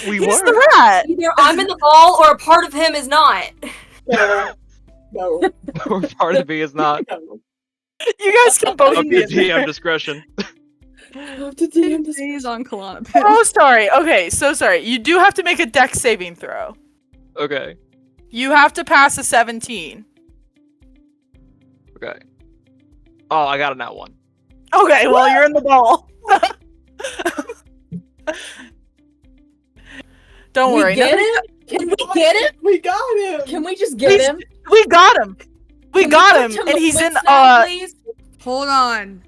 We He's were. the rat. Either I'm in the ball or a part of him is not. No. No. Or part of me is not. No. You guys can both Up be to in there. DM discretion. Up to DM this. Jay's on Klonopin. Oh, sorry. Okay, so sorry. You do have to make a dex saving throw. Okay. You have to pass a 17. Okay. Oh, I got a nat 1. Okay, well, you're in the ball. Don't worry. Get nothing- him? Can we get him? We got him. Can we just get him? We got him. We Can got put him, him and to he's in quick snap, please? Hold on.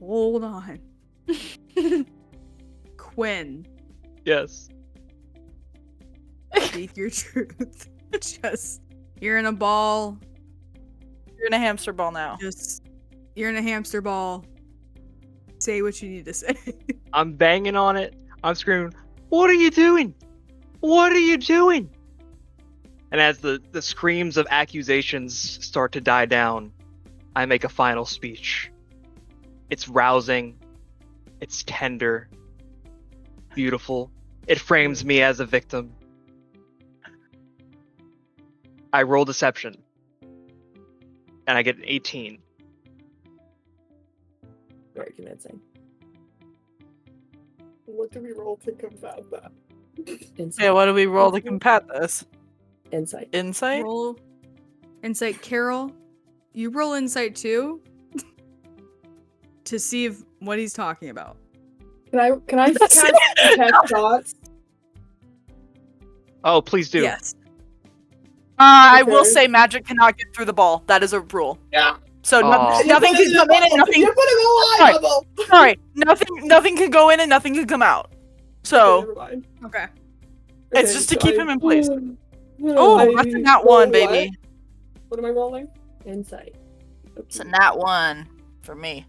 Hold on. Quinn, Yes. speak your truth. Just, you're in a ball. You're in a hamster ball now. Just, you're in a hamster ball. Say what you need to say. I'm banging on it. I'm screaming, "What are you doing? What are you doing?" And as the screams of accusations start to die down, I make a final speech. It's rousing. It's tender. Beautiful. It frames me as a victim. I roll deception. And I get an 18. Very convincing. What do we roll to combat that? Insight. Yeah, what do we roll to combat this? Insight. Insight? Roll insight. Carol, you roll insight too to see if what he's talking about. Can I cast detect thoughts? Oh, please do. Yes. I will Okay. say magic cannot get through the ball. That is a rule. Yeah. So Aw. nothing can come in and nothing. You're putting a lie Sorry. bubble. Sorry, nothing can go in and nothing can come out. So Never mind. Okay. it's Okay, just to so keep I- him in place. Oh, I that's a nat roll one, what? baby. What am I rolling? Insight. It's a nat one for me.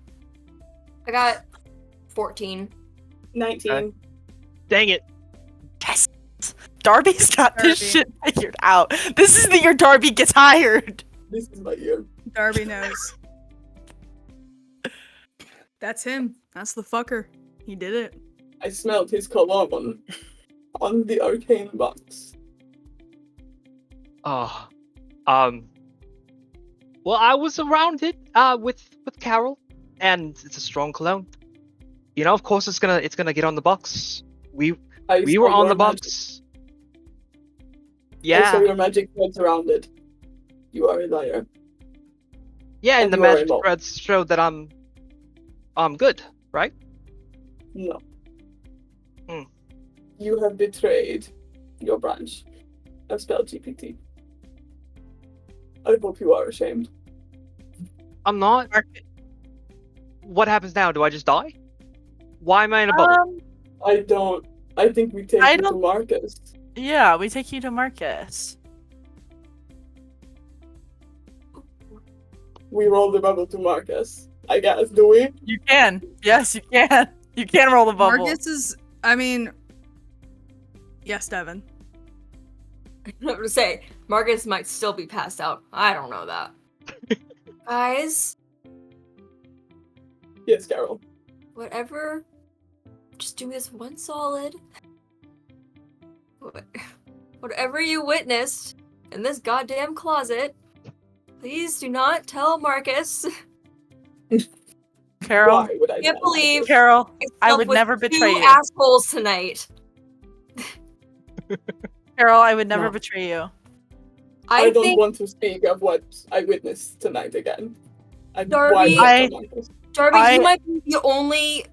I got 14. 19. Okay. Dang it. Yes. Darby's got this Darby. shit figured out. This is the year Darby gets hired. This is my year. Darby knows. That's him. That's the fucker. He did it. I smelled his cologne on the arcane box. Oh. Well, I was around it with Carol, and it's a strong cologne. You know, of course it's gonna get on the box. We were saw on your the magic- box. I saw Yeah. your magic threads around it. You are a liar. Yeah, and and the you are magic involved. threads showed that I'm good, right? No. Hmm. You have betrayed your branch of Spell-GPT. I hope you are ashamed. I'm not. What happens now? Do I just die? Why am I in a bubble? I think we take I you to don't- Marcus. Yeah, we take you to Marcus. We roll the bubble to Marcus. I guess, do we? You can. Yes, you can. You can roll the bubble. Marcus is. I mean. Yes, Devin. I'm gonna say, Marcus might still be passed out. I don't know that. Guys, Yes, Carol. whatever. Just do this one solid. Whatever you witnessed in this goddamn closet, please do not tell Marcus. Carol. Why would I Can't not? believe Carol, I myself would with never betray two you. assholes tonight. Carol, I would never No. betray you. I don't think want to speak of what I witnessed tonight again. Darby, why would I tell Marcus? Darby, I- you might be the only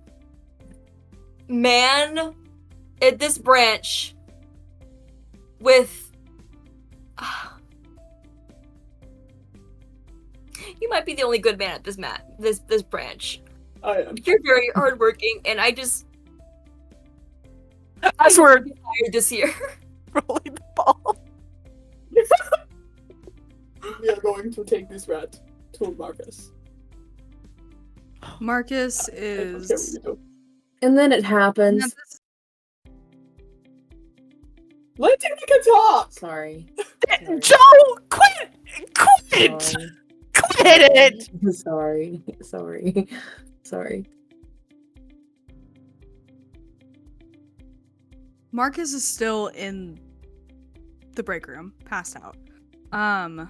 man at this branch with You might be the only good man at this branch. I am. You're very hardworking, and I just As we're tired this year. rolling the ball. We are going to take this rat to Marcus. Marcus I don't care what is. you do. And then it happens. Let Tika talk! Sorry. Joe, quit! Sorry. Quit it! Sorry. Marcus is still in the break room, passed out.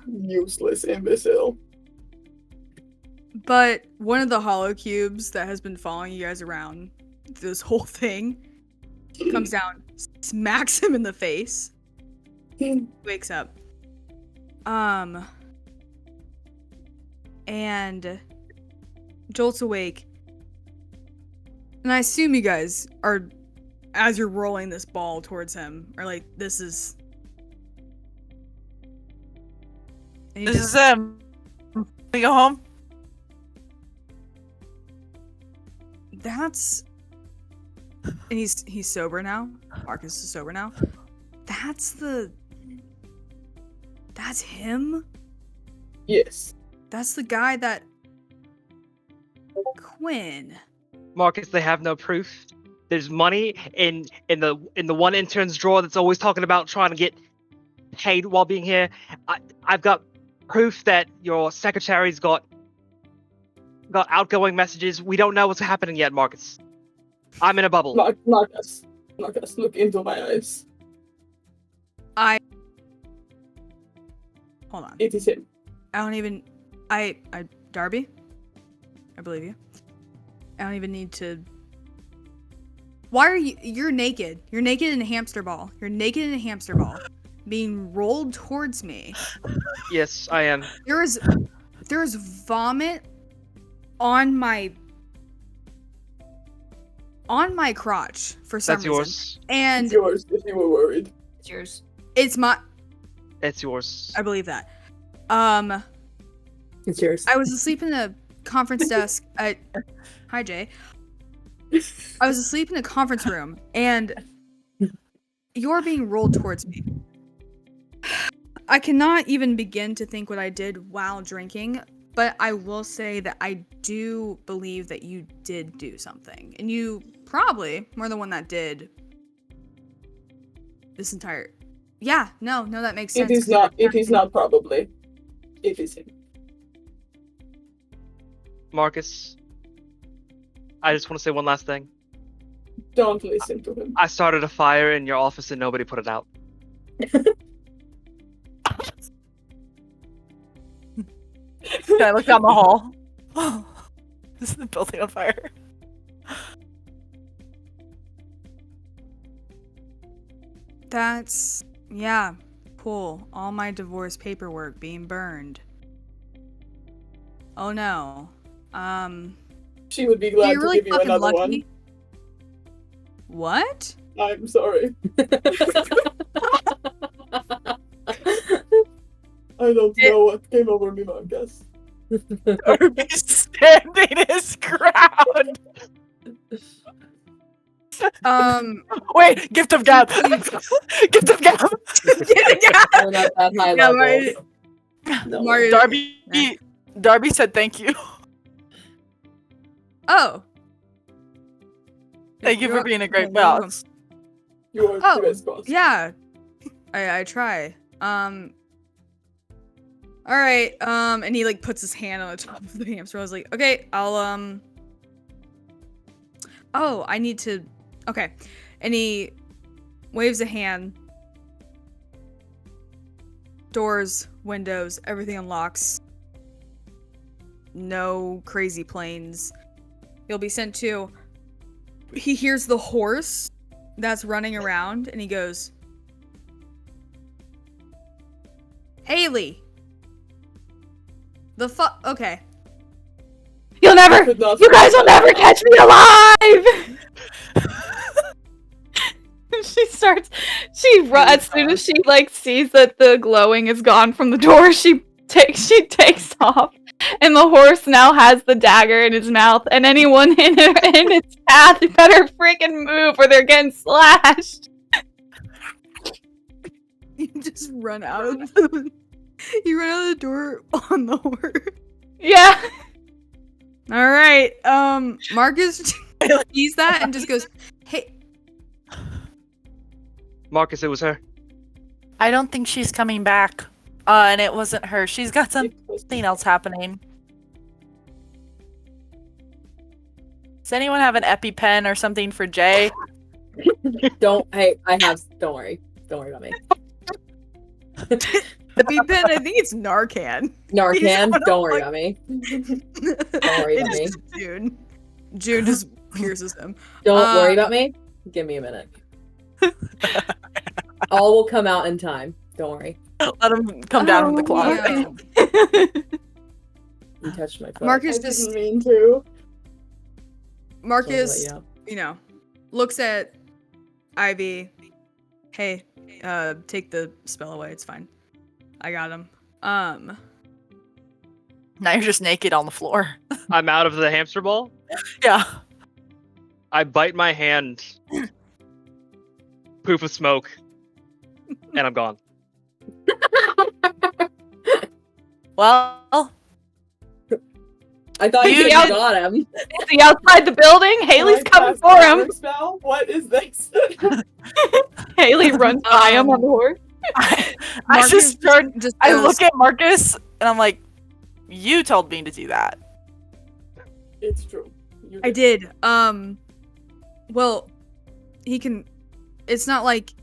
Useless imbecile. But one of the hollow cubes that has been following you guys around this whole thing comes down, smacks him in the face, wakes up. And jolts awake. And I assume you guys are, as you're rolling this ball towards him, are like, this is... And you This is him. We go home. That's... And he's sober now. Marcus is sober now. That's him? Yes. That's the guy that... Quinn. Marcus, they have no proof. There's money in the one intern's drawer that's always talking about trying to get paid while being here. I've got proof that your secretary's got outgoing messages. We don't know what's happening yet, Marcus. I'm in a bubble. Marcus, look into my eyes. Hold on. It is him. I don't even... Darby? I believe you. I don't even need to... Why are you... You're naked. You're naked in a hamster ball. You're naked in a hamster ball. Being rolled towards me. Yes, I am. There's vomit on my crotch for some That's reason. yours. And It's yours if you were worried. It's yours. it's my... It's yours. I believe that. It's yours. I was asleep in a conference desk at... Hi, Jay. I was asleep in a conference room, and you're being rolled towards me. I cannot even begin to think what I did while drinking, but I will say that I do believe that you did do something. And you probably were the one that did this entire... Yeah, no, that makes sense. It is not probably. It is him. Marcus, I just want to say one last thing. Don't listen to him. I started a fire in your office and nobody put it out. Can I look down the hall? Is the building on fire? That's... Yeah, cool. All my divorce paperwork being burned. Oh no. She would be glad You're to really give you fucking another lucky. What? one. I'm sorry. I don't know what came over me, Marcus. Darby's standing his ground. Wait, gift of gab. Gift of gab. We're not that high Yeah, level. No. Mario- Darby said thank you. Oh. Thank you for You're- being a great you're welcome. boss. You are Oh, the best boss. Yeah. I try. Alright, and he like puts his hand on the top of the hamster. I was like, okay, I'll oh, I need to... Okay. And he waves a hand. Doors, windows, everything unlocks. No crazy planes. You'll be sent to... He hears the horse that's running around, and he goes... Haley! The fuck? Okay. You'll never, Could not you guys will never catch me alive! She's starts. As soon as she like sees that the glowing is gone from the door, she takes off, and the horse now has the dagger in his mouth. And anyone in its path better freaking move, or they're getting slashed. You just run out of you run out of the door on the horse. Yeah. All right. Marcus sees that and just goes, "Hey, Marcus, it was her. I don't think she's coming back. And it wasn't her. She's got something else happening. Does anyone have an EpiPen or something for Jay? Don't worry. Don't worry about me. EpiPen, I think it's Narcan. Narcan, don't worry about me. Don't worry about me. June just pierces him. Don't worry about me. Give me a minute. All will come out in time. Don't worry. Let him come down from the closet. Yeah. You touched my foot. Marcus I just didn't mean to. Marcus, looks at Ivy. Hey, take the spell away. It's fine. I got him. Now you're just naked on the floor. I'm out of the hamster ball. Yeah. I bite my hand. Poof of smoke. And I'm gone. Well, I thought you Yeah. got him. Is he outside the building? Haley's coming for him. Spell? What is this? Haley runs by him on the horse. I Marcus just turned. just I goes, look at Marcus and I'm like, "You told me to do that." It's true. I did. Well, he can. It's not like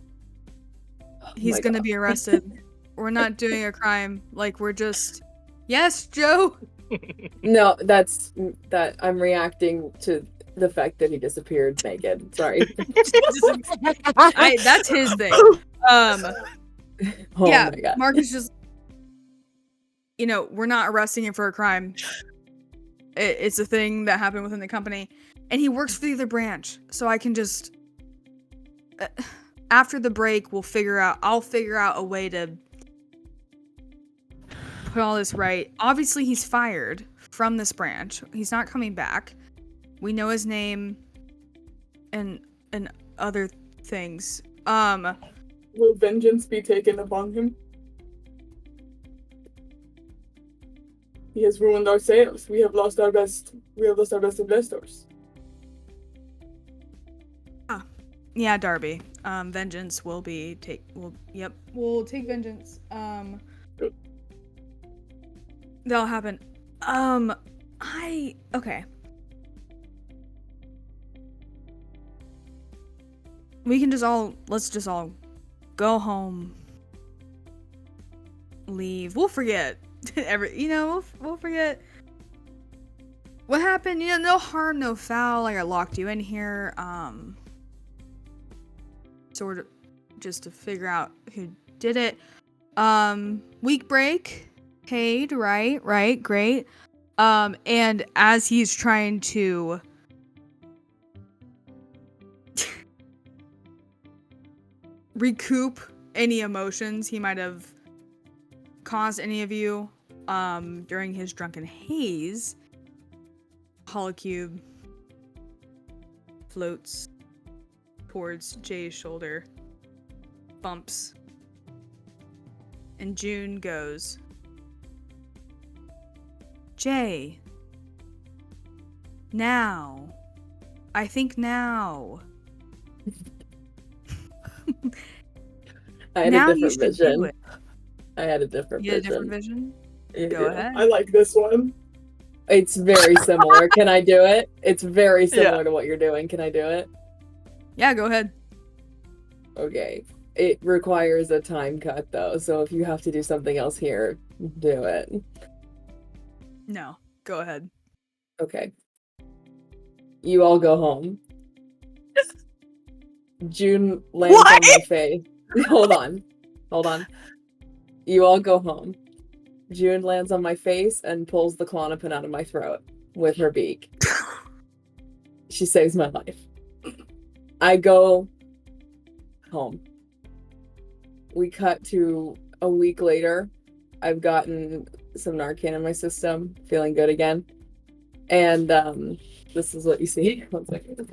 he's my gonna God. be arrested. We're not doing a crime. Like, we're just. Yes, Joe. No, that's that. I'm reacting to the fact that he disappeared naked. Sorry. That's his thing. Oh Yeah, my God. Marcus just. We're not arresting him for a crime. It's a thing that happened within the company, and he works for the other branch. So I can just. After the break, I'll figure out a way to put all this right. Obviously, he's fired from this branch. He's not coming back. We know his name and other things. Will vengeance be taken upon him? He has ruined our sales. We have lost our best investors. Yeah, Darby. Vengeance will take vengeance. That'll happen. Okay. Let's just all go home. Leave. We'll forget we'll forget what happened. No harm, no foul. Like, I locked you in here. Sort of just to figure out who did it. Week break, paid, right, great. And as he's trying to recoup any emotions he might have caused any of you during his drunken haze, Holocube floats towards Jay's shoulder, bumps, and June goes, "Jay, now. I think now." I had Now a you different should do vision. it. I had a different You had a vision. different vision? Yeah, Go yeah. ahead. I like this one. It's very similar. Can I do it? It's very similar to what you're doing. Can I do it? Yeah, go ahead. Okay. It requires a time cut though, so if you have to do something else here, do it. No, go ahead. Okay. You all go home. June lands on my face. Hold on. You all go home. June lands on my face and pulls the Klonopin out of my throat with her beak. She saves my life. I go home. We cut to a week later. I've gotten some Narcan in my system, feeling good again. And this is what you see. One second.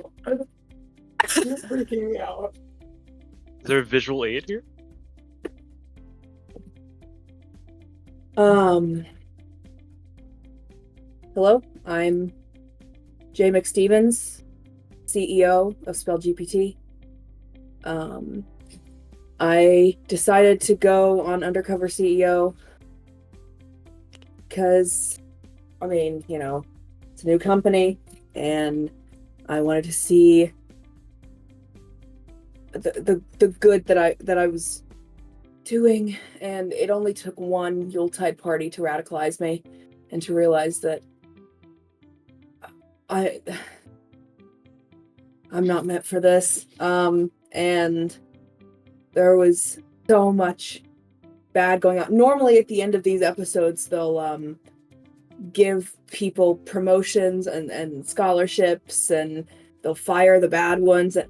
It's freaking me out. Is there a visual aid here? Hello, I'm Jay McStevens, CEO of Spell-GPT. I decided to go on Undercover CEO because, I mean, you know, it's a new company, and I wanted to see the good that I was doing, and it only took one Yuletide party to radicalize me and to realize that I'm not meant for this. And there was so much bad going on. Normally at the end of these episodes, they'll give people promotions and scholarships, and they'll fire the bad ones. It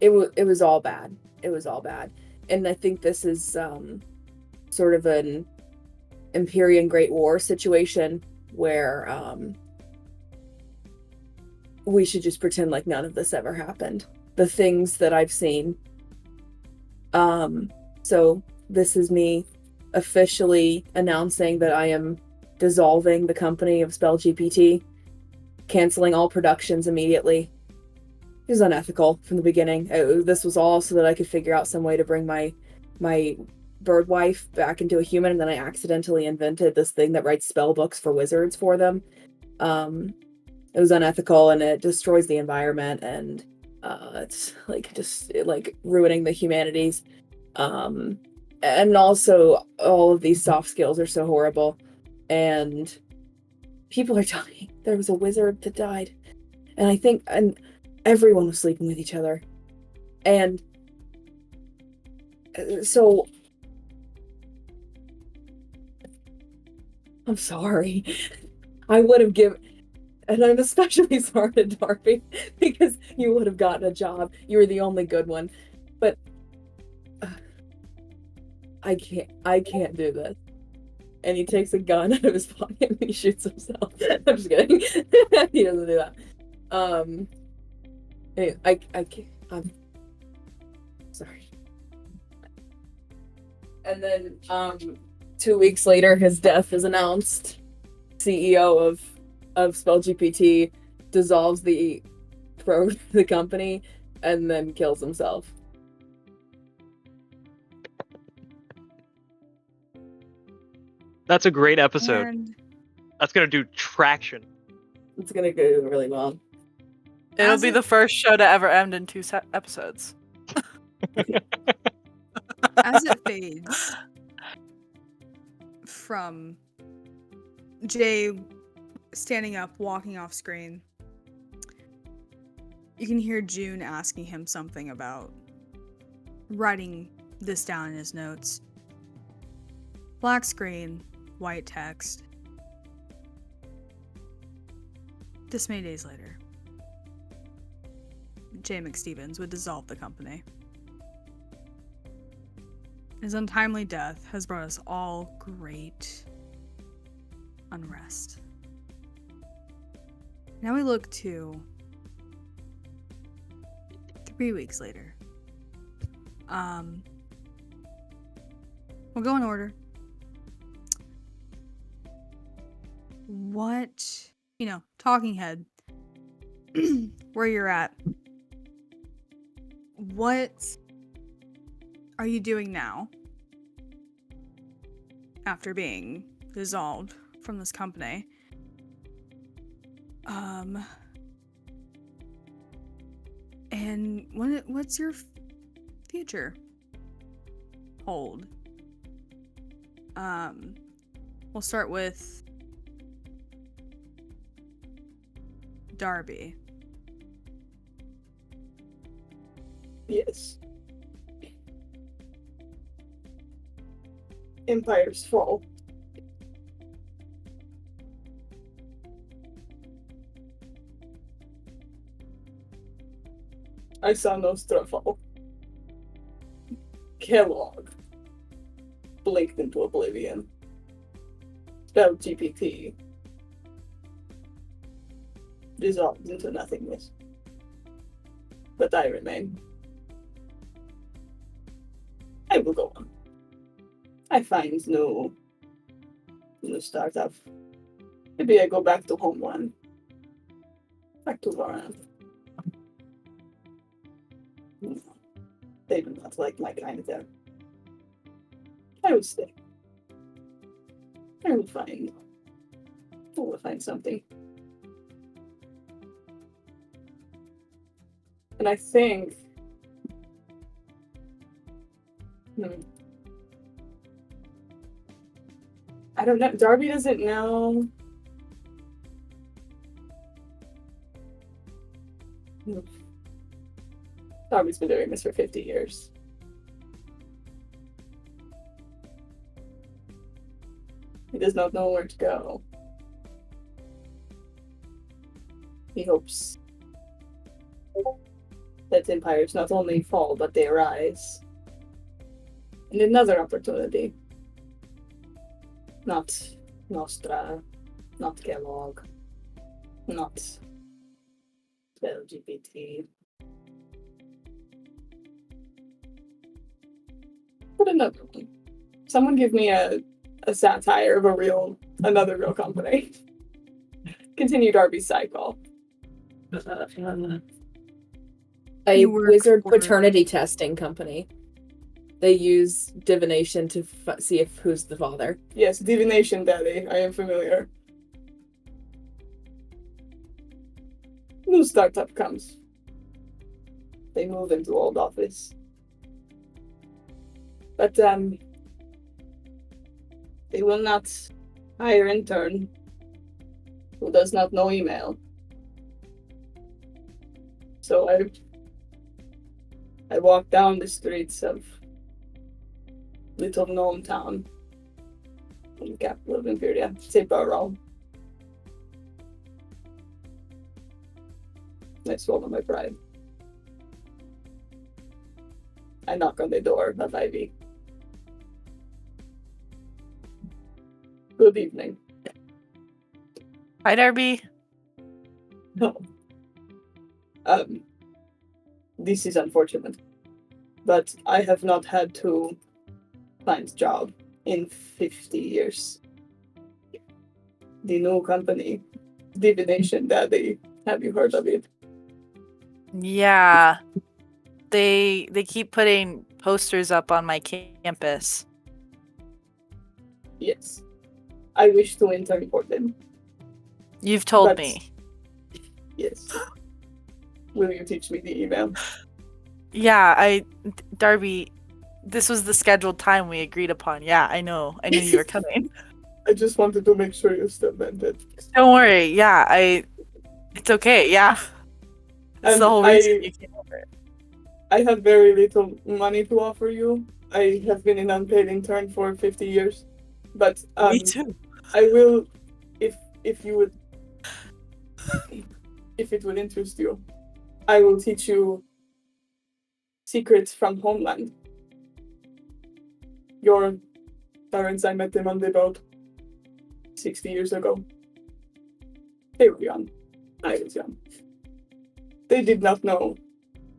was all bad. It was all bad. And I think this is sort of an Empyrean Great War situation where we should just pretend like none of this ever happened. The things that I've seen. So this is me officially announcing that I am dissolving the company of Spell-GPT, canceling all productions immediately. It was unethical from the beginning. This was all so that I could figure out some way to bring my bird wife back into a human, and then I accidentally invented this thing that writes spell books for wizards for them. It was unethical, and it destroys the environment, and it's like ruining the humanities. And also all of these soft skills are so horrible, and people are dying. There was a wizard that died, and everyone was sleeping with each other, and so I'm sorry. I would have given, and I'm especially sorry to Darby, because you would have gotten a job. You were the only good one, but I can't do this. And he takes a gun out of his pocket and he shoots himself. I'm just kidding. He doesn't do that. Anyway, I can't. I'm sorry. And then 2 weeks later, his death is announced. CEO of Spell-GPT dissolves the company and then kills himself. That's a great episode. And That's gonna do traction. It's gonna go really well. It'll As be it- the first show to ever end in 2 episodes. as it fades from Jay standing up, walking off screen, you can hear June asking him something about writing this down in his notes. Black screen, white text. This many days later, Jay McStevens would dissolve the company. His untimely death has brought us all great unrest. Now we look to 3 weeks later. We'll go in order. What, talking head, where you're at, what are you doing now after being dissolved from this company? And what's your future hold? We'll start with Darby. Yes. Empires fall. I saw Nostra fall. Kellogg blinked into oblivion. Spell-GPT dissolved into nothingness. But I remain. I will go on. I find new startup. Maybe I go back to Homeland. Back to Varan. They do not like my kind there. I will stay. I will find something. And I think I don't know. Darby doesn't know. Darby's been doing this for 50 years. He does not know where to go. He hopes that empires not only fall, but they rise. And another opportunity. Not Nostra, not Kellogg, not Spell-GPT. But another one. Someone give me a satire of another real company. Continue Darby's cycle. A You work wizard for- paternity testing company. They use divination to see if who's the father. Yes, divination daddy. I am familiar. New startup comes. They move into old office. But they will not hire intern who does not know email. So I walk down the streets of little gnome town in the capital of Imperia, Terrador. I swallow my pride. I knock on the door of Ivy. Good evening. Hi, Darby. No. This is unfortunate, but I have not had to find a job in 50 years. The new company, Divination Daddy, have you heard of it? Yeah. They keep putting posters up on my campus. Yes. I wish to intern for them. You've told But- me. Yes. Will you teach me the email? Yeah, Darby, this was the scheduled time we agreed upon. Yeah, I know. I knew you were coming. I just wanted to make sure you still meant it. Don't worry. Yeah, it's okay. Yeah. That's And the whole reason you came over. I have very little money to offer you. I have been an unpaid intern for 50 years. But Me too. I will, if you would, if it would interest you, I will teach you secrets from Homeland. Your parents, I met them on the boat 60 years ago. They were young. I was young. They did not know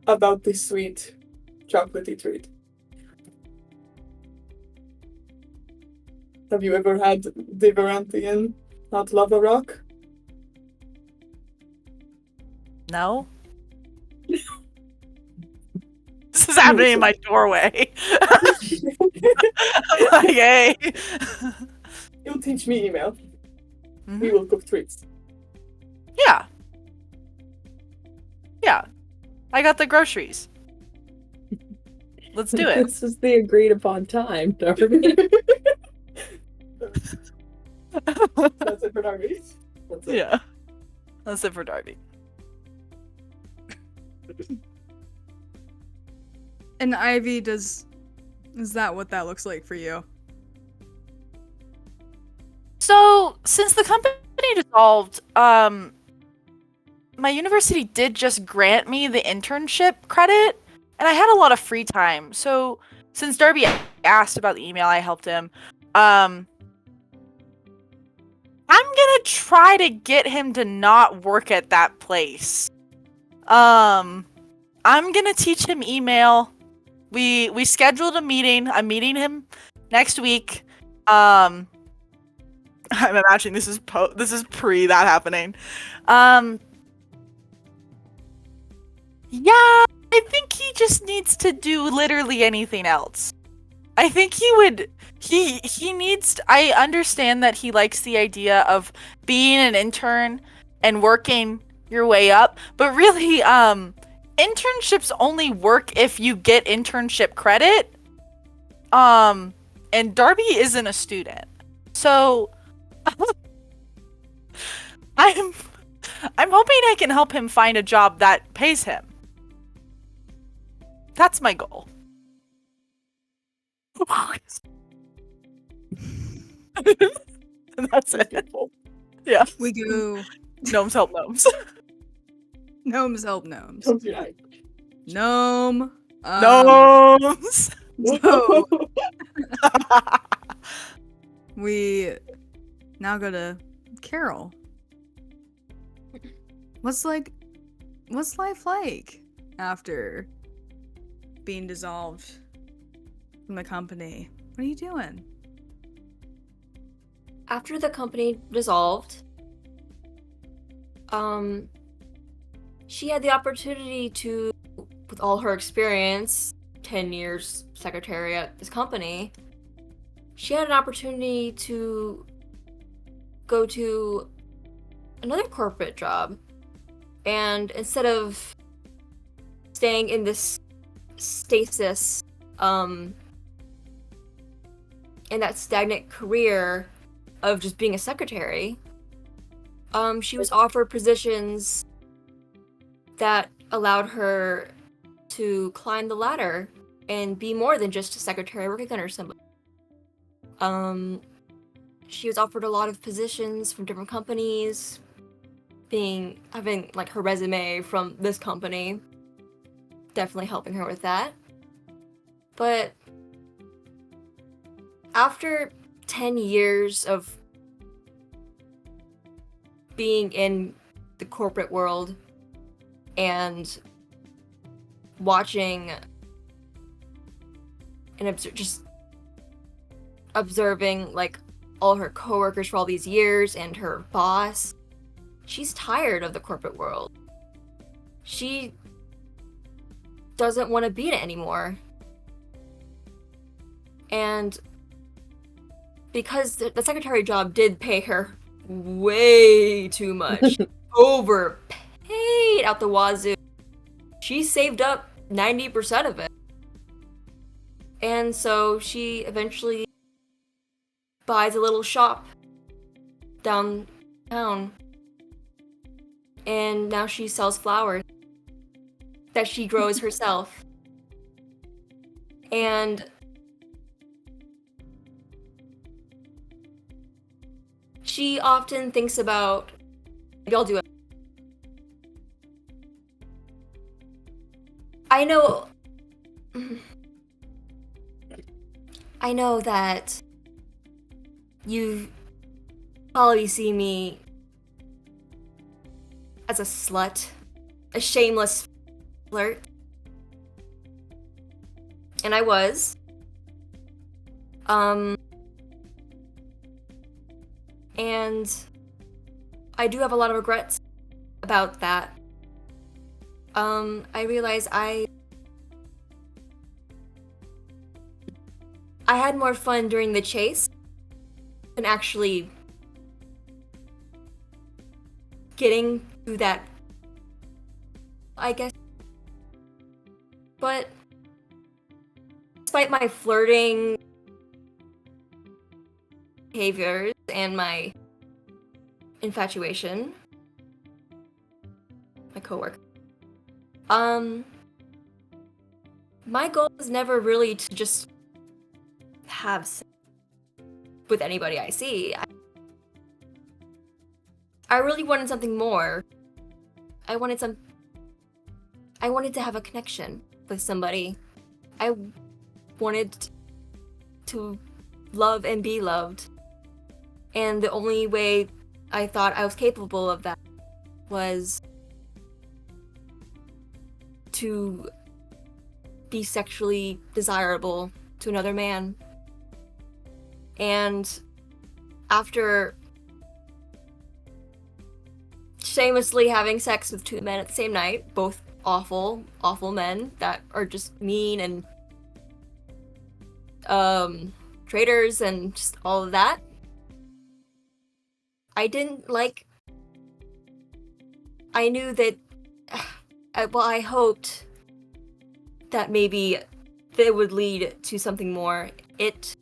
about this sweet chocolatey treat. Have you ever had the Varantian hot lava rock? No? This is happening in my doorway. Like, hey. You'll teach me email. Mhm. We will cook treats. Yeah. Yeah. I got the groceries. Let's do it. This is the agreed upon time, Darby. That's it for Darby. That's it. Yeah. That's it for Darby. And Ivy, is that what that looks like for you? So, since the company dissolved, my university did just grant me the internship credit, and I had a lot of free time. So since Darby asked about the email, I helped him. I'm gonna try to get him to not work at that place. I'm gonna teach him email. We scheduled a meeting. I'm meeting him next week. I'm imagining this is pre that happening. Yeah, I think he just needs to do literally anything else. I think he needs I understand that he likes the idea of being an intern and working your way up, but really internships only work if you get internship credit. And Darby isn't a student. So I'm hoping I can help him find a job that pays him. That's my goal. And that's it. Yeah. We go. Gnomes help gnomes. Gnomes help gnomes. Don't be like, Gnome. Gnomes. So we now go to Carol. What's life like after being dissolved from the company? What are you doing? After the company dissolved, she had the opportunity to, with all her experience, 10 years secretary at this company, she had an opportunity to go to another corporate job. And instead of staying in this stasis, in that stagnant career of just being a secretary, she was offered positions that allowed her to climb the ladder and be more than just a secretary working under somebody. She was offered a lot of positions from different companies, having like her resume from this company, definitely helping her with that. But after 10 years of being in the corporate world and watching and just observing like all her coworkers for all these years and her boss, she's tired of the corporate world. She doesn't want to be in it anymore. And because the secretary job did pay her way too much, overpaid out the wazoo, she saved up 90% of it. And so she eventually buys a little shop downtown. And now she sells flowers that she grows herself. And she often thinks about, maybe I'll do it. I know that you probably see me as a slut, a shameless flirt. And I was. And I do have a lot of regrets about that. I realize I had more fun during the chase than actually getting to that, I guess. But despite my flirting behaviors and my infatuation, my coworker, my goal is never really to just have sex with anybody I see. I really wanted something more. I wanted to have a connection with somebody. I wanted to love and be loved. And the only way I thought I was capable of that was to be sexually desirable to another man. And after shamelessly having sex with 2 men at the same night, both awful men that are just mean and traitors and just all of that, I knew that, I hoped that maybe they would lead to something more. It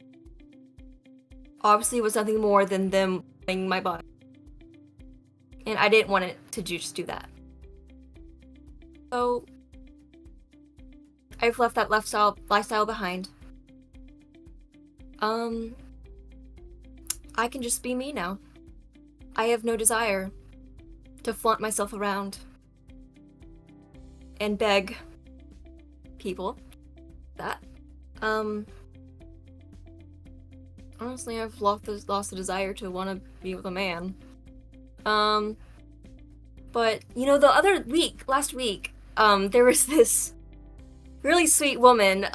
obviously was nothing more than them playing my body. And I didn't want it to just do that. So I've left that lifestyle behind. I can just be me now. I have no desire to flaunt myself around and beg people that. Honestly, I've lost the desire to want to be with a man. But last week, there was this really sweet woman.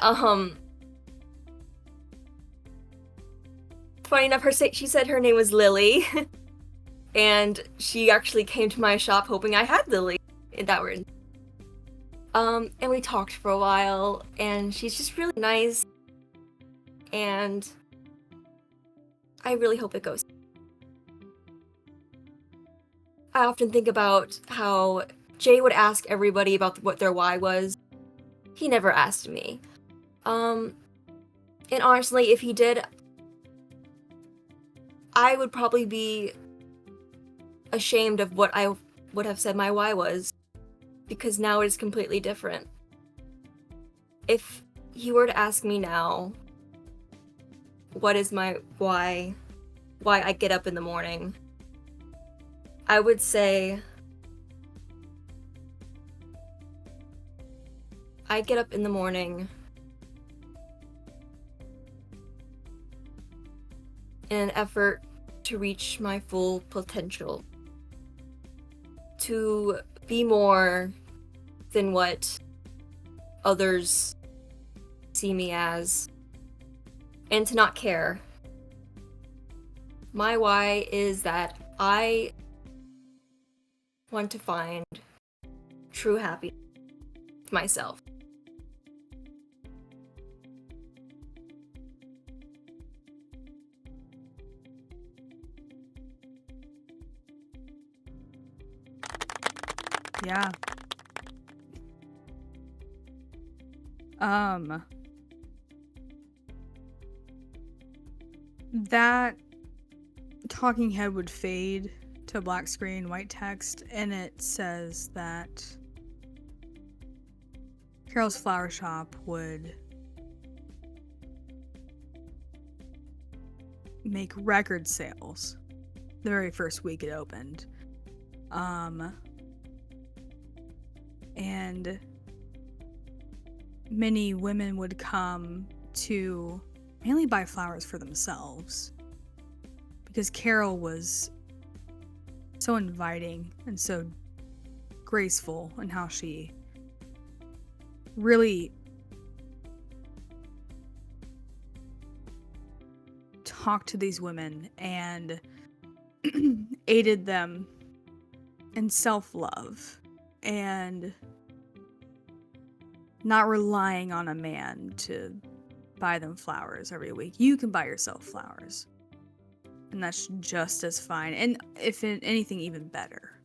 Funny enough, she said her name was Lily, and she actually came to my shop hoping I had Lily. And we talked for a while, and she's just really nice, and I really hope it goes. I often think about how Jay would ask everybody about what their why was. He never asked me. And honestly, if he did, I would probably be ashamed of what I would have said my why was, because now it is completely different. If he were to ask me now, what is my why I get up in the morning, I would say I get up in the morning in an effort to reach my full potential, to be more than what others see me as, and to not care. My why is that I want to find true happiness with myself. Yeah. That talking head would fade to black screen, white text, and it says that Carol's flower shop would make record sales the very first week it opened. And many women would come to mainly buy flowers for themselves, because Carol was so inviting and so graceful in how she really talked to these women and aided them in self-love and not relying on a man to buy them flowers every week. You can buy yourself flowers, and that's just as fine, and if anything, even better,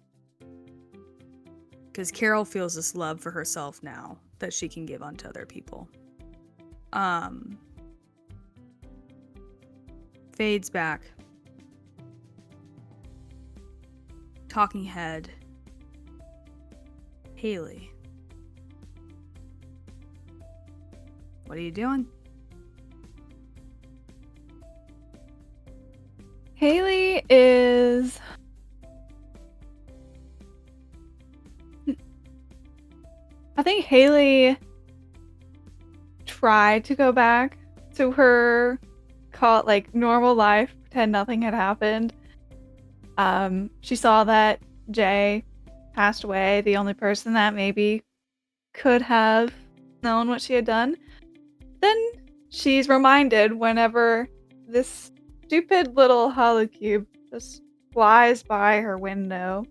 because Carol feels this love for herself now that she can give onto other people. Fades back. Talking head. Haley. What are you doing? Haley is I think Haley tried to go back to her normal life, pretend nothing had happened. She saw that Jay passed away, the only person that maybe could have known what she had done. Then she's reminded whenever this stupid little holocube just flies by her window.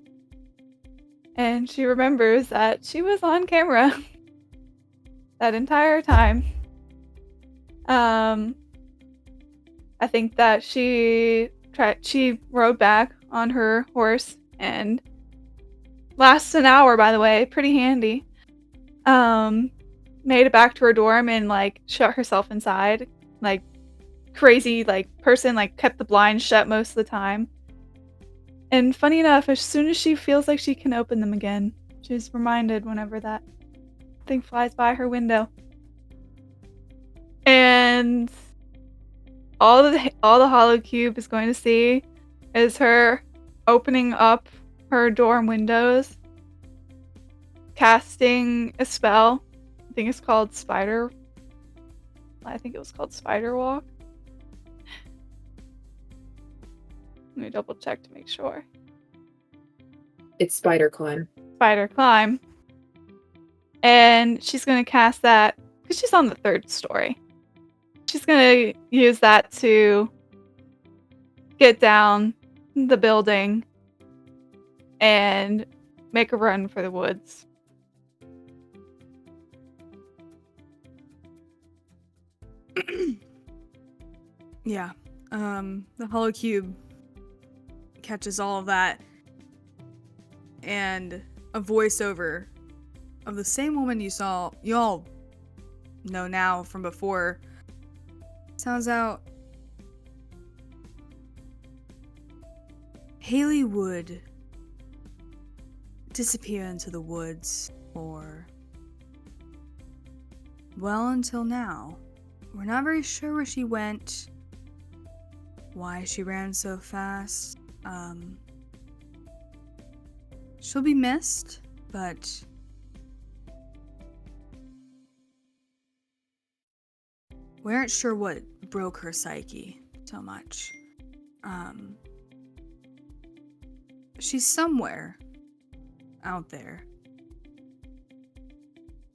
And she remembers that she was on camera that entire time. I think that she rode back on her horse and lasts an hour, by the way, pretty handy. Made it back to her dorm and shut herself inside. Crazy person, kept the blinds shut most of the time. And funny enough, as soon as she feels like she can open them again, she's reminded whenever that thing flies by her window. And all the holocube is going to see is her opening up her dorm windows, casting a spell. I think it was called Spider Walk. Let me double check to make sure. It's Spider Climb. Spider Climb. And she's going to cast that because she's on the 3rd story. She's going to use that to get down the building and make a run for the woods. Yeah. The holocube catches all of that, and a voiceover of the same woman you all know now from before, sounds out. Haley would disappear into the woods for, well, until now. We're not very sure where she went, why she ran so fast. She'll be missed, but we aren't sure what broke her psyche so much. She's somewhere out there,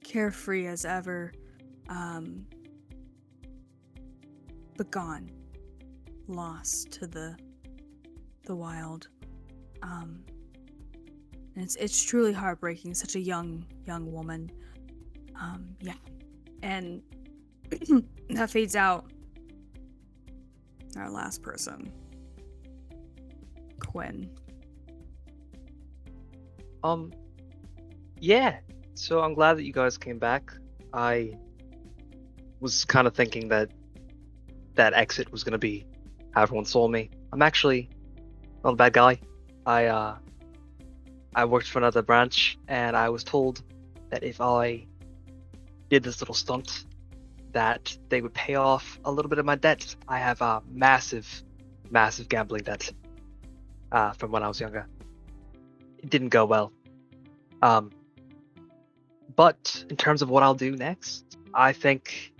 carefree as ever, but gone, lost to the wild. And it's truly heartbreaking. Such a young woman. Yeah, and that fades out. Our last person, Quinn. Yeah. So I'm glad that you guys came back. I was kind of thinking that exit was gonna be how everyone saw me. I'm actually not a bad guy. I worked for another branch, and I was told that if I did this little stunt, that they would pay off a little bit of my debt. I have a massive gambling debt from when I was younger. It didn't go well. But in terms of what I'll do next, I think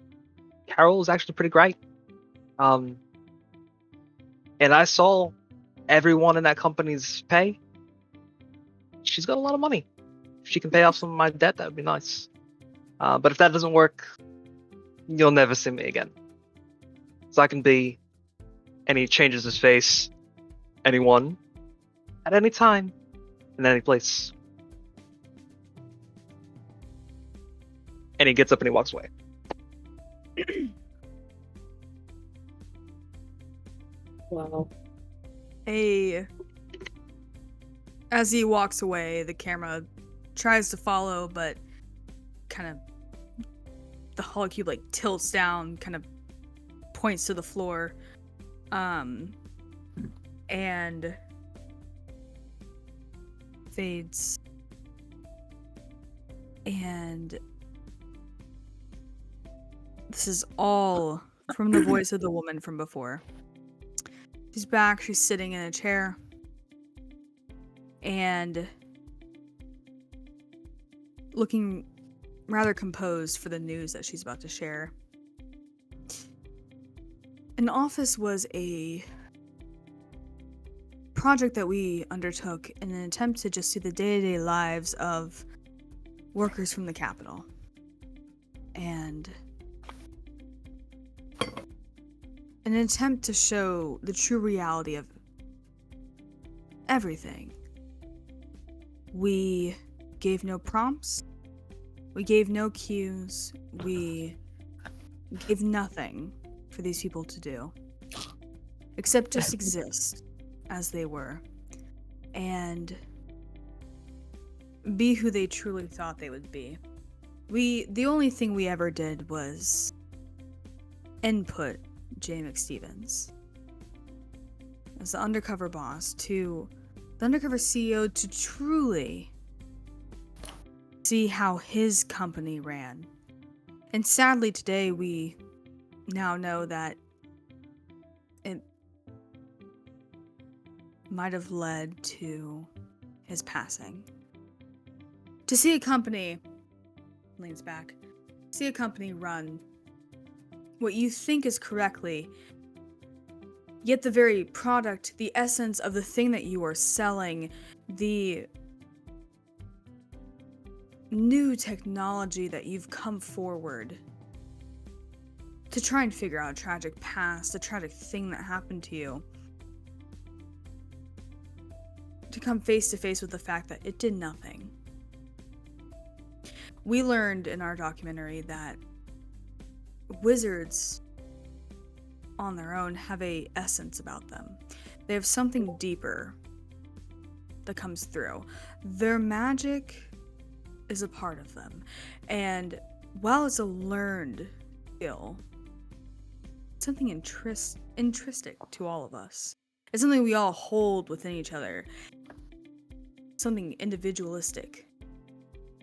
Carol is actually pretty great. And I saw everyone in that company's pay. She's got a lot of money. If she can pay off some of my debt, that would be nice. But if that doesn't work, you'll never see me again. So I can be any changes his face, anyone, at any time, in any place. And he gets up and he walks away. Wow. As he walks away, the camera tries to follow, but kind of the holocube tilts down, kind of points to the floor, and fades. And this is all from the voice of the woman from before. She's back, she's sitting in a chair, and looking rather composed for the news that she's about to share. An office was a project that we undertook in an attempt to just see the day-to-day lives of workers from the Capitol. And in an attempt to show the true reality of everything. We gave no prompts, we gave no cues, we gave nothing for these people to do, except just exist as they were, and be who they truly thought they would be. The only thing we ever did was input J. McStevens as the undercover boss to the undercover CEO to truly see how his company ran. And sadly today we now know that it might have led to his passing. To see a company, leans back, see a company run what you think is correctly, yet the very product, the essence of the thing that you are selling, the new technology that you've come forward to try and figure out a tragic past, a tragic thing that happened to you, to come face to face with the fact that it did nothing. We learned in our documentary that wizards on their own have a essence about them. They have something deeper that comes through. Their magic is a part of them. And while it's a learned skill, it's something intrinsic to all of us. It's something we all hold within each other. Something individualistic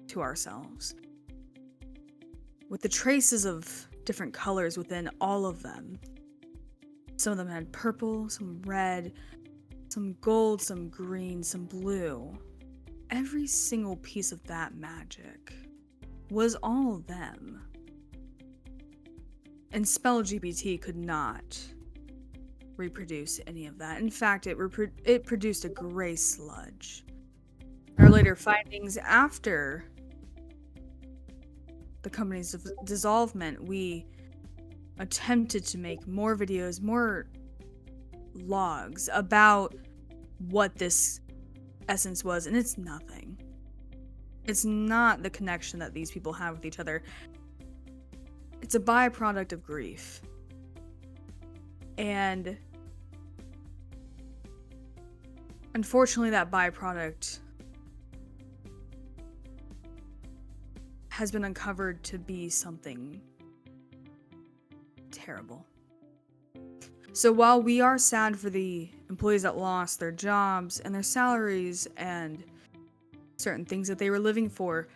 to ourselves. With the traces of different colors within all of them. Some of them had purple, some red, some gold, some green, some blue. Every single piece of that magic was all them. And Spell-GPT could not reproduce any of that. In fact, it produced a gray sludge. Our later findings after the company's dissolvement, we attempted to make more videos, more logs about what this essence was, and it's nothing. It's not the connection that these people have with each other. It's a byproduct of grief. And unfortunately, that byproduct has been uncovered to be something terrible. So while we are sad for the employees that lost their jobs and their salaries and certain things that they were living for,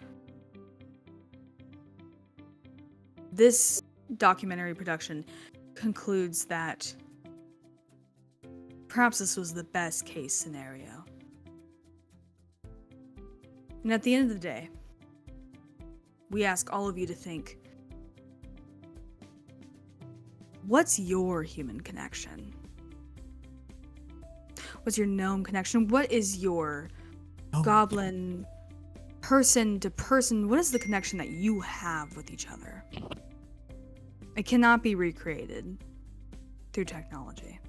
this documentary production concludes that perhaps this was the best case scenario. And at the end of the day, we ask all of you to think, what's your human connection? What's your gnome connection? What is your goblin, person to person? What is the connection that you have with each other? It cannot be recreated through technology,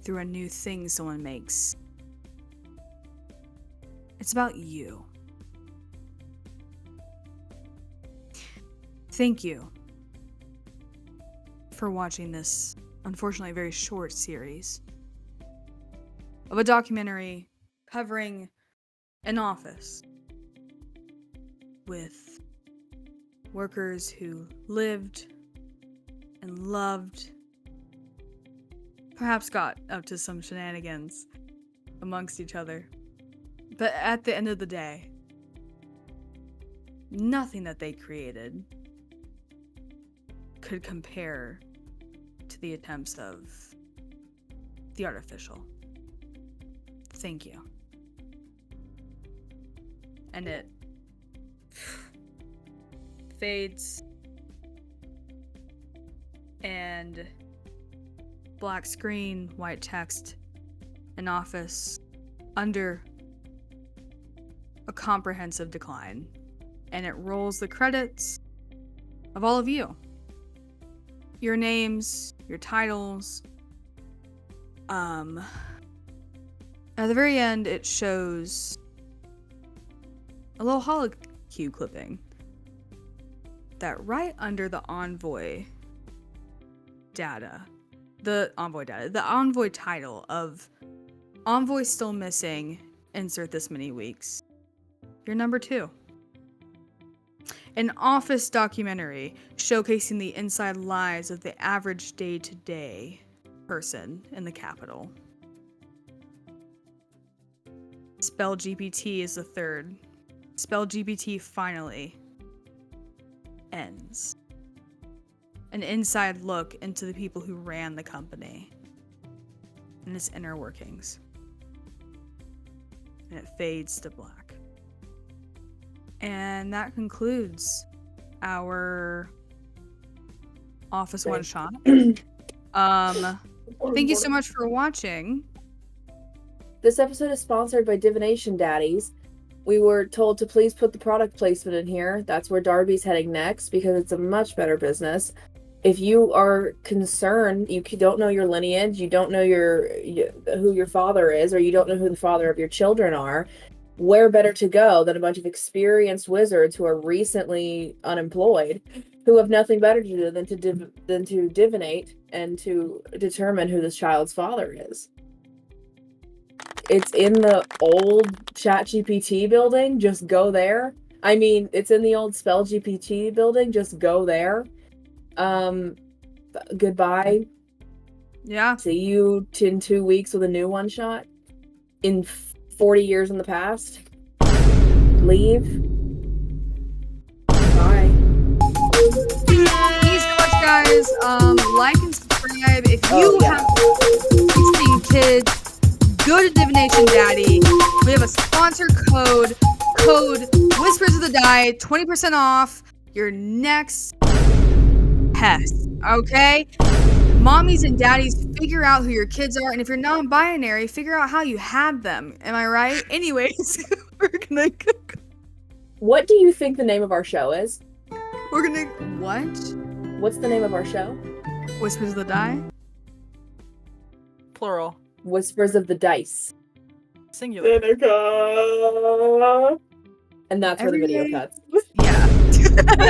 through a new thing someone makes. It's about you. Thank you for watching this, unfortunately, very short series of a documentary covering an office with workers who lived and loved, perhaps got up to some shenanigans amongst each other. But at the end of the day, nothing that they created could compare to the attempts of the artificial. Thank you. And it fades. And black screen, white text, an office under a comprehensive decline. And it rolls the credits of all of you. Your names, your titles. At the very end, it shows a little holocue clipping that right under the envoy data, the envoy title of Envoy Still Missing, insert this many weeks. You're number 2. An office documentary showcasing the inside lives of the average day-to-day person in the capital. Spell-GPT is the 3rd. Spell-GPT finally ends. An inside look into the people who ran the company and its inner workings. And it fades to black. And that concludes our Office One Shot. Thank you so much for watching. This episode is sponsored by Divination Daddies. We were told to please put the product placement in here. That's where Darby's heading next because it's a much better business. If you are concerned, you don't know your lineage, you don't know who your father is, or you don't know who the father of your children are, where better to go than a bunch of experienced wizards who are recently unemployed, who have nothing better to do than to divinate and to determine who this child's father is. It's in the old ChatGPT building. Just go there. I mean, it's in the old Spell-GPT building. Just go there. Goodbye. Yeah. See you in 2 weeks with a new one shot. In 40 years in the past. Leave. Bye. Thank you so much, guys. Like and subscribe. If you have listening kids, go to Divination Daddy. We have a sponsor code Whispers of the Die, 20% off your next pest. Okay? Mommies and daddies, figure out who your kids are, and if you're non-binary, figure out how you had them. Am I right? Anyways, we're gonna. What do you think the name of our show is? We're gonna. What? What's the name of our show? Whispers of the Die? Plural. Whispers of the Dice. Singular. Seneca. And that's where the video cuts. Yeah. Seneca.